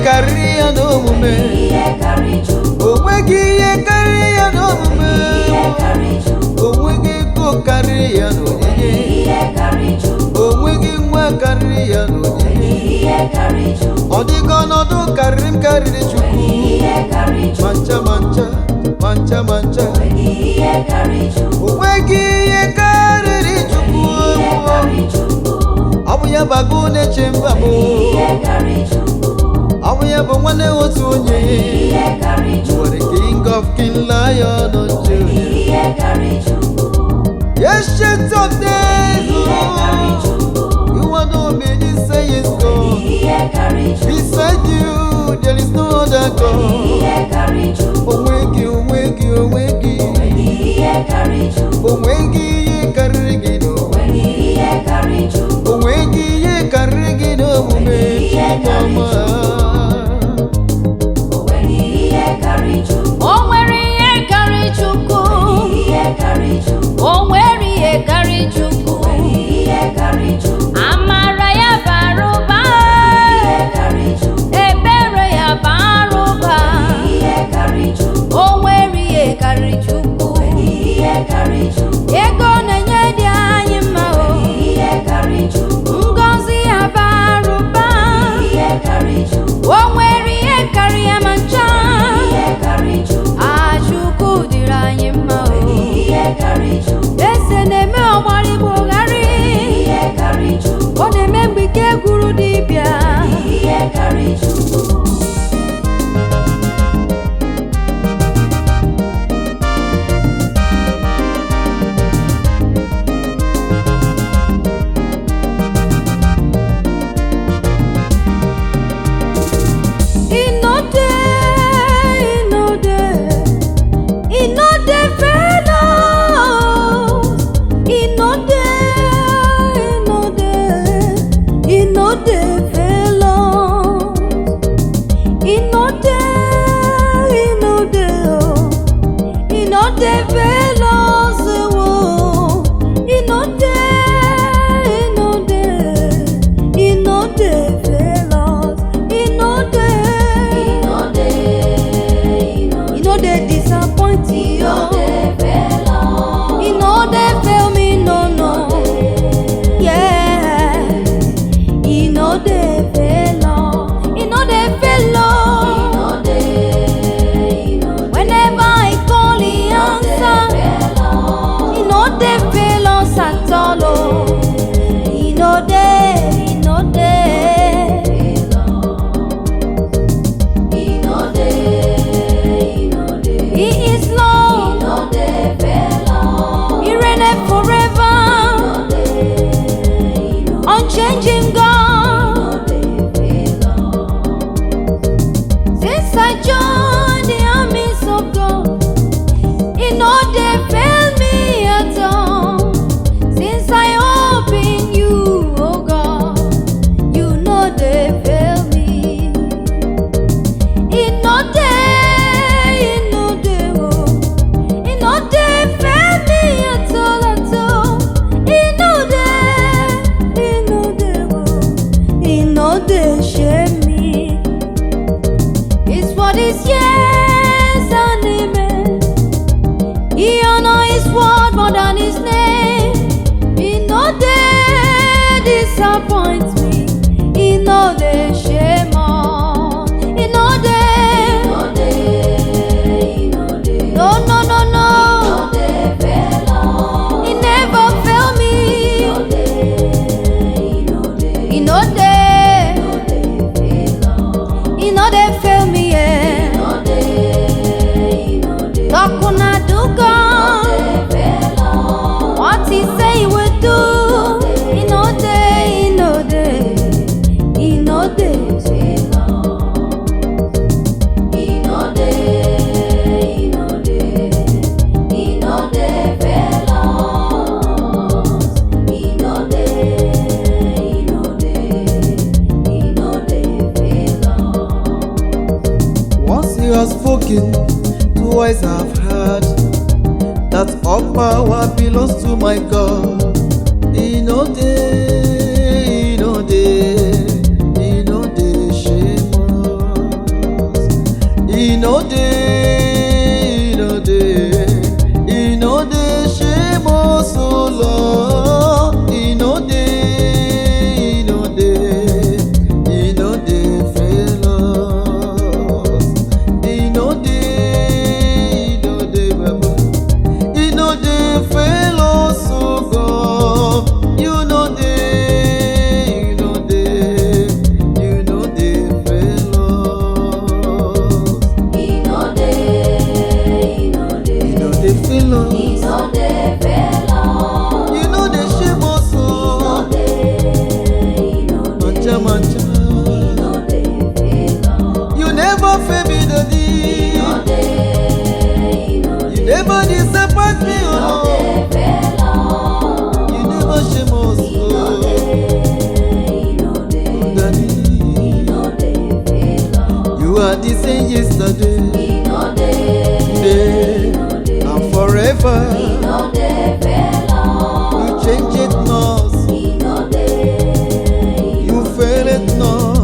karịrị ya n'omume. Onweghị ihe karịrị ya n'omume. Onweghị ego karịrị ya n'onyinye. Onweghị nwa karịrị ya n'onyinye. Ọ dịghị ọnọdụ karịrị m karịrị Chukwu. Mancha mancha mancha mancha. Onweghị ihe karịrị Chukwu. Ọ bụ ya bụ agụ na-eche mba m. Ọ bụ ya bụ nwanne otu onye. You are the King of Kings, Lion of Judah. Ancient of days, you are the omni saying God. Beside you, there is no other God. Onwegi, onwegi, onwegi. Onwegi ye karịrị gị n'omume. Onwegi ye karịrị gị n'omume. Mama. O nwere ihe karịrị Chukwu. O nwere ihe karịrị Chukwu. Amara ya bara ụba. Ebere ya bara ụba. O nwere ihe karịrị Chukwu. Ego na-enye dị anyị mma o. Ngọzi ya bara ụba. O nwere ihe karịrị ya ma ncha. Chukwu dịrị anyị mma o. Eze na-eme ọgbara igbo gharị. Ọ na-eme mgbe ike gwụrụ dibịa. Spoken, twice I've heard that all power belongs to my God. In no day, in no day, in no day, shame. know dey, you know dey shame us, oh Lord. You know dey, you know dey fail us. You know dey, Baba. You know dey fail us, oh God. You know dey, you know dey fail us. He no dey, Fail us. he no dey fail us. You know dey shame us, oh. He no Mancha, mancha. dey fail us. You never fail me, Daddy. You never disappoint me, oh. You never shame us, oh. Daddy. You are the same yesterday, today, and forever. You change it not, you fail it not.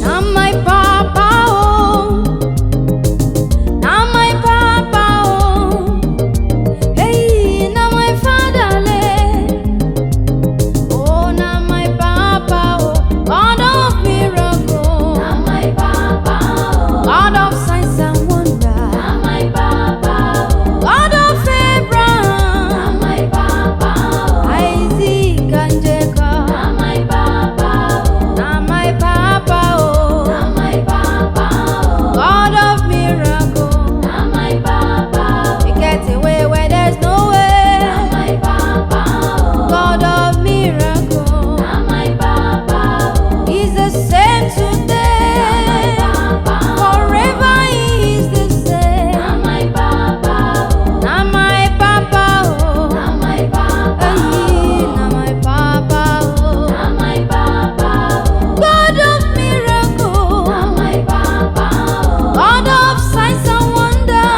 Na my papa oh, na my papa oh, hey na my father le, oh na my papa oh, God of miracle, Na my papa, God of signs and wonder, na my papa, God of Abraham, na my papa, Isaac and Jacob, na my papa, na my papa oh, na my papa, God of miracle. na my papa, We get away where there's no way. na my papa, God of miracle, na my papa, He's the same today. Forever He is the same. na my papa, Na my papa na oh, my papa, hey, na my papa oh, na my papa, God of miracle, na my papa, God of signs and wonder.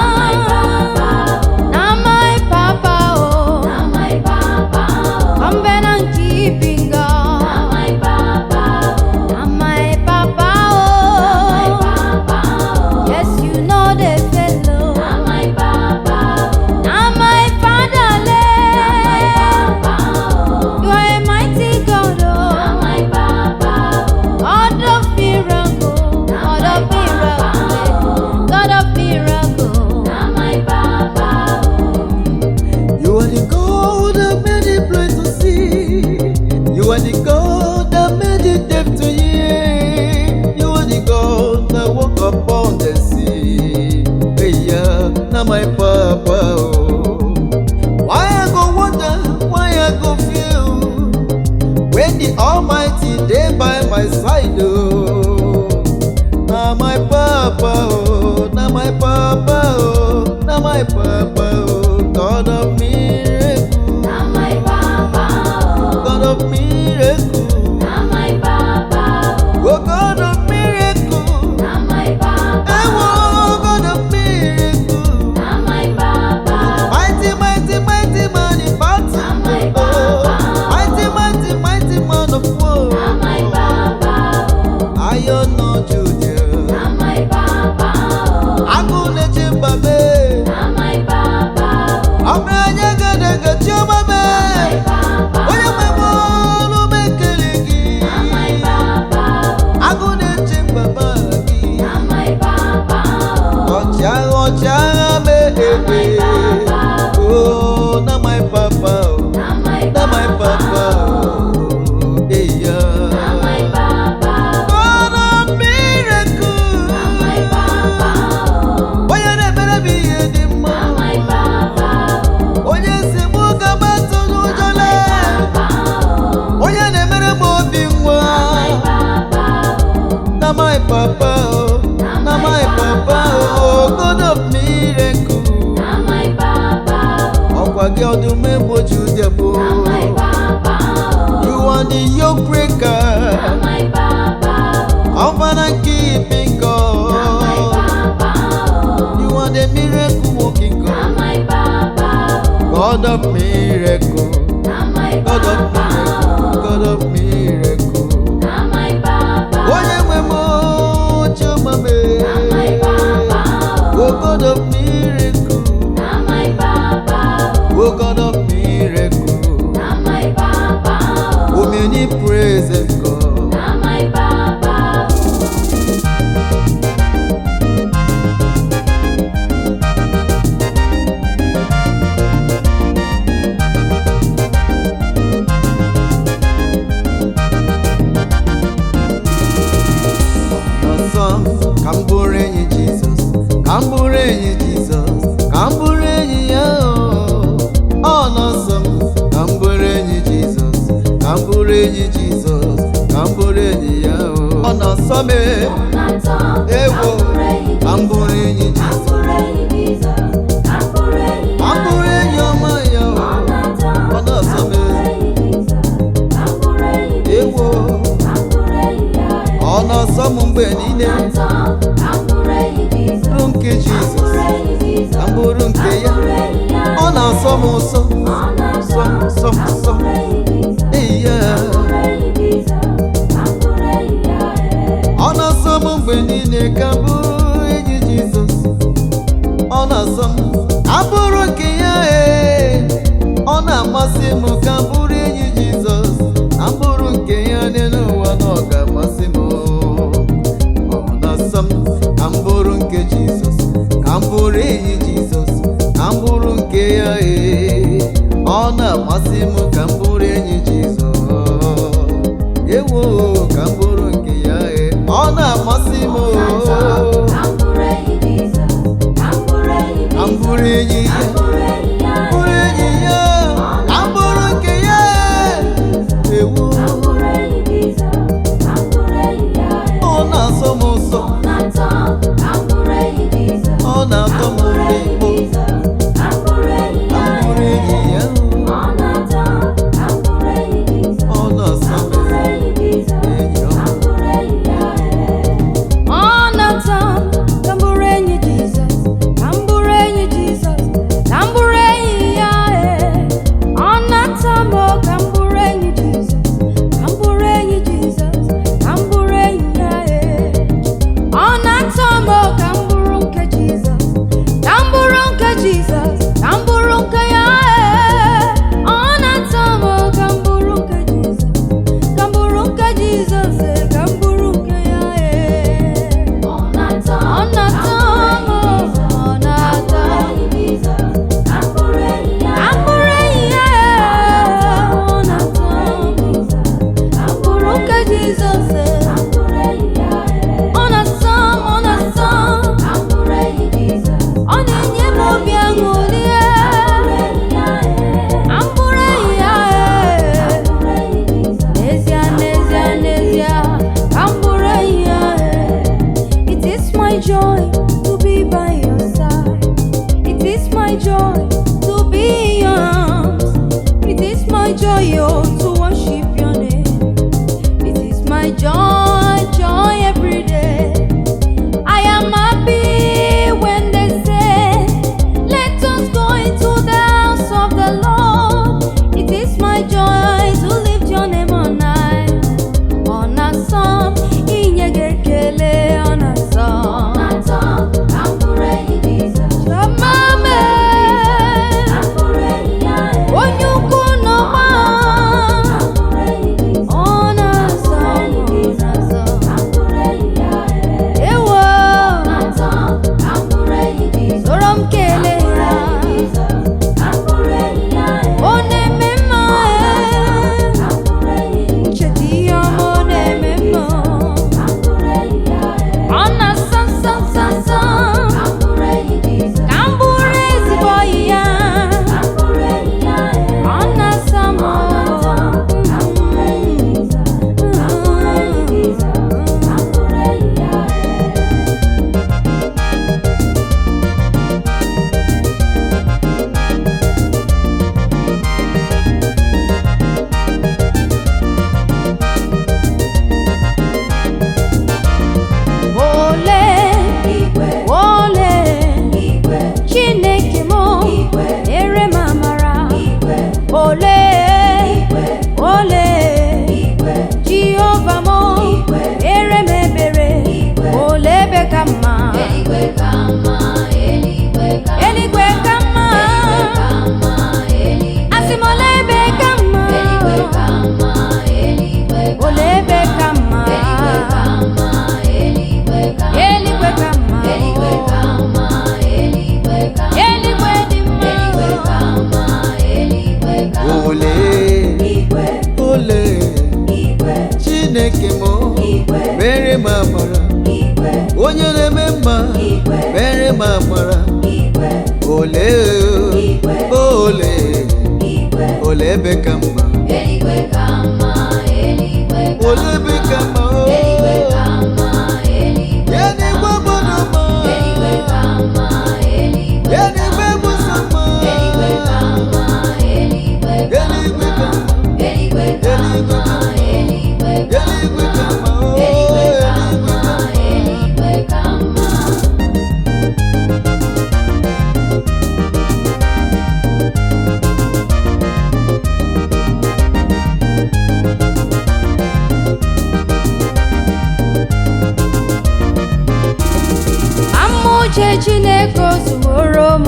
Na my papa oh, na my papa, covenant keeping na God. my papa, Na my papa my oh, papa, yes you know the fellow. na my papa, Na my father le, you are a mighty God na oh, my papa, God of miracle, God of miracle, God of miracle. na my papa, You are the God that made it blind to see. You are the God that made it deaf to hear. You are the God that walk upon the sea. Hey, yeah, now my papa. Oh. Why I go wonder, why I go feel when the Almighty day by my side. Oh, now my papa. Oh, now my papa. Oh, now my papa. Oh, God of miracle. na my papa, God of miracle, na my papa, oh God of miracle, na my papa, oh God of miracle, na my papa, mighty, mighty, mighty man in battle, oh, mighty, mighty, mighty man of war, na my papa, I am not Judea, na my papa, I go let you baby, na my papa, I'm ready to get you baby, oh you my boy, no make it na my papa, I go let you baby. na my papa, Ọ̀chá me, oh, na my papa, oh, na my na my papa, oh, yeah. na my papa, God of miracle, na my papa, onye na-emere m ihe dị mma, na my papa, onye si mụ gaba tụ n'ụjọle, onye na-emere m obi nwa, na my papa, oh, na my papa, oh, God of miracle. na my papa, Ọkwa gị ọdụm egboju dịbụ. na my papa, You are the yoke breaker. na my papa, covenant keeping God. You are the miracle working God. God of miracle. God of miracle. God of miracle. Onye nwe m Chuma me. Oh God of miracle. Oh God of miracle. Oh many praises God. Kamburenyi Jesus, Kamburenyi Jesus, Kamburenyi yo. Awesome, Kamburenyi Jesus, Kamburenyi Jesus, Kamburenyi yo. Awesome, ewo, Kamburenyi Jesus, Kamburenyi omaya. Awesome, ewo, awesome mbenine. Nke Jesus, Kamburu nke ya, ọ na-asọ m ụsọ, sọ, iya. Ọ na-asọ m mgbe niile, Kamburu enyi Jesus, ọ na-asọ m, abụrụ nke ya, ọ na-amasị m, Kamburu enyi Jesus, abụrụ nke ya n'elu ụwa na ọ ga-amasị m. Kamburu nke Jesus, Kamburu enyi Jesus, Kamburu nke ya ọ na-amasị m, Kamburu enyi Jesus, ewo Kamburu nke ya ọ na-amasị m, Kamburu enyi ya, Kamburu enyi ya, Kamburu nke ya ewo ọ na-asọ m ụsọ. Ọ na-atọ m ụtọ. Kamburu enyi ya. Ọ na-asọ m enyi ọma. Ọ na-atọ Kamburu enyi Jesus, Kamburu enyi Jesus, Kamburu enyi ya. Ọ na-atọ m Kamburu enyi Jesus, Kamburu enyi Jesus, Kamburu enyi ya. Ọ na-atọ m Kamburu nke Jesus, Kamburu nke Jesus, Kamburu nke ya. Ọ na-atọ m Kamburu nke Jesus, Kamburu nke Jesus, Kamburu nke ya. Ọ na-atọ m, ọ na-atọ Kamburu enyi ya. Ọ na-atọ m Kamburu nke Jesus, ọ na-asọ m, ọ na-asọ m. Ọ na-enye m obi aṅụrị, Kamburu enyi ya. N'ezie, n'ezie, n'ezie, Kamburu enyi ya. It is my joy to be by your side. It is my joy to be in your arms. It is my joy, oh, to worship your name. It is my joy, joy every day. I am happy when they say, let us go into the house of the Lord. It is my joy to lift your name on high. On a song, inye gekele on a song. Chamame, onyuku no ma. On a song, uche Chineke ozuworo m.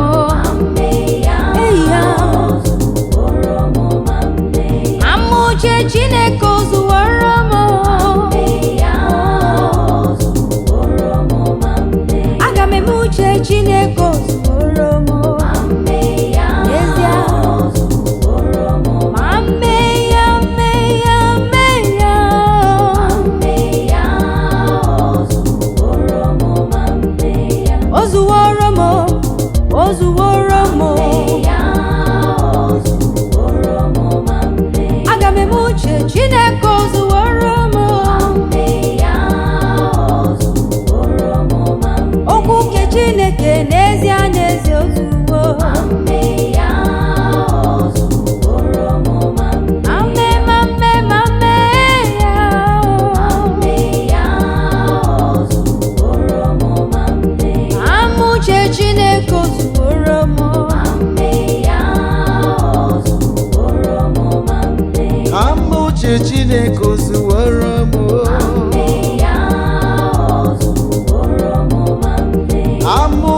Uche Chineke ozuworo m. Aga m eme uche Chineke ozuworo m. N'ezie, ma mme ya, mme ya, mme ya. Ozuworo m, ozuworo m. Aga m eme uche Chineke ozuworo m. Okwu nke Chineke n'ezie n'ezie ozuwo. Ame mame mame ya. Ama uche Chineke ozuworo m. Uche Chineke ozuworo m.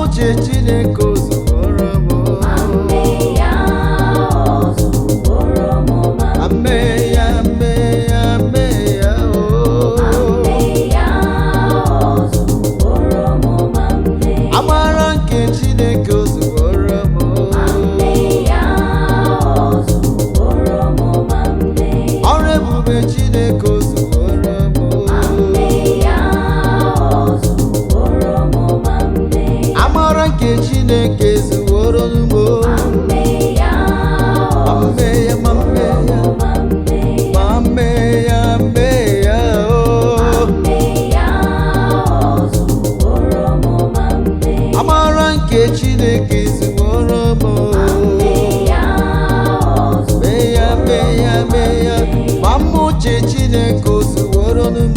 Uche Chineke ozuworo m. Ame ya, ame ya, ame ya, amara nke Chineke ozuworo m. Ọrụ ebube Chineke ozuworo m. Amara nke Chineke ezuworo m. Ame ya, ame ya, ame ya, ame ya, amara nke Chineke ezuworo m. Ma uche Chineke ozuworo m.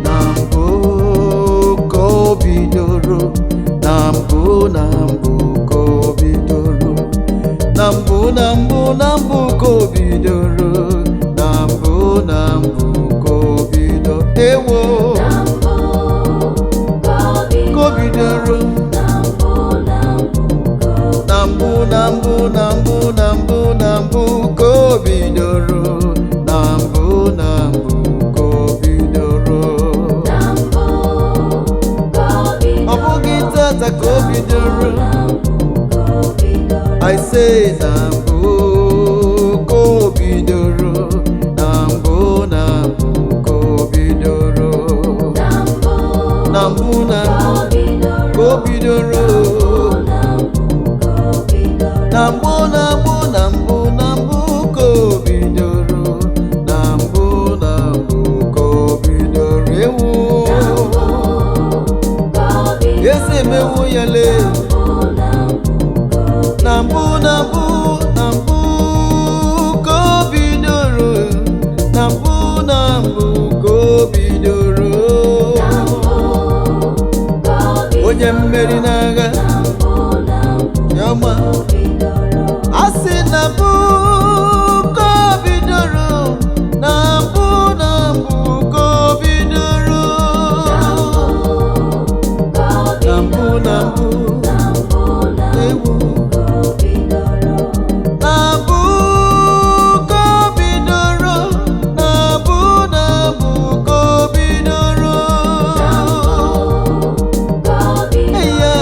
Na mbụ ka o bidoro, na mbụ ka o bidoro, na mbụ ka o bidoro, na mbụ ka o bidoro, ewo ka o bidoro, na mbụ ka o bidoro, na mbụ ka o bidoro. Ọ bụghị tata ka o bidoro, I say na mbụ ka o bidoro, na mbụ ka o bidoro, na mbụ ka o bidoro, na mbụ ka o bidoro, na mbụ ka o bidoro, ewu eze emewo ya le. Na mbụ ka o bidoro, na mbụ ka o bidoro, onye mmeri n'agha yama asị na mbụ ka o bidoro, na mbụ ka o bidoro, na mbụ ewu na mbụ ka o bidoro, na mbụ ka o bidoro, eya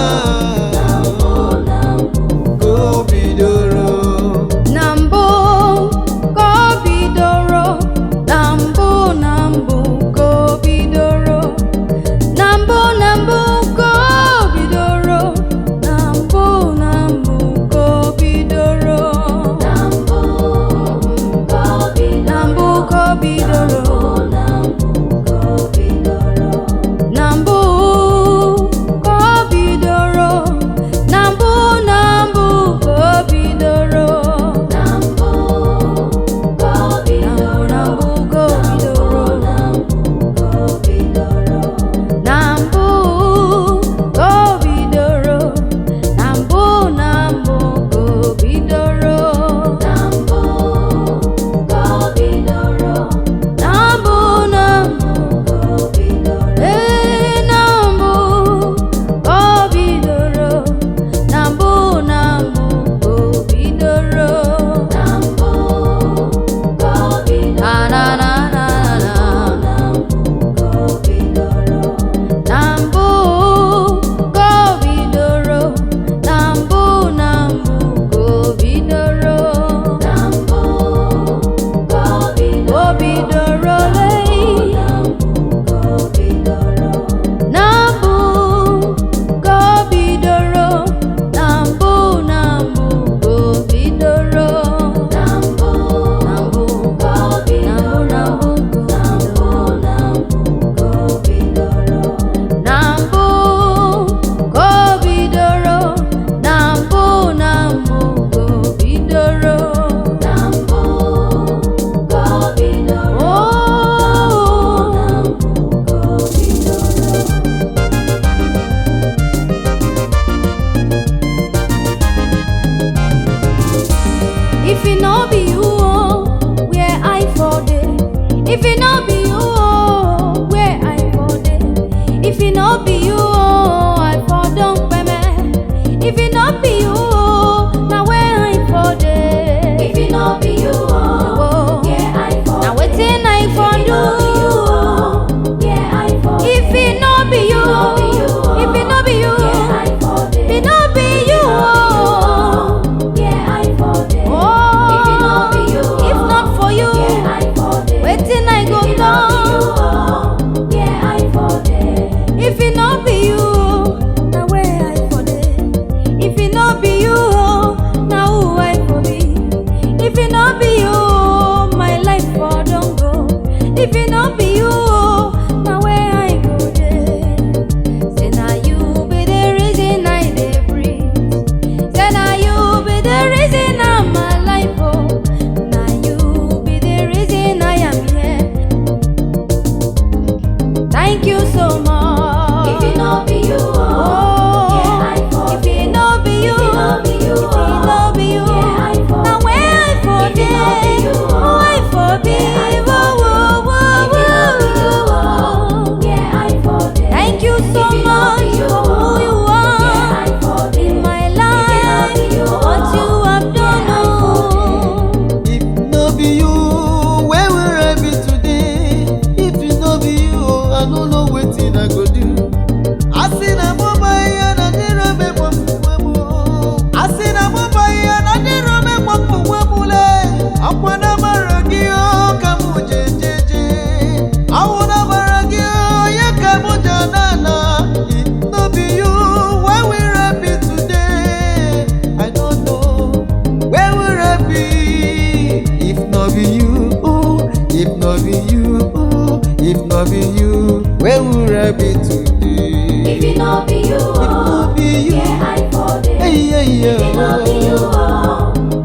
not be you, where would I be today? If it not be you, If not be you, yeah, I for day. hey, yeah, If it not be you,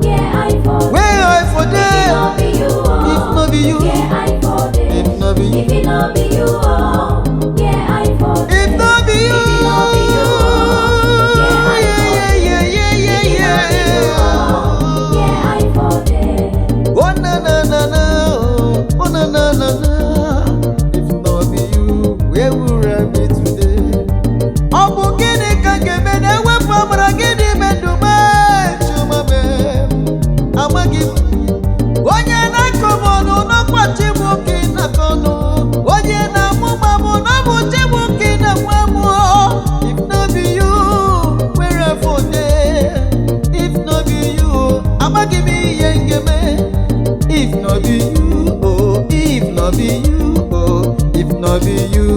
yeah. yeah, I for day. Where I for If it day? not be you, If not be you, yeah, I for day. if not be If you, it not be you, yeah, I for day. if not be you, If it not be you, yeah, I for day. yeah, yeah, yeah, If it not be you, yeah. yeah, I for day. Oh na na na na, oh na na na na. If not be you, where would I be today? Ọ bụ gịnị ka m ga-eme na-ewepụ amara gịnị medume chumame? Amaghị m. Onye na-akọ m ọnụ n'ọkwa Chibuke na-akọnụ. Onye na-amụ m amụ n'ọbụ Chibuke na-amụ amụ. If not be you, where I for day? If not be you, amaghị m ihe m ga-eme. If not be you, oh, if not be you, oh, if not be you,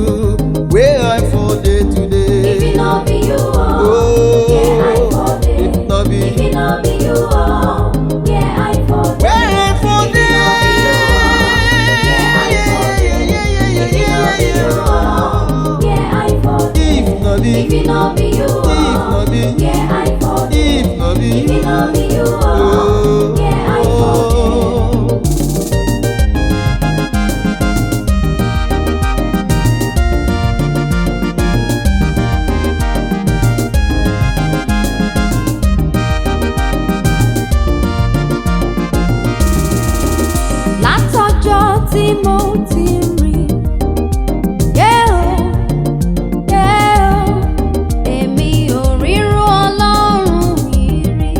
where I for day If today? it not be you, Oh, yeah, I for day. if not be If it not be you, yeah, I for day. where I for If it day? not be you, yeah, I for day. If it not be you, yeah, I for day. If not be, If it not be you, if not be, yeah, I for day. if not be, If it not be you, oh, yeah, I for day. Látọjọ́ tí mo ti rìn, èmi ò rírú Ọlọ́run yìí rí.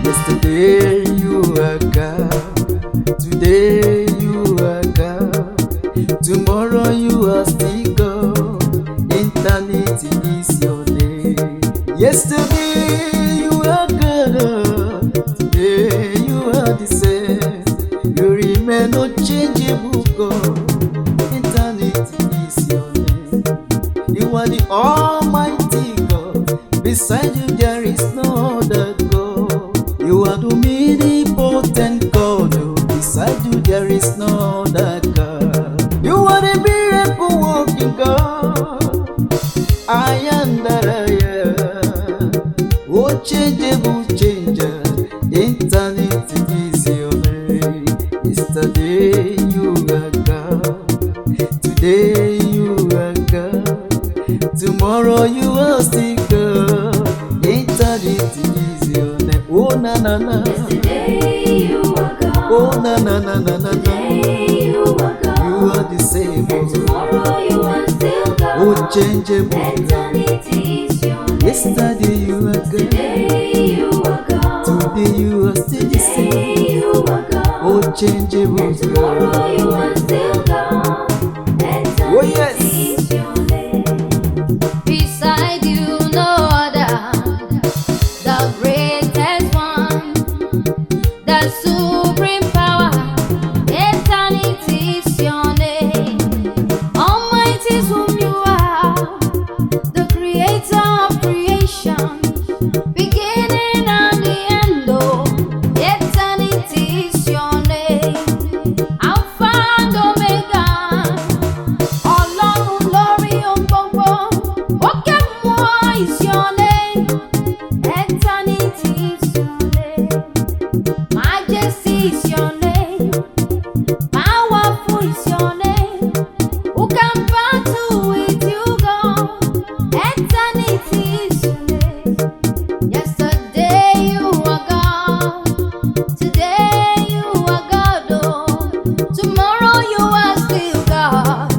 Yesterday you are God, today you are God, tomorrow you are still God, eternity is your name. Yesterday you are God, today you are the same, you remain unchangeable God, eternity is your name. You are the Almighty God, beside you there is no other God. You are the omnipotent God, oh, beside you there is no other God. You are the miracle working God, I am that I am. Oh, changeable changer, eternity is your name. Yesterday you are God, today you are God, tomorrow you are still God, eternity is your name. Oh na na na, Yesterday you are God. oh na na na na na na, Today you are God. you are the same. And tomorrow you are still God. Oh, changeable God. Eternity is your name. Yesterday you are God, Today you are God. today you are still the same. Today you are God. Oh, changeable And tomorrow God. you are still God. Eternity Oh, yes. is your name. Beside you, no other. The greatest one, the supreme power. Eternity is your name. Almighty is whom you are, the creator of creation, beginning and the end. Oh, eternity is your name. Alpha and Omega. Ọlọ́run lórí ohun gbogbo. Òkè mọ́ is your name. Eternity is your name. Majesty is your name. Powerful is your name. Who can battle with you, God? Eternity is your name. Yesterday you are God. Today you are God. Oh, tomorrow you are still God.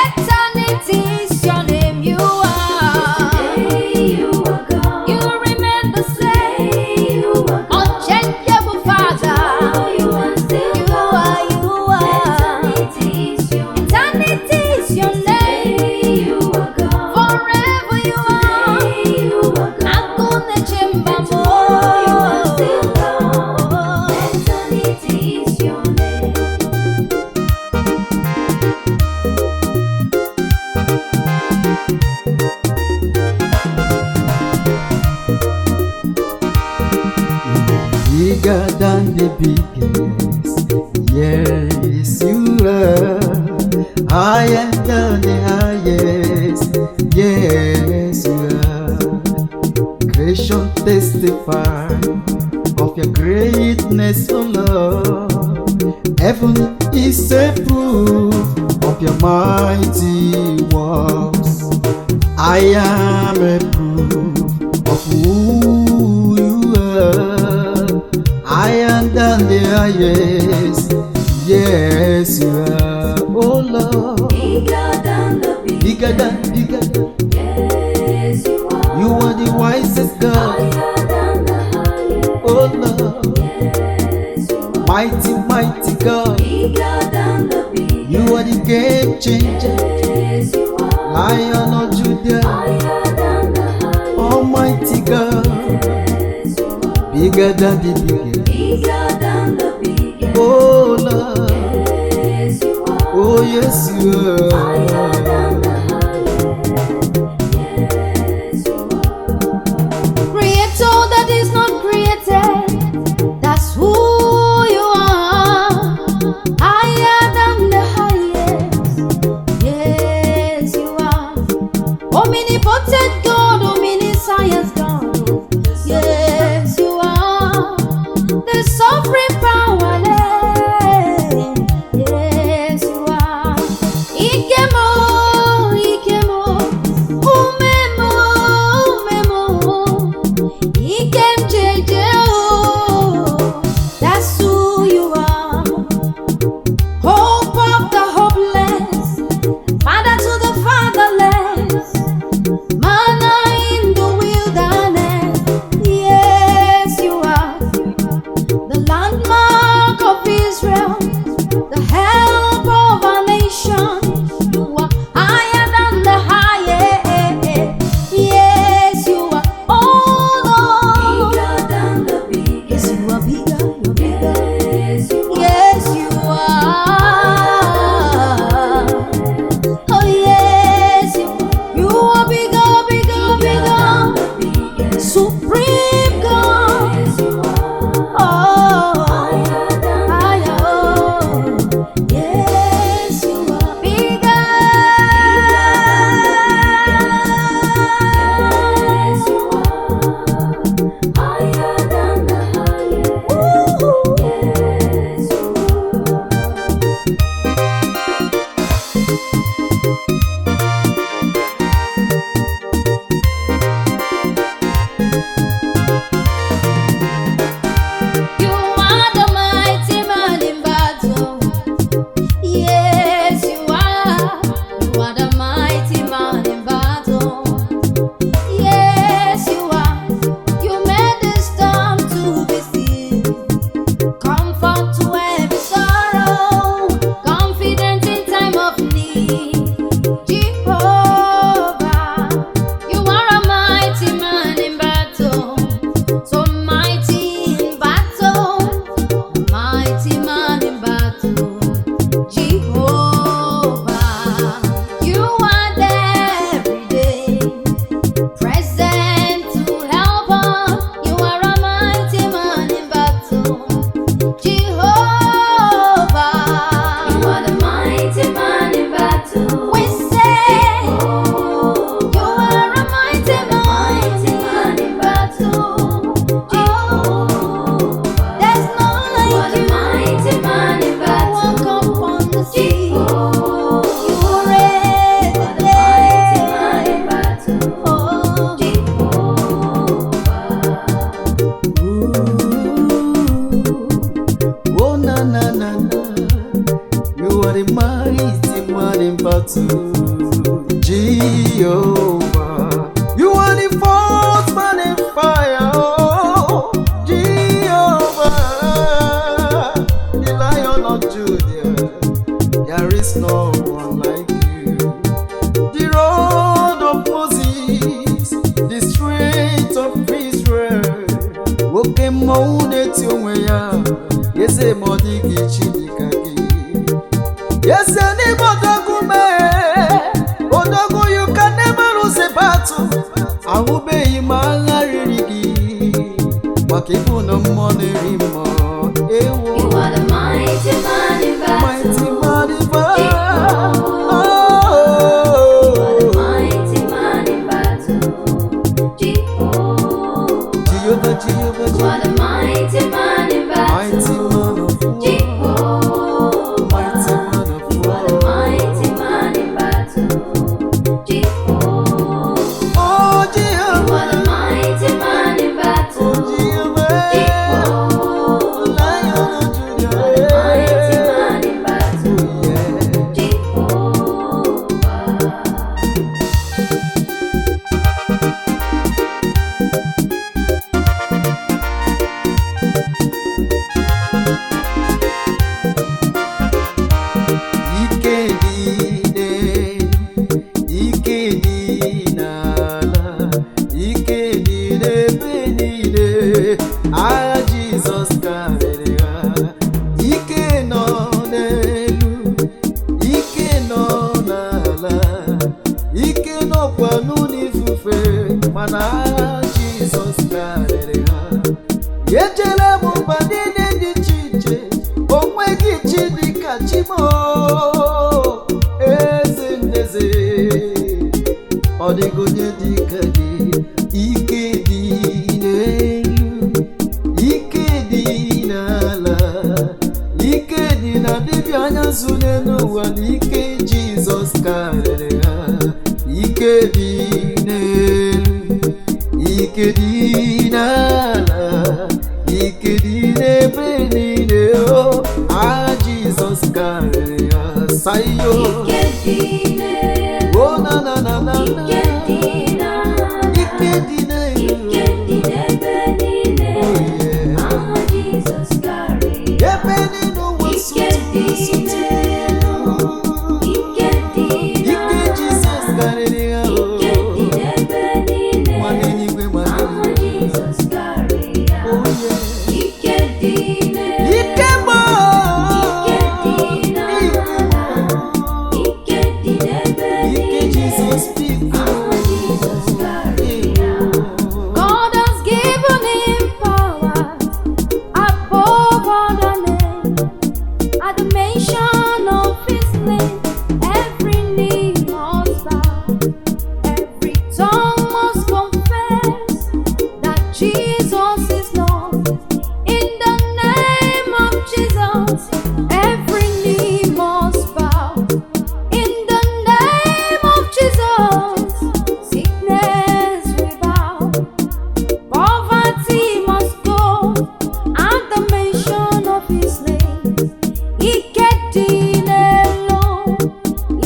Eternity is your name. You are. Today you are God. You remain the same. Today you are God. Unchangeable Father. Tomorrow you are still You God. are. You are. Eternity is your name. Eternity is your name. Today you are God. Forever you are. Today you are God. Akune chemba mo. Tomorrow you are still God. Eternity is your name. Bigger than the biggest, yes you are. Higher than the highest, yes you are. Creation testify of your greatness, oh Lord. Heaven is a proof of your mighty works. I am a proof of who you are. I am than the highest, yes you are. Oh Lord, Bigger than the bigger biggest. bigger than. Yes, you are. You are the wisest God. Higher than the highest. Oh Lord, Yes, you are. mighty God. Bigger than the biggest. You are the game changer, Yes, you are. Lion of Judah. Higher than the highest. Almighty God, Yes, you are. bigger than the biggest. Bigger than the biggest. Oh Lord, Yes, you are. oh yes you Higher are. than the highest. Yes, you are. Creator that is not created. That's who you are. Higher than the highest. Yes, you are. Omnipotent God, omniscience God. Yes, you are. The sovereign power. Yes, you are. in battle. Jehovah, you are the fourth man in fire. Oh, Jehovah, the Lion of Judah, there is no one like you. The rod of Moses, the strength of Israel. Woke mounted onwe ya, yese modigi chidikagi. Yes, anybody Odogo, you can never lose a battle. I obey Malarigi. Makipu no money more. You are the mighty man in battle. Mighty man in battle. You are the mighty man in battle. Jehovah, Jehovah, you are the mighty man in battle. mighty man of war. Mighty man of You are the war. mighty man in battle. Oh, You are the Jehovah, mighty man in battle. Jehovah, Lion of You are the mighty man in battle. Jesus karịrị ha. Ike nọ n'elu, ike nọ n'ala, ike nọkwa n'ifufe, mana agha Jizọs karịrị ha. Ejela m mba niile dị iche iche, o nweghị chi dịka chi m. Eze ndeze, ọ dịghị onye dịka gị. Ike dị n'elu, ike dị n'ala, ike dị na dibịa anya zune n'ụwa, na ike Jizọs karịrị ha. Ike dị n'elu, ike dị n'ala, ike dị n'ebe niile. O agha Jizọs karịrị ha. Sayo, o na na na na na, ike dị n'elu. Oh yeah. Ebe niile ụwa sụtụ sụtụ. Ike Jizọs karịrị ha. Nwanne n'igwe, nwanne n'igwe. Oh yeah. Ike mo. Ike Jizọs biko. God has given him power above other men. At the mention of his name, every knee must bow, every tongue must confess that Jesus is Lord. In the name of Jesus, every knee must bow. In the name of Jesus, sickness will bow. Poverty must go at the mention of his name. Ikedinelo,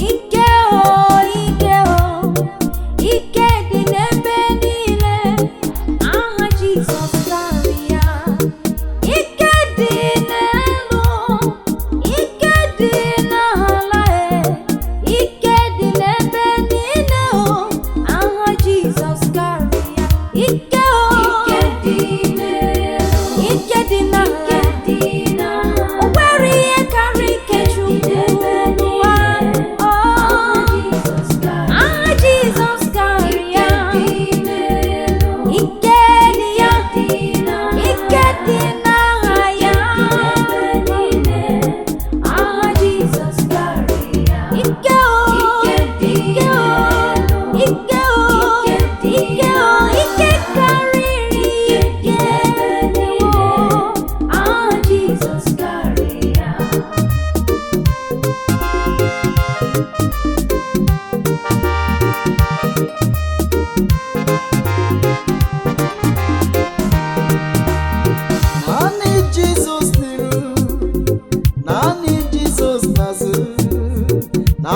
Ikeo, Ikedinebeniile, aha Jesus karịa. Ikedinelo, Ikedinahala, Ikedinebeniile, aha Jesus karịa. Ikeo, Ikedinahala, o nwere ihe karịa ike Chukwu n'ụwa. Aha Jizọs karịa. Ike dị ya, ike dị n'aha ya. Aha Jizọs karịa. Ike o, ike o, ike o, ike o, ike karịrị ike. Aha Jizọs karịa. Naanị Jizọs n'iru, naanị Jizọs n'azụ,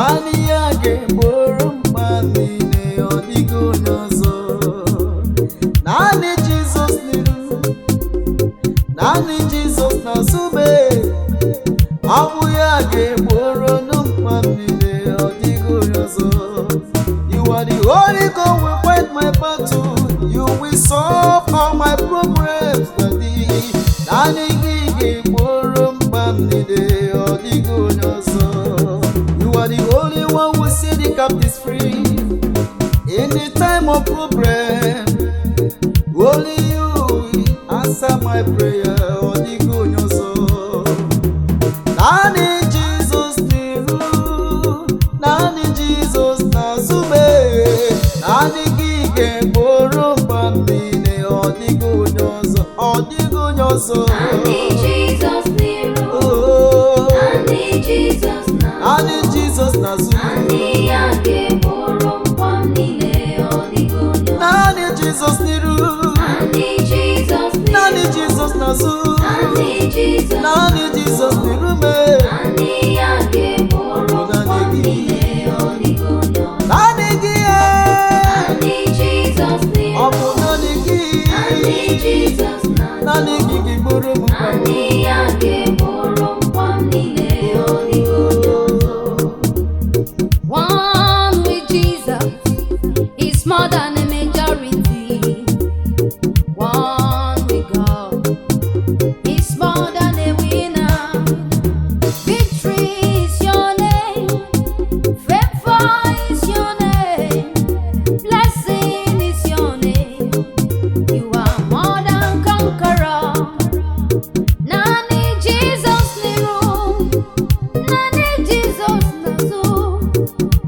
naanị ya ga-egboro mkpa niile, ọ dịghị onye ọzọ. Naanị Jizọs n'iru, naanị Jizọs n'azụ m, ọ bụ ya ga-egboro mkpa niile, ọ dịghị onye ọzọ. You are the Holy God will fight my battle, you will solve all my problems. Naanị gị ga-egboro mkpa niile, ọ dịghị onye ọzọ. You are the only one who set the captives free in the time of problem. Only you answer my prayer, ọ dịghị onye ọzọ. Naanị Jizọs n'iru, naanị Jizọs n'azụ m, naanị gị ga-egboro mkpa m niile, ọ dịghị onye ọzọ, ọ dịghị onye ọzọ. Naanị Jizọs n'iru, naanị Jizọs naanị Jizọs n'azụ m, naanị ya ga-egboro mkpa m niile, ọ dịghị onye ọzọ. naanị Jizọs n'iru, Naanị Jizọs n'iru, naanị Jizọs n'azụ, naanị Jizọs, naanị Jizọs n'iru m, naanị ya ga-egboro mkpa m niile, ọ dịghị onye ọzọ. naanị gị Naanị Jizọs n'iru, ọ bụ naanị gị, naanị Jizọs naanị gị ga-egboro m mkpa m. naanị ya ga-egboro mkpa m niile, ọ dịghị onye ọzọ. One with Jesus is more than a majority. One with God is more than a winner. Victory is your name, favor is your name, blessing is your name. You are more than conqueror. Nani Jesus niru, nani Jesus nazu,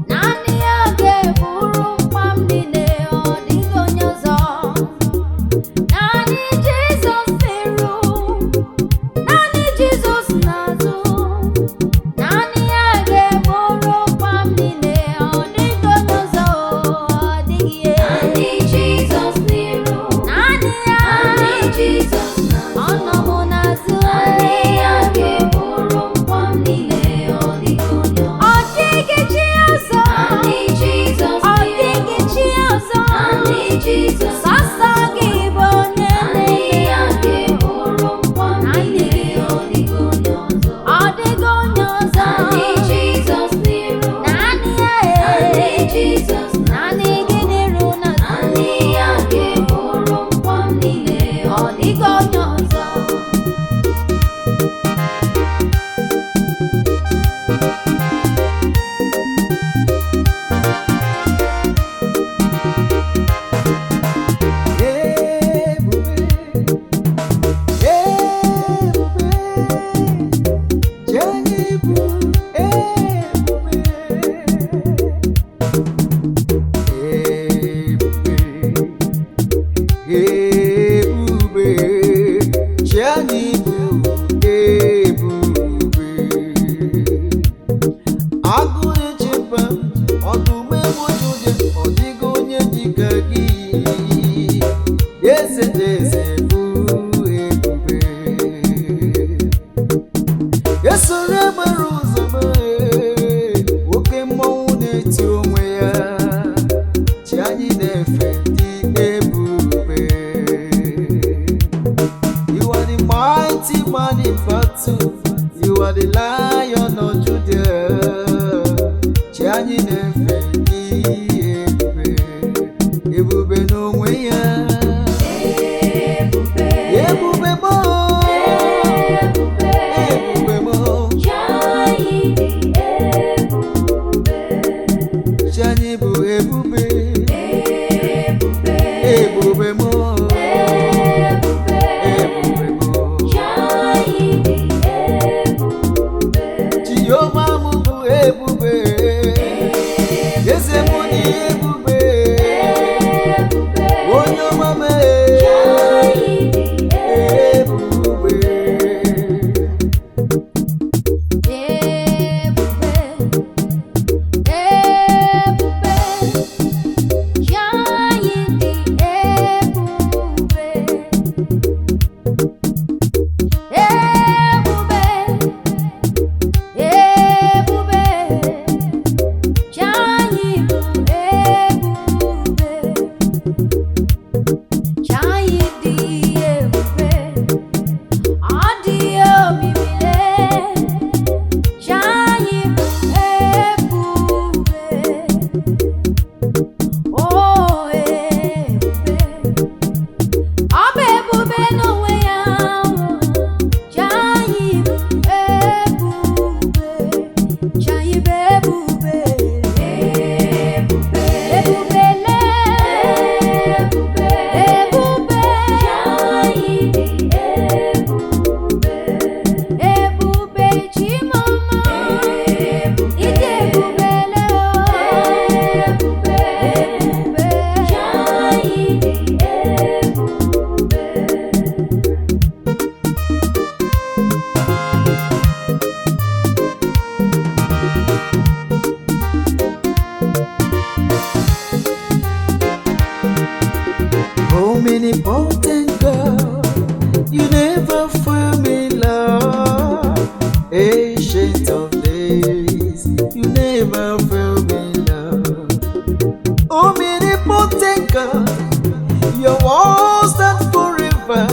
nani age buru mpam nile odigo nyozo. Nani Jesus niru, nani Jesus nazu, nani age buru mpam nile odigo nyozo. Odigie. Nani Jesus niru, nani Jesus nazu, ono nazu. Nani age buru mpam nile odigo nyozo. Odigi Chiazo, nani Jesus niru, odigi Chiazo, nani Jesus sasa gibonye. Nani age buru mpam nile odigo nyozo. Odigo nyozo. Nani Jesus niru, nani Jesus, nani gidiru nazu. Nani age buru mpam nile odigo nyozo. You are the Lion of Judah. Chi anyị na-efe gị ebube, ebube n'onwe ya. Ebube, Ebube mo, ebube, ebube mo. chi anyị dị ebube. Chi anyị bụ ebube, Ebube, ebube mo, ebube, ebube mo. chi anyị dị ebube. Jehova m bụ ebube, eze m dị ebube, Ebube, onye ọma m chi anyị dị ebube. ebube. Ebube, chi anyị dị ebube. Ebube, ebube, Omnipotent God, you never fail me, Lord. Ancient of days, you never fail me, Lord. Omnipotent God, your walls stand forever.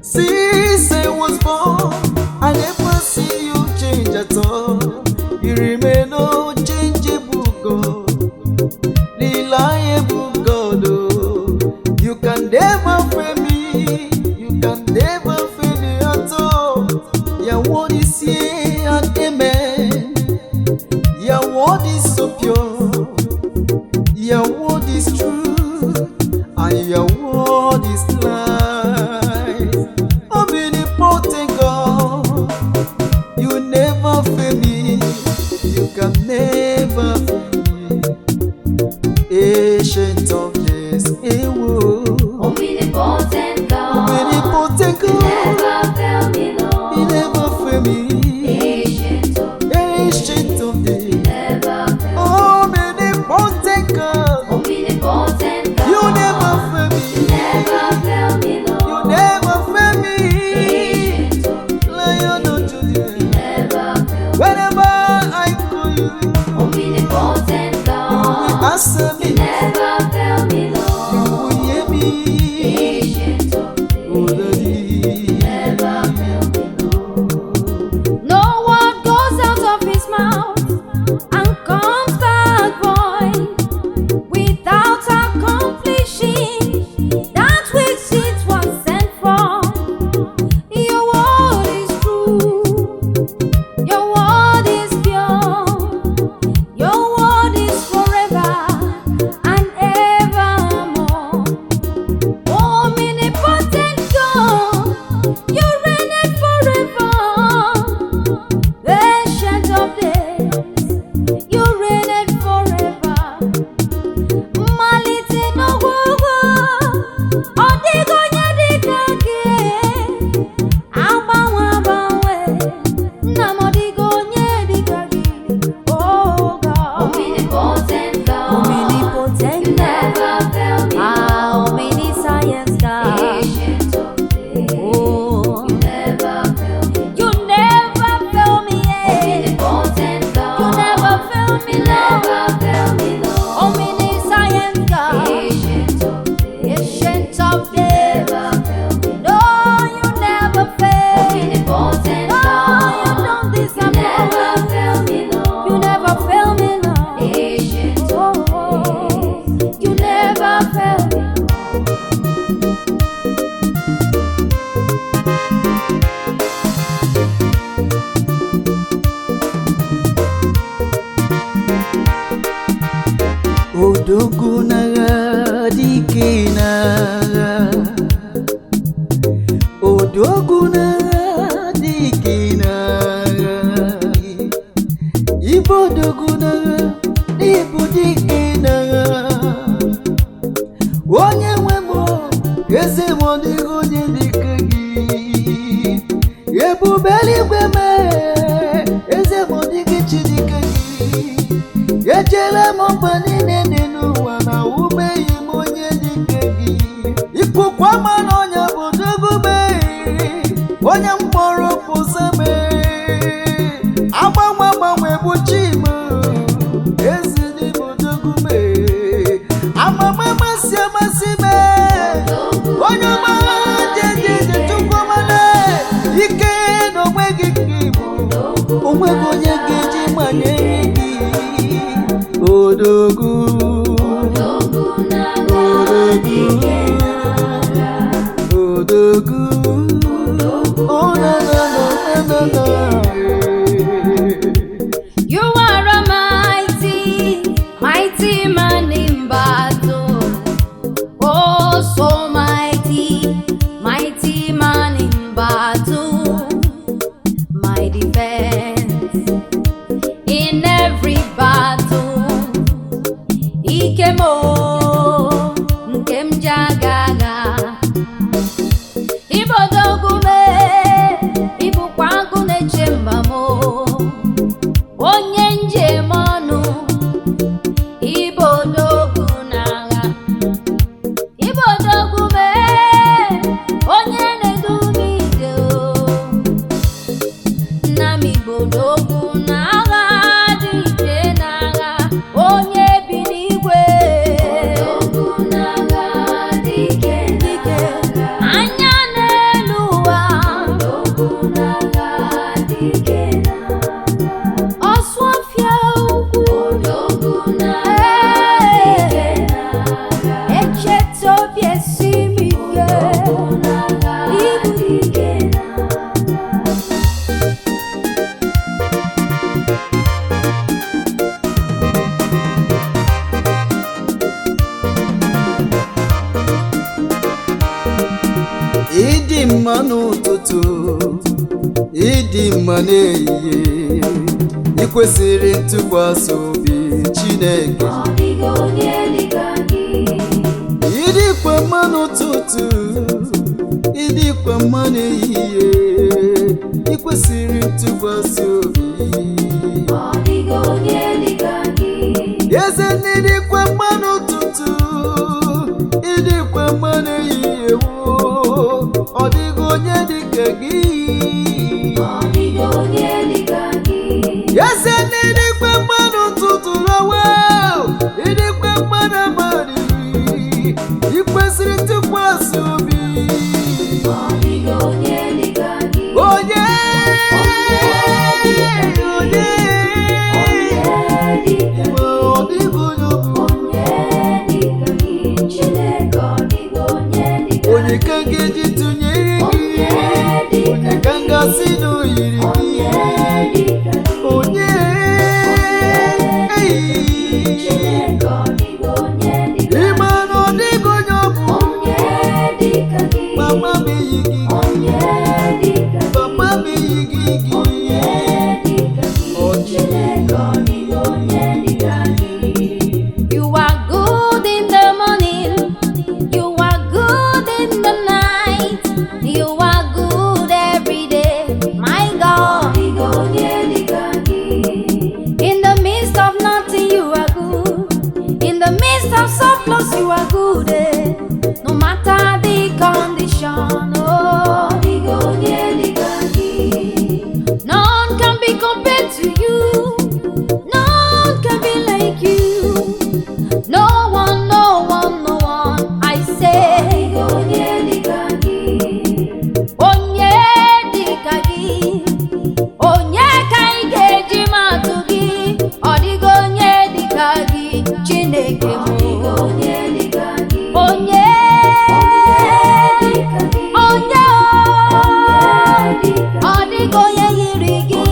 Since I was born, I never see you change at all. You remain unchangeable God, reliable God. Oh, you can never fail me. You can never fail me at all. Your word is yea and amen. Your word is so pure. Your word is true, and your word is life. Omnipotent God, you never fail me. You can never fail me. Ancient of days, Omnipotent God, omnipotent you God, never fail me, Lord. you never fail me. Ancient of Ancient of days, you never fail me. omnipotent God, Omnipotent God, you never fail you me. never fail me, You Lord. never fail me. Ancient of Lion of Judah, never fail me. whenever I call you, Omnipotent you will God, answer you me. never fail me, You Lord. will hear me. Ancient of Oh, Daddy. never fail me, Lord. No word goes out of his mouth and comes back void without accomplishing that which it was sent for. Your word is true. Your word is pure. Your word is forever and evermore. Omnipotent God, you reign forever. Ancient of days, you reign forever. Malite n'ọgwụgwụ, ọ dịghị onye dị ka gị. Agbanwe agbanwe, nna m ọ dịghị onye dị ka gị. Oh God, omnipotent God, omnipotent God, you never fail me. Omniscience God, ancient of days, oh, you never fail me. You never fail me, omnipotent God, you never fail me, never fail me, Lord. Omniscience God, ancient of days, never fail me. No, you never fail. Omnipotent God, no, you don't disappoint. You never fail me, Lord. You never fail me, Lord. Ancient of days, you never fail me. Odogwu n'agha, dike n'agha. Odogwu n'agha, dike n'agha. Ibu odogwu n'agha, ibu dike n'agha. Onye nwe m, eze m, ọ dịghị onye dịka gị. Ebube eluigwe mee, eze m, ọ dịghị chi dịka gị. Ejela m mba niile dị n'ụwa na umeghị m onye dịka gị. Ikuku ama n'ọnya bụ odogwu mee, onye mkpọrọ pụsa mee. Agbanwe agbanwe bụ chi m, eze n'ime odogwu mee. Amama amasị amasị mee, onye ọma jejeje chukwu ọmana. Ike na onweghị ka ịbụ, onweghị onye ga-eji manye gị. Odogwu, Odogwu, oh na na na na na. You are a mighty man in battle. Oh, so mighty man in battle. My defense in every battle. Ikemo, nkem jagaga. He ma n'ehihie, ị kwesịrị ntụkwasị obi Chineke. Ọ dịghị onye dịka gị. Ịdịkwa mma n'ụtụtụ, ịdịkwa mma n'ehihie, ị kwesịrị ntụkwasị obi. Ọ dịghị onye dịka gị. Eze na ịdịkwa mma n'ụtụtụ, ịdịkwa mma n'ehihie, ọ dịghị onye dịka gị. Ọ dịghị onye dịka gị. Eze na ịdịkwa mma n'ụtụtụ n'onwe, ịdịkwa mma n'abalị, ị kwesịrị ntụkwasị obi. Ọ dịghị onye dịka gị. Onye onye ka ga-eji tụnyere gị, onye ka m ga-asị na o yiri gị, onye ịma na ọ dịghị onye ọ bụ. Mama m eyi gị, papa m eyi gị gị. You are good in the morning, you are good in the night, you are good every day, my God. In the midst of nothing, you are good. In the midst of surplus, you are good. No matter the condition, oh, none can be compared to you. None can be like you. No one, no one, no one. I say, Onye dịka gị, onye ka ị ga-eji matụ gị? Ọ dịghị onye dịka gị, Chineke m. Onye, onye, ọ dịghị onye yiri gị,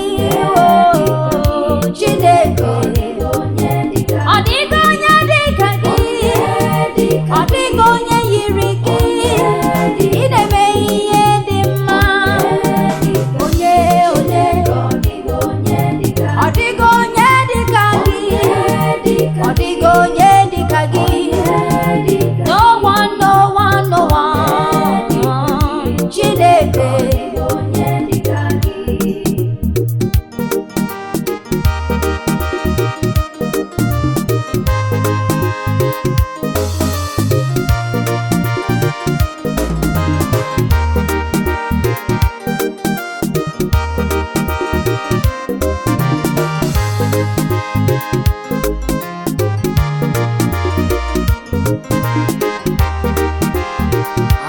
oh, Chineke. Ọ dịghị onye dịka gị, ọ dịghị onye yiri gị. Ị na-eme ihe dị mma. Onye, ọ dịghị onye dịka gị, ọ dịghị onye dịka gị. No one, no one, no one. Chineke.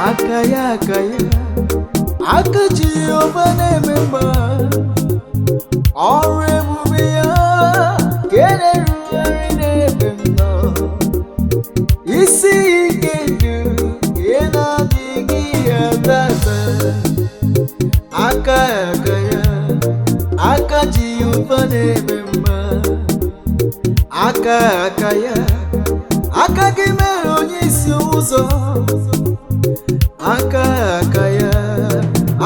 Aka ya, aka Jehova na-eme mma, ọrụ ebube ya ka na-erugharị n'ebe m nọ. Isi ike ndụ ka na-adịghị ya tata. Aka ya, aka Jehova na-eme mma, aka ya, aka gị mere onye isi ụzọ. Aka ya,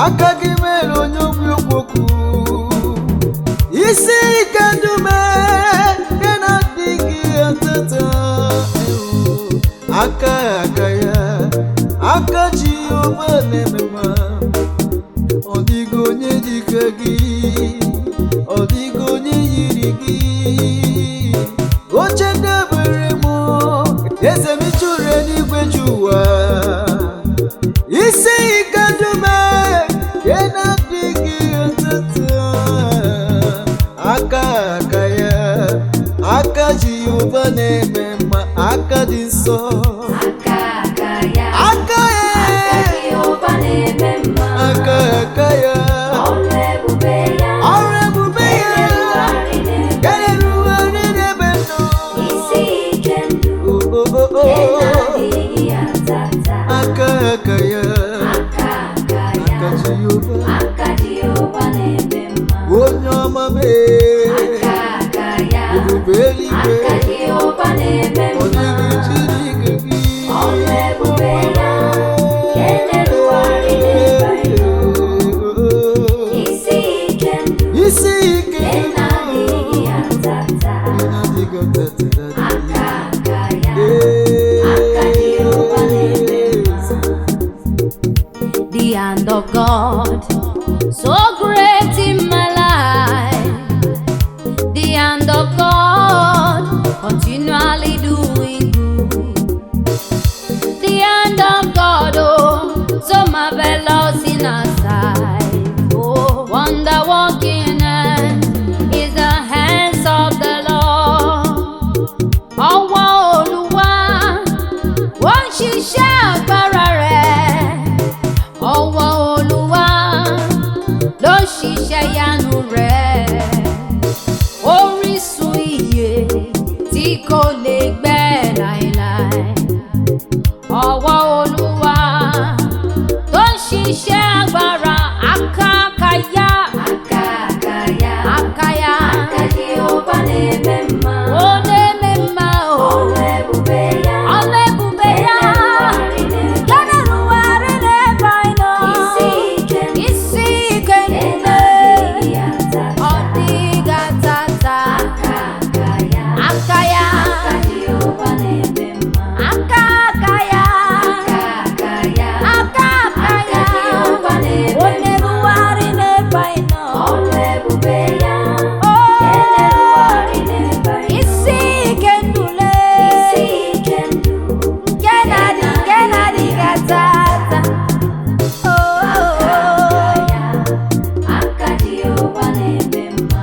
aka gị mere onye obi okwu. Isi ike ndume nke na-adịghị atata. Aka ya, aka Jehova na-eme mma. Ọ dịghị onye dịka gị, ọ dịghị onye yiri gị. Oche ndebere m, eze m juru eluigwe ju ụwa. Isi ike ndume nke na-adịghị atata. Aka ya, aka Jehova na-eme mma, aka dị nsọ. Aka ya, aka ya, ọrụ ebube ya ka na-erugharị n'ebe m nọ. Aka ya, aka Jehova onye ọma mee, ebube eluigwe, ọ dịghị Chineke gị. The hand of God, so great in my life. The hand of God, continually doing good. The hand of God, oh, so marvelous in our sight. Oh, wonder walking hand is the hands of the Lord. Ọwọ́ Olúwa, wọ́n ṣiṣẹ́ agbára rẹ̀. Ọwọ́ Olúwa ló ṣiṣẹ́ ìyanu rẹ̀. Orísun ìyè tí kò lè gbẹ láéláé. Ọwọ́ Olúwa tó ṣiṣẹ́ agbára àkàkàyà. Àkàkàyà. Àkàyà. Àkàdé ọba na-eme mma. Ọ na-eme mma o. Ọlụ ebube ya. Ọlụ ebube ya. Ya na-erugharị n'ebe anyị nọ. Isi ike niile. Ọ dịghị atata. Aka ya. Àkàdé ọba na-eme mma. Aka ya. Aka ya. Ọ na-erugharị n'ebe anyị nọ. Ọlụ ebube ya. Isi ike ndule. Nke na-adịghị atata. Àkàdé ọba na-eme mma.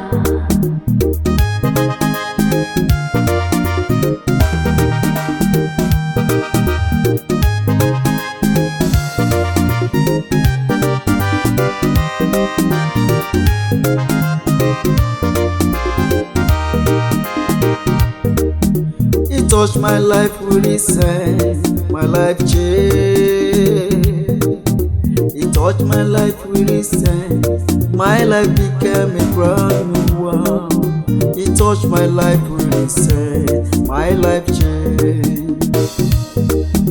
He touched my life with his hand, my life changed. He touched my life with his hand, my life became a brand new one. He touched my life with his hand, my life changed.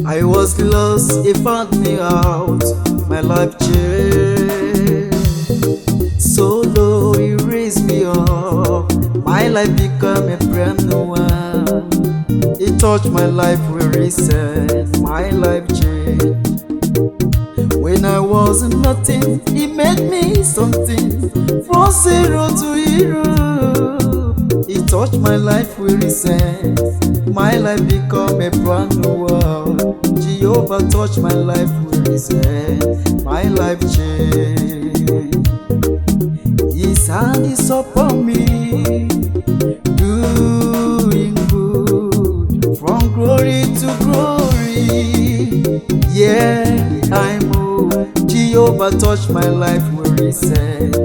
I was lost, he found me out, my life changed. So low, he raised me up, my life became a brand new one. He touched my life with his hand, my life changed. When I was nothing, he made me something, from zero to hero. He touched my life with his hand, my life become a brand new world. Jehovah touched my life with his hand, my life changed. His hand is upon me, doing good, from glory to glory. Yeah, I move. Jehovah touched my life with his hand,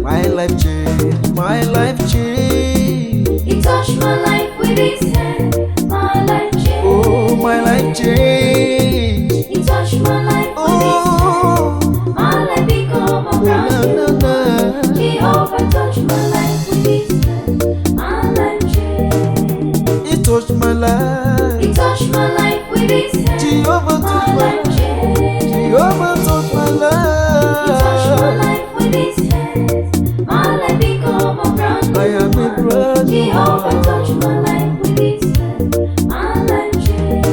my life changed, my life changed. He touched my life with his hand, my life changed. Oh, my life changed. He touched my life with his hand, my life become a brand new one. Jehovah touched my life with his hand, my life changed. He touched my life. He touched my life with his hand, Jehovah my touched my life life. changed. Jehovah touched my He touched my life. life with his hand, my life become a brand new I am a one. brand new Jehovah one. touched my life with his hand, my life changed.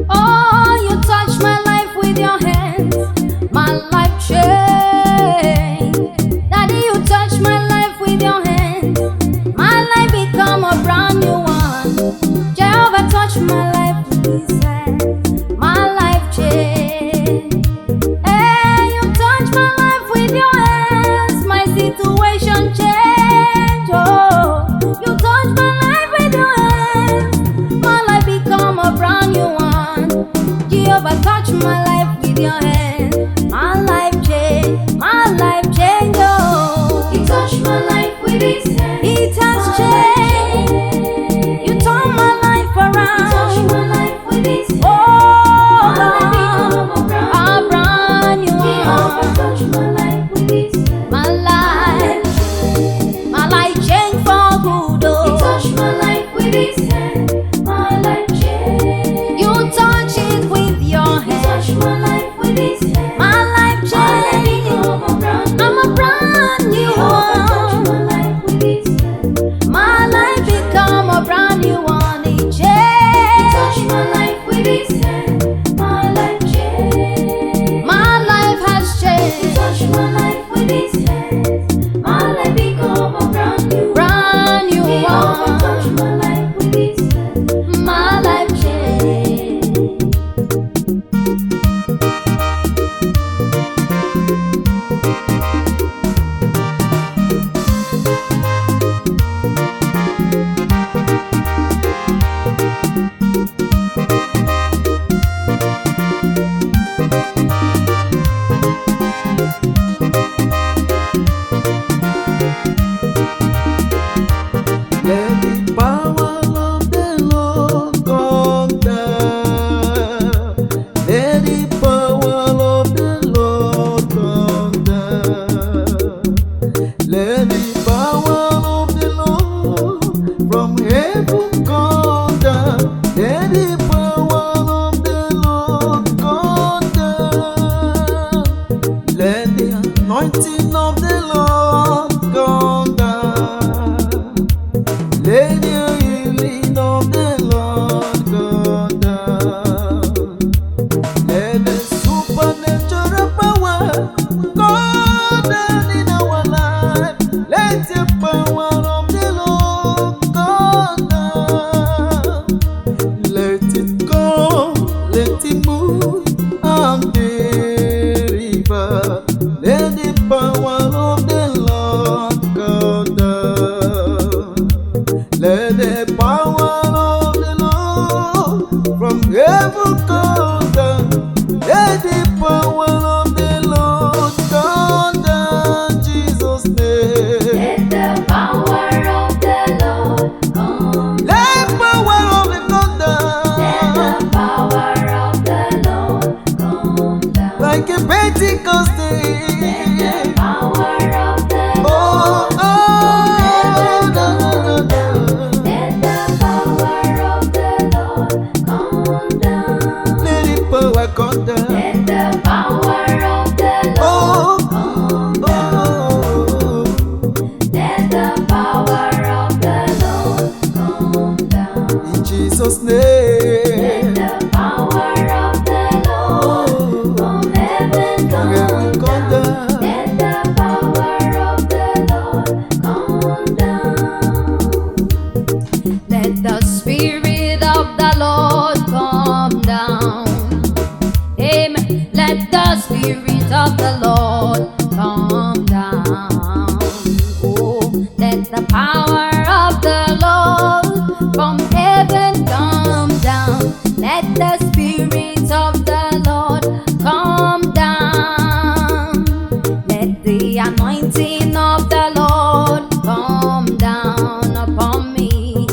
Oh, you touched my life with your hands, my life changed. Daddy, you touched my life with your hands, my life become a brand new one. Jehovah touched my life with his hands, my life changed. Hey, you touched my life with your hands, my situation changed. Oh, you touched my life with your hands, my life become a brand new one. Jehovah touched my life with your hands, my life changed, my life changed. Oh, he touched my life with his hands, he touched it. You turned my life around. He touched my life with his hands. Oh, my life become a brand new one. Jehovah touched my life with his hands. My life changed for good. Oh, he touched my life with his hands. My life changed. You touch it with your hands. He touched my life with his hands. My life changed. I'm a brand new one. Jehovah touched my life with his hands. My life become Let the healing of the Lord come down. Let the supernatural power come down in our life. Let the power of the Lord come down. Let it come, let it move and deliver. Let the power of the Lord come down. Let the power of the Lord from heaven come down. Let the power of the Lord come down, Jesus' name. Let the power of the Lord come down. Let power of the Lord Let down. the power of the Lord come down. Like a Pentecost Let day. the power of the Oh, Lord oh, come no, no, down. no. Let the power of the Lord come down. Let the power come down. Let the power of the Oh, Lord come down. oh, Let the power of the Lord come down. in Jesus' Let name. the power of the Lord from heaven come down. Let the power of the Lord come down. Let the Spirit of the Lord come down. Amen. Let the Spirit of the Lord come down. Oh, let the power of the Lord from heaven come down. Let the Spirit of the Lord come down. Let the anointing of the Lord come down upon me.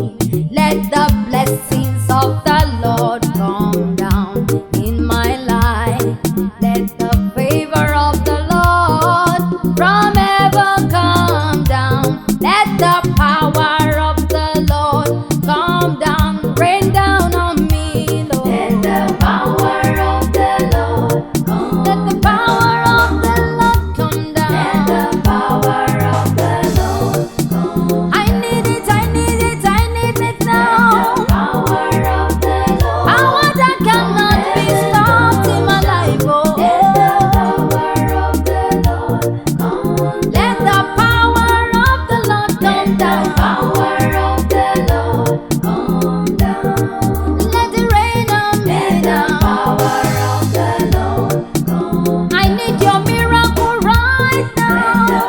Let the blessings of the Lord come down in my life. Let the favor of the Lord from heaven come down. Let the power of the Lord come down, rain down on me, Lord. Let the power of the Lord come down. Let the power of the Lord come down. Let the power of the Lord come down. I need it, I need it, I need it now. Let the power of the Lord. Power that cannot be stopped in my life. Oh, let the power of the Lord come down. Let the power of the Lord come down. Let the power of the Lord come down. Let it rain on me now. Let the power of the Lord come down. I need your miracle right now. Let the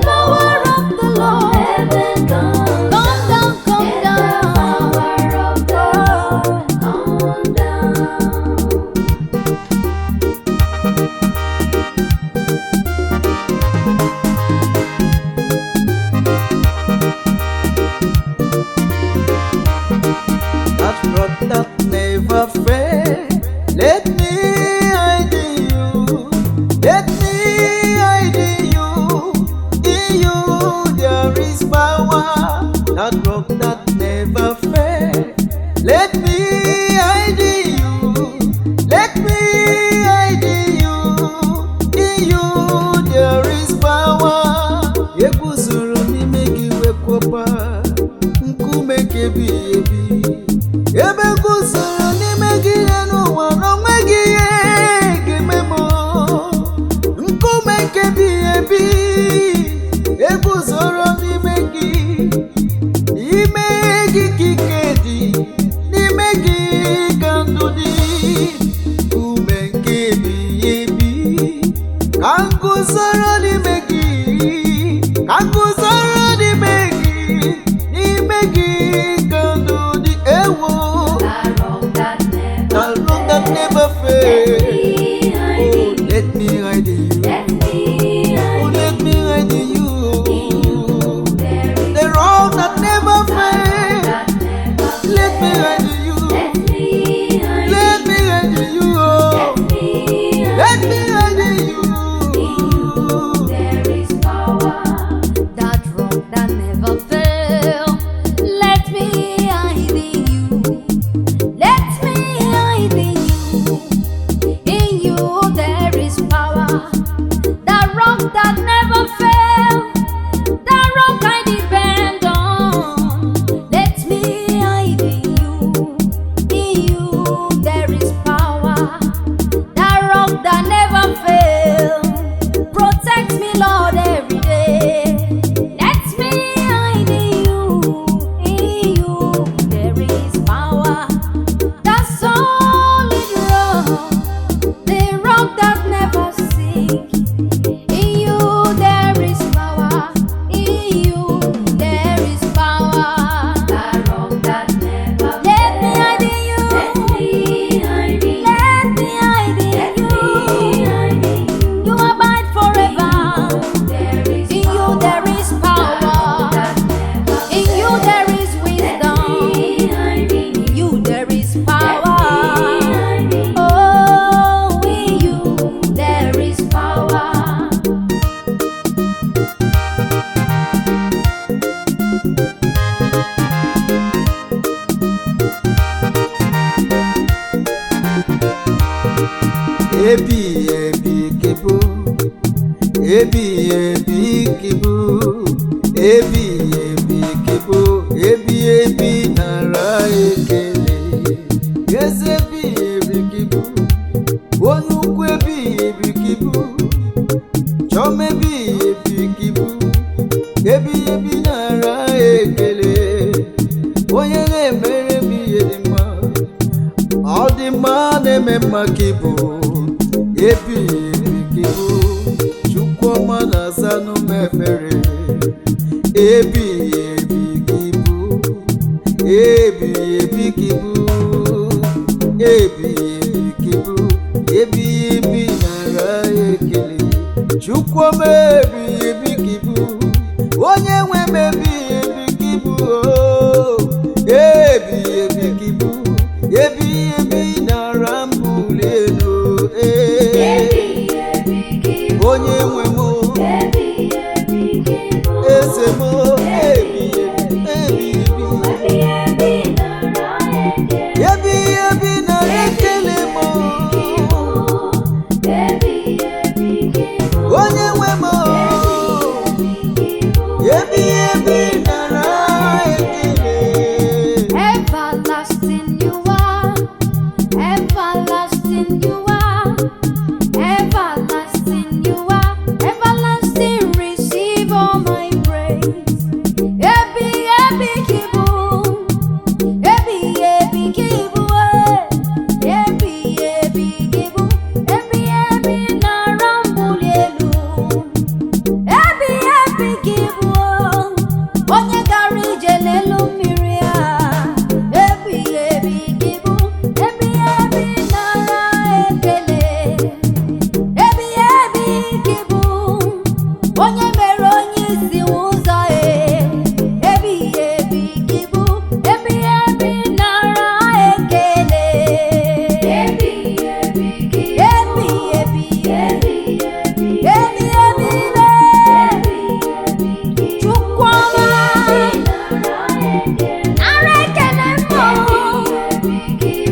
power of the Lord, heaven come down. Come down. Let the power of the Lord come down. that rock that never fail. Let me hide in you. Let me hide in you. In you there is power. That rock that never fail. Let me hide in you. Let me hide in you. In you there is power. Eguzoro n'ime gị wekwopa nkume kebi ebi. Ebe guzoro n'ime gị ihe n'ụwa n'onwe gị ihe ga-ememo. Nkume kebi ebi. Eguzoro n'ime gị. N'ime gị ka ike dị. N'ime gị ka ndụ dị. Nkume nke ebighị ebi. Ka nguzoro n'ime gị. Ka nguzoro n'ime gị. N'ime gị ka ndụ dị ewo. The rock ebi ebi kibu, ebi ebi kibu, ebi ebi kibu, ebi nara ekele. Eze ebi kibu, onukwu ebi kibu, chom ebi kibu, ebi nara ekele. Onye na-emere m ihe dị mma, ọ dị mma na-eme mma kibu, ebi kibu, Chukwuma na-azanụ m ekpere. Ebi kibu, ebi kibu, ebi kibu, ebi nara ekele. Chukwuma ebi kibu, onye nwe m ebi kibu, ebi kibu, ebi nara mbuli elu. Onye nwe m eze m ebi nara ekele m. Onye nwe m ebi nara ekele. Everlasting you are, everlasting you are, everlasting you are, everlasting receive all my praise. Ebi kibu, ebi kibu, ebi kibu, ebi narambuli elu. Ebi kibu, onye gara ije n'elu mmiri a. Ebi kibu, ebi nara ekele. Ebi kibu, onye mere onye isi ụzọ Ebi kibu, ebi nara ekele. Ebi kibu, Chukwuma nara ekele mbụ,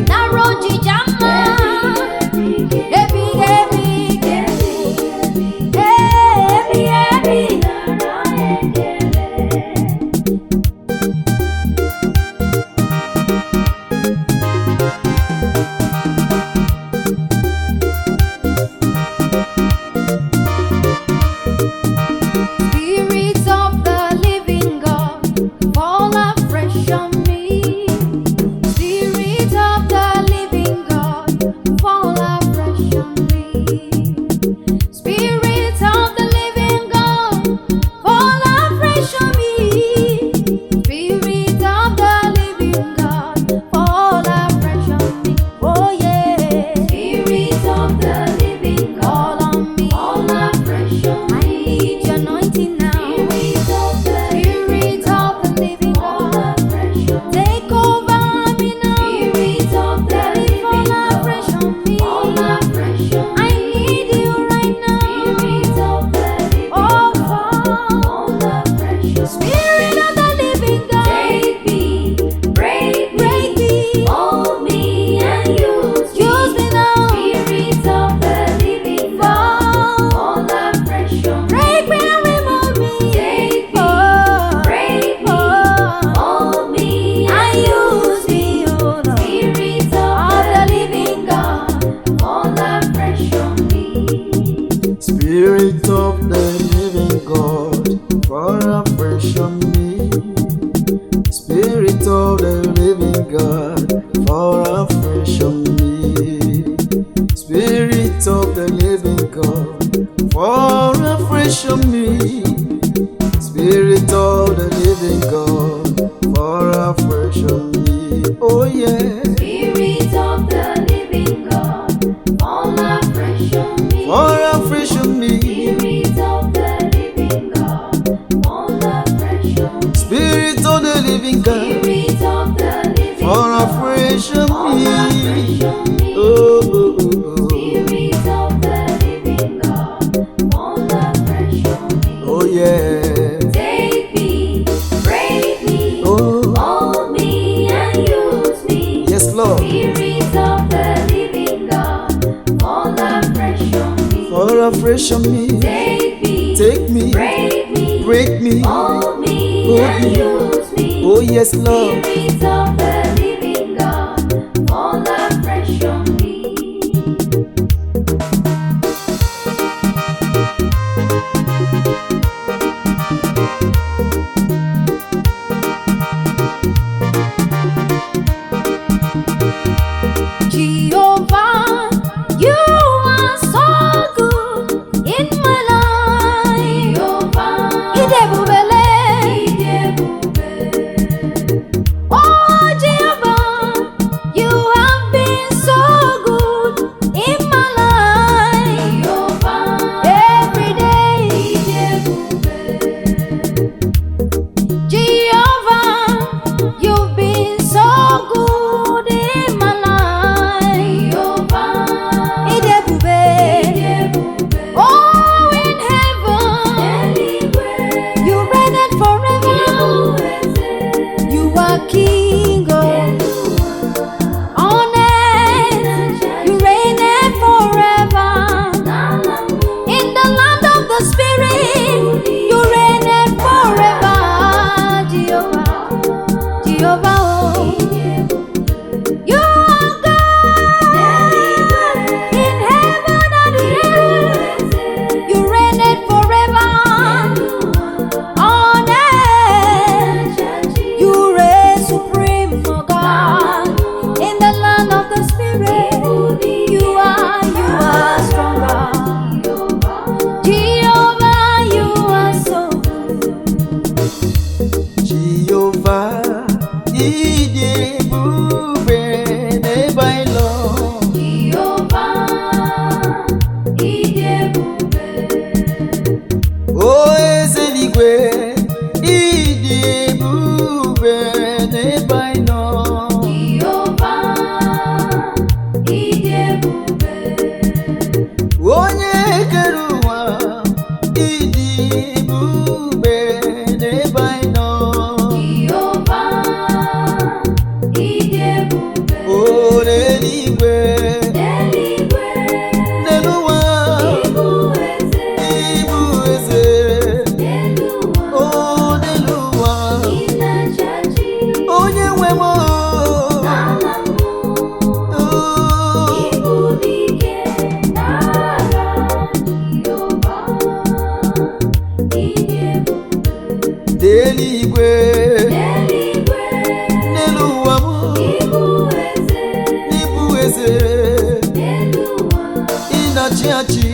nara ojija mma. Ebi kibu, ebi nara Spirit of the living God, fall afresh on me. Spirit of the living God, fall afresh on me. Spirit of the living God, fall afresh on me. Spirit of the living God, fall afresh on me. Oh yeah. Spirit of the living God, fall on me, fall afresh on me. I need your anointing now. Spirit of the living God, take over me now. Let it fall afresh on me. I need you right now. Oh, fall. Spirit of the living God, take me, break me, mold me and use me now. Spirit of the living God, fall afresh on me. Break me and remove me. Take me, break me, mold me and use me, oh Lord. Spirit of the living God, fall afresh on me. Spirit of the living God, fall afresh on me. Spirit of the living God, fall afresh on me. Spirit of the living God, fall afresh on me. Spirit of the living God, fall afresh on me. Oh yeah. Spirit of the living God, fall afresh on me. Fall afresh on me. Spirit of the living God, fall afresh on me. Spirit of the living God, Spirit of the living fall God, afresh on fall me. afresh on me. Oh, oh, oh, oh. Spirit of the living God, fall afresh on me. Oh yeah. Take me, break me, Oh mold me and use me. yes, Lord. Spirit of the living God, fall afresh fresh on me. Take me, break me, hold me, hold and me. use me. Oh yes, Lord. Spirit of the living God, fall afresh on me. Jehovah, you are so good in my life. Jehovah, Idebubele, oh Jehovah, you have been so good in my life. Jehovah, every day. Jehovah, you've been so good in my life. Jehovah, Idebube. Oh, in heaven, you reign it forever. You are King of on earth. You reign it forever. In the land of the Spirit, you reign it forever. Jehovah, Jehovah, oh. You are God in heaven and earth. You reign it forever. On earth, you reign supreme, oh God. In the land of the Spirit, you are stronger. Jehovah, you are so good. Jehovah, Idebube nebailo. Jehovah, Oh ezeligwe, Idebube nebailo. Onye kere ụwa, Idebube nebailo. Oh n'eluigwe, n'ụwa, ịbụ eze. Oh n'ụwa, onye nwe m. N'eluigwe, n'elu ụwa m, n'ịbụ eze, ịna-achị achị,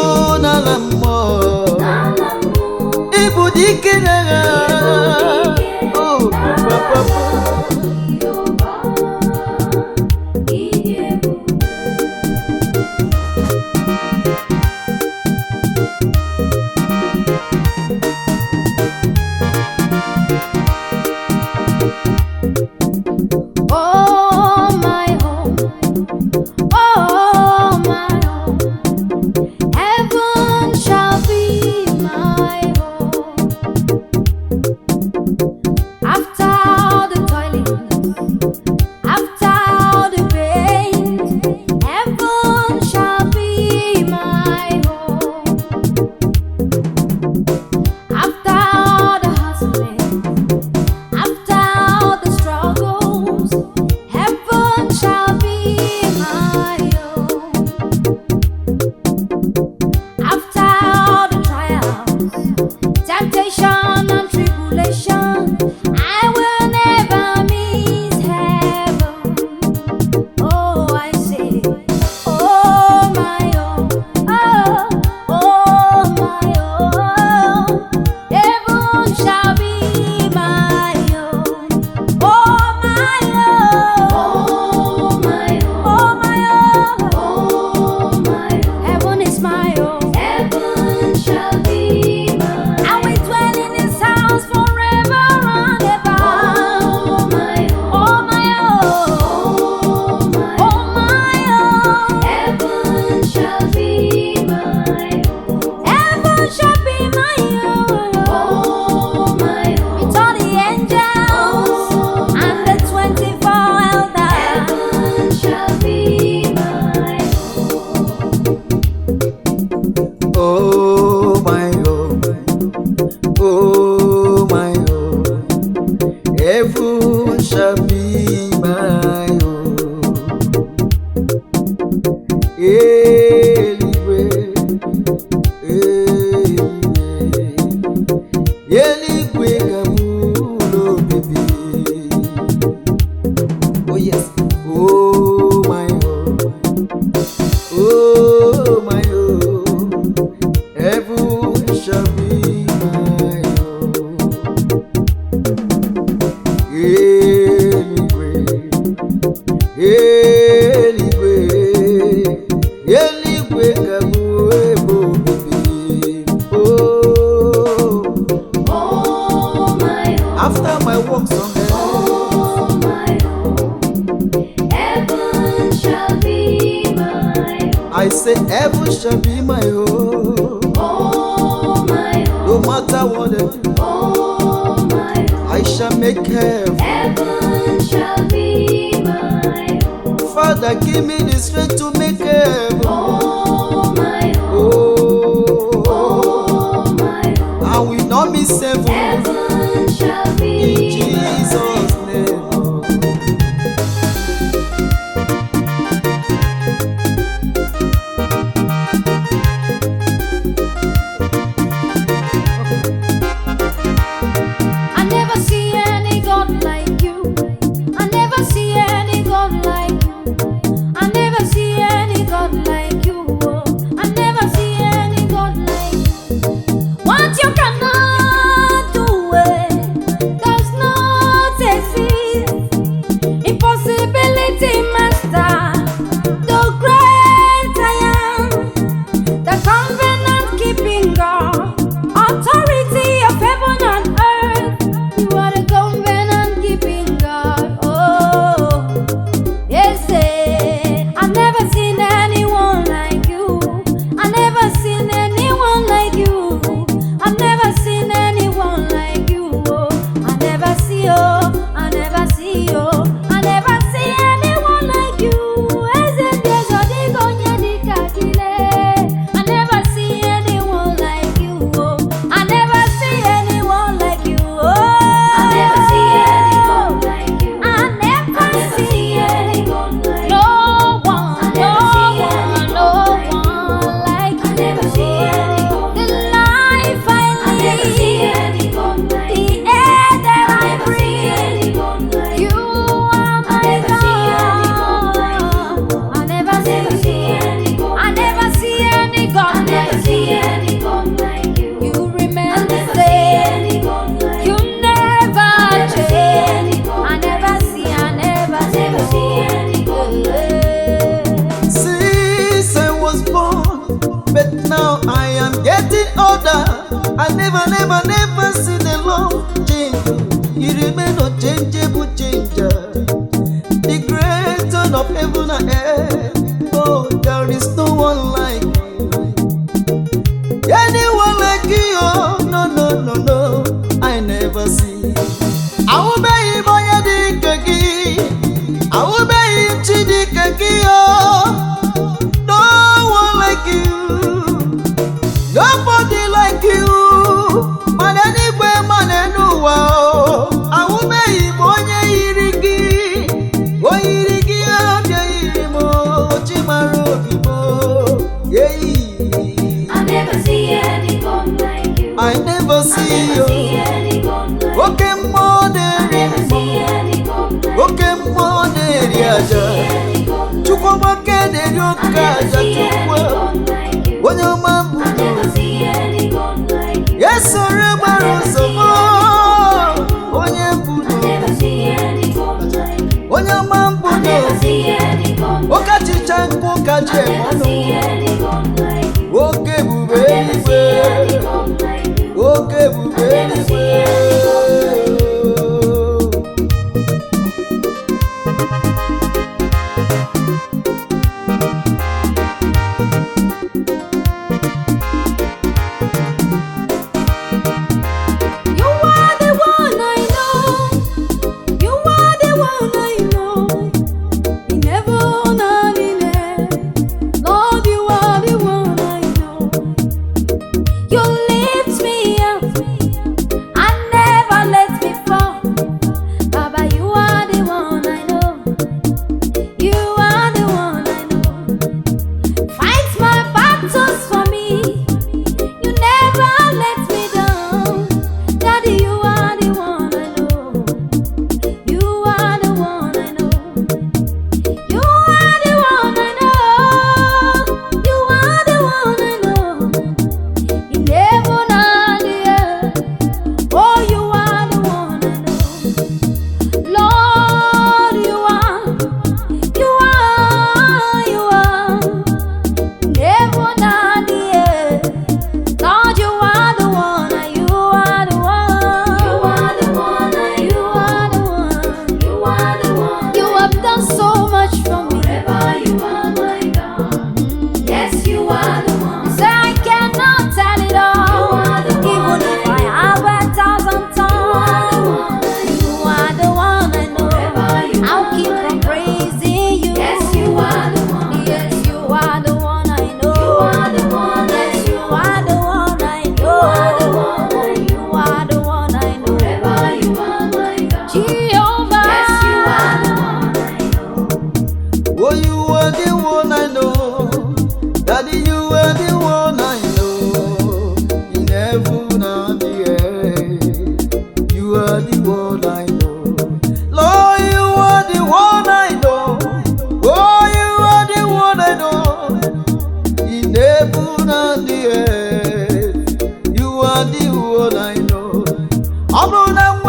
ọ n'ala mmụọ, ịbụ dike n'agha, oh papa. Oh my home, oh my home, heaven shall be my home. After the toiling, after the pain, heaven shall be my home. After the hustling, after the struggles, heaven shall be my home. After the trials, temptation and tribulation, I will eluigwe, eluigwe, eluigwe ka bụ ebe obibi. Oh, Oh my own, after my works on earth, oh my own, heaven shall be my own. I say heaven shall be my home. Oh my No own, matter what I do, oh my own, I shall make heaven. heaven shall be my own. Father, give me the strength to make heaven. Oh my own, Oh, oh my own, I will not miss heaven. heaven shall In be my Jesus' name. I never see any God like you. I never see any God like you. I never see any God like you. Oh, I never see any God like you. What you cannot do, does not exist. Impossibility, Master. The great I am, the covenant keeping God, authority of heaven and earth. You are the covenant keeping God. Oh, yes, I've never seen anyone like you. I've never seen anyone like you. I've never seen anyone like you. Oh, I never see you. I never see you. I never see anyone like you. I never see anyone like you. Oh, I never see anyone like you. Oh, I never see anyone like you. I never see anyone like you. No one, no one, no one like you. I never see anyone. The life I never see anyone like you. The air that I breathe. You are my God. I never see anyone. I never see any God. I never see anyone like you. You remain the same. You never change. I never see anyone like you. Since I was born, but now I am getting older. I never seen the Lord change. He remain unchangeable changer. The creator of heaven and earth. Oh, there is no one like you. Anyone like you? Oh, no, no, no, no. I never see. I will be him on your dick. I will be him chidikaki. Oh, no one like you. Nobody like you. Man anywhere, man anywhere. I will be him on your irigi. Oh, irigi, oh, Chimaro, yeah. I never see anyone like you. I never see you. Anyone like you. Okay, more I never than see anyone like you. okay, more than Yaja. Chukwa kene yoka chukwa. When your mom, I never see anyone like you. yes, sir, when you Never see anyone like you. when your mom, Never see anyone. Okachi changu kaje Never see anyone like you. okay, Never see anyone like you. okay, Never see anyone like you. You are the one I know. You are the one I know. In heaven and in earth, Lord,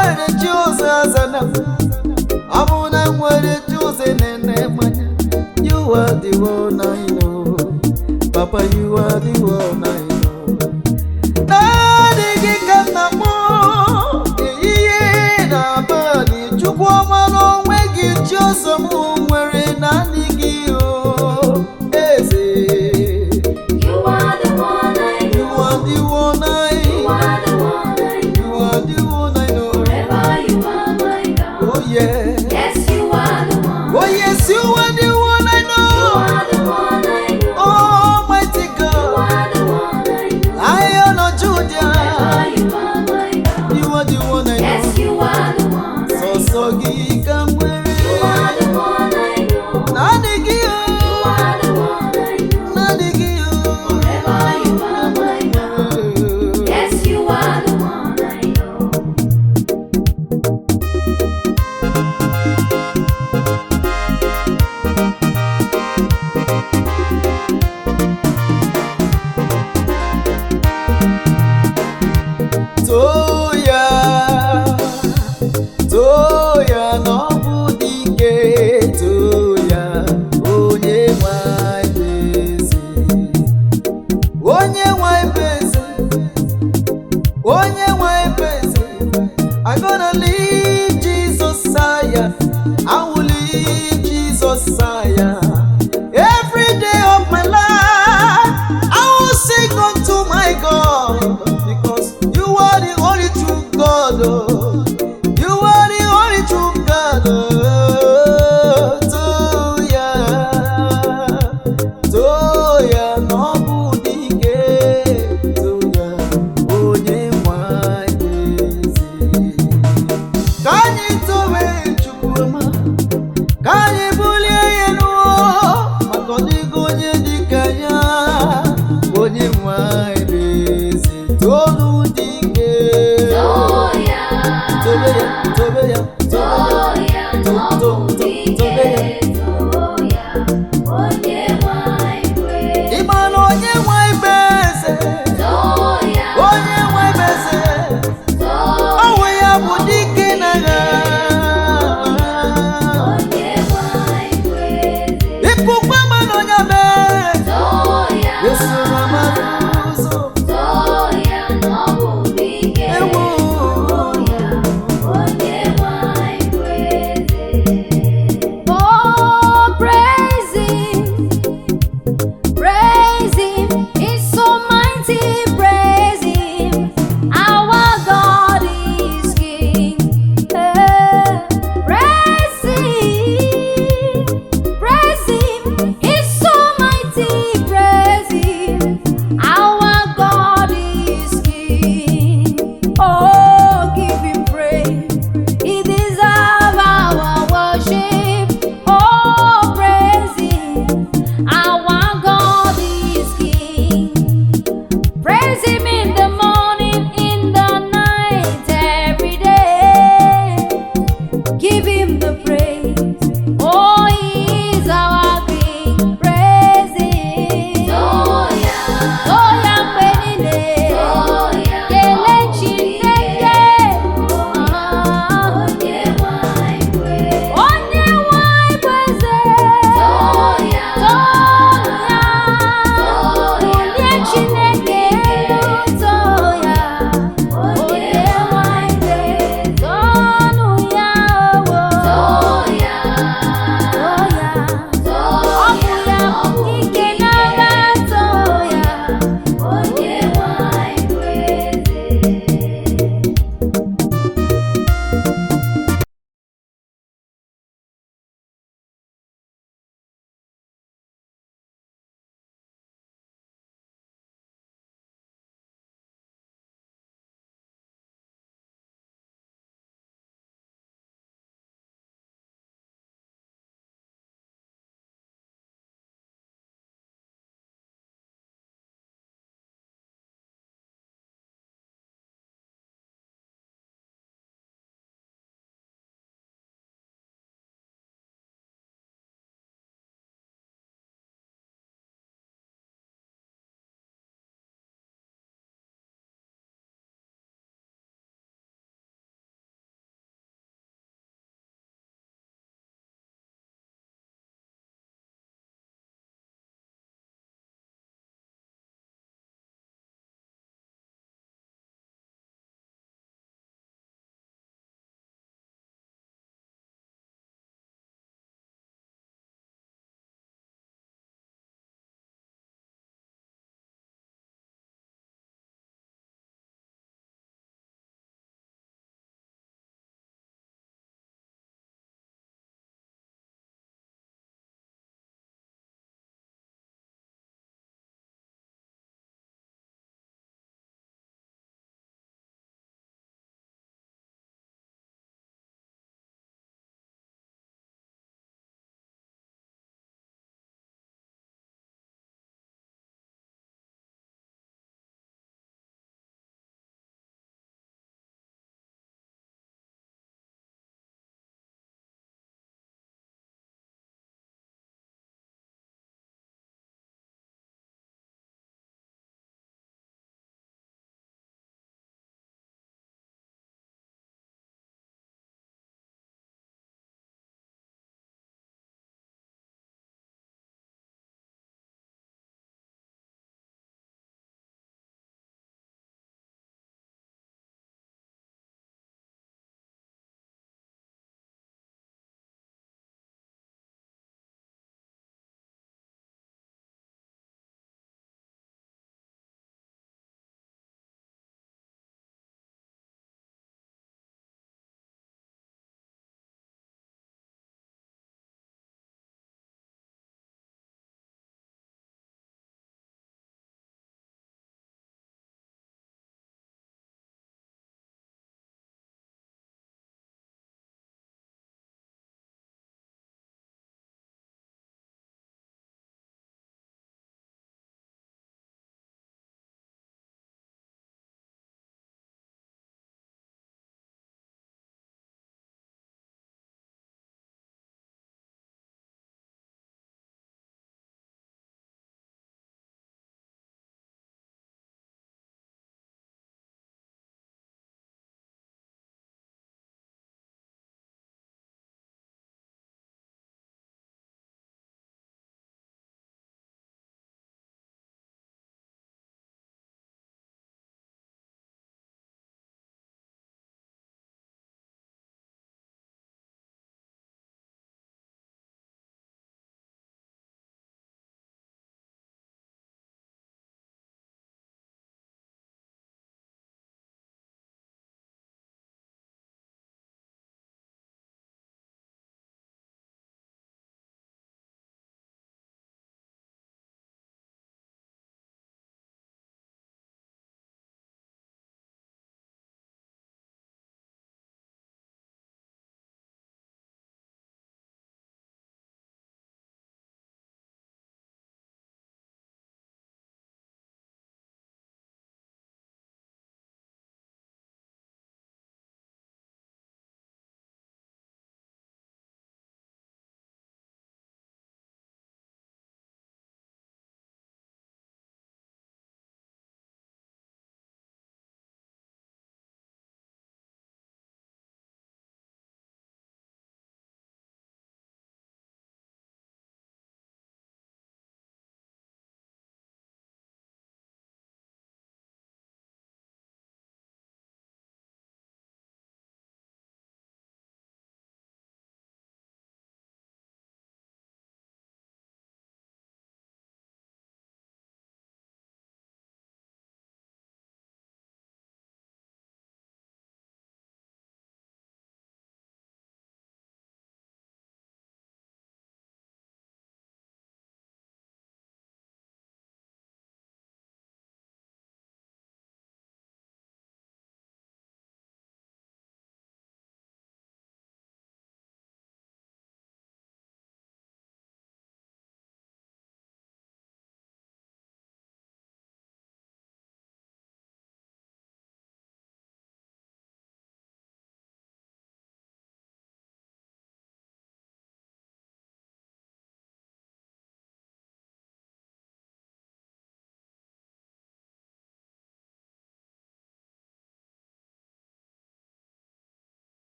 nwere Joseph Zana, Amuna nwere Joseph Nene Manya. You are the one I know, Papa, you are the one I know. Nadi kana mo, iye na bani, chukwa mano wegi Joseph mwere nani giyo, eze. You are the one I know. You are the one I know. You are the one I know. You are the one I know. Forever you are my God. Oh yeah. Yes, you are the one. Oh yes, you are the one I You know. are the one I know. Almighty You God. are the one I know. Lion of Judah. Forever you are my God. You are the one I know. Yes, you are the one I know. So Kamwere. You are the one I know. Nanigio. You are the one I know. Nanigio. Forever you are my God. Yes, you are the one I know. Toya no budike toya onye nwai beze I gonna leave Jesus Saya, I will leave Jesus Saya. Every day of my life I will sing unto my God, because you are the only true God. Oh. You are the only true God. Oh. Toya no budike toya onye nwai beze. Kanyi towe chukwuma, kanyi bulie yenu, makodigo onye dikanya, onye nwai beze tolu dike. Toya. Tobeya.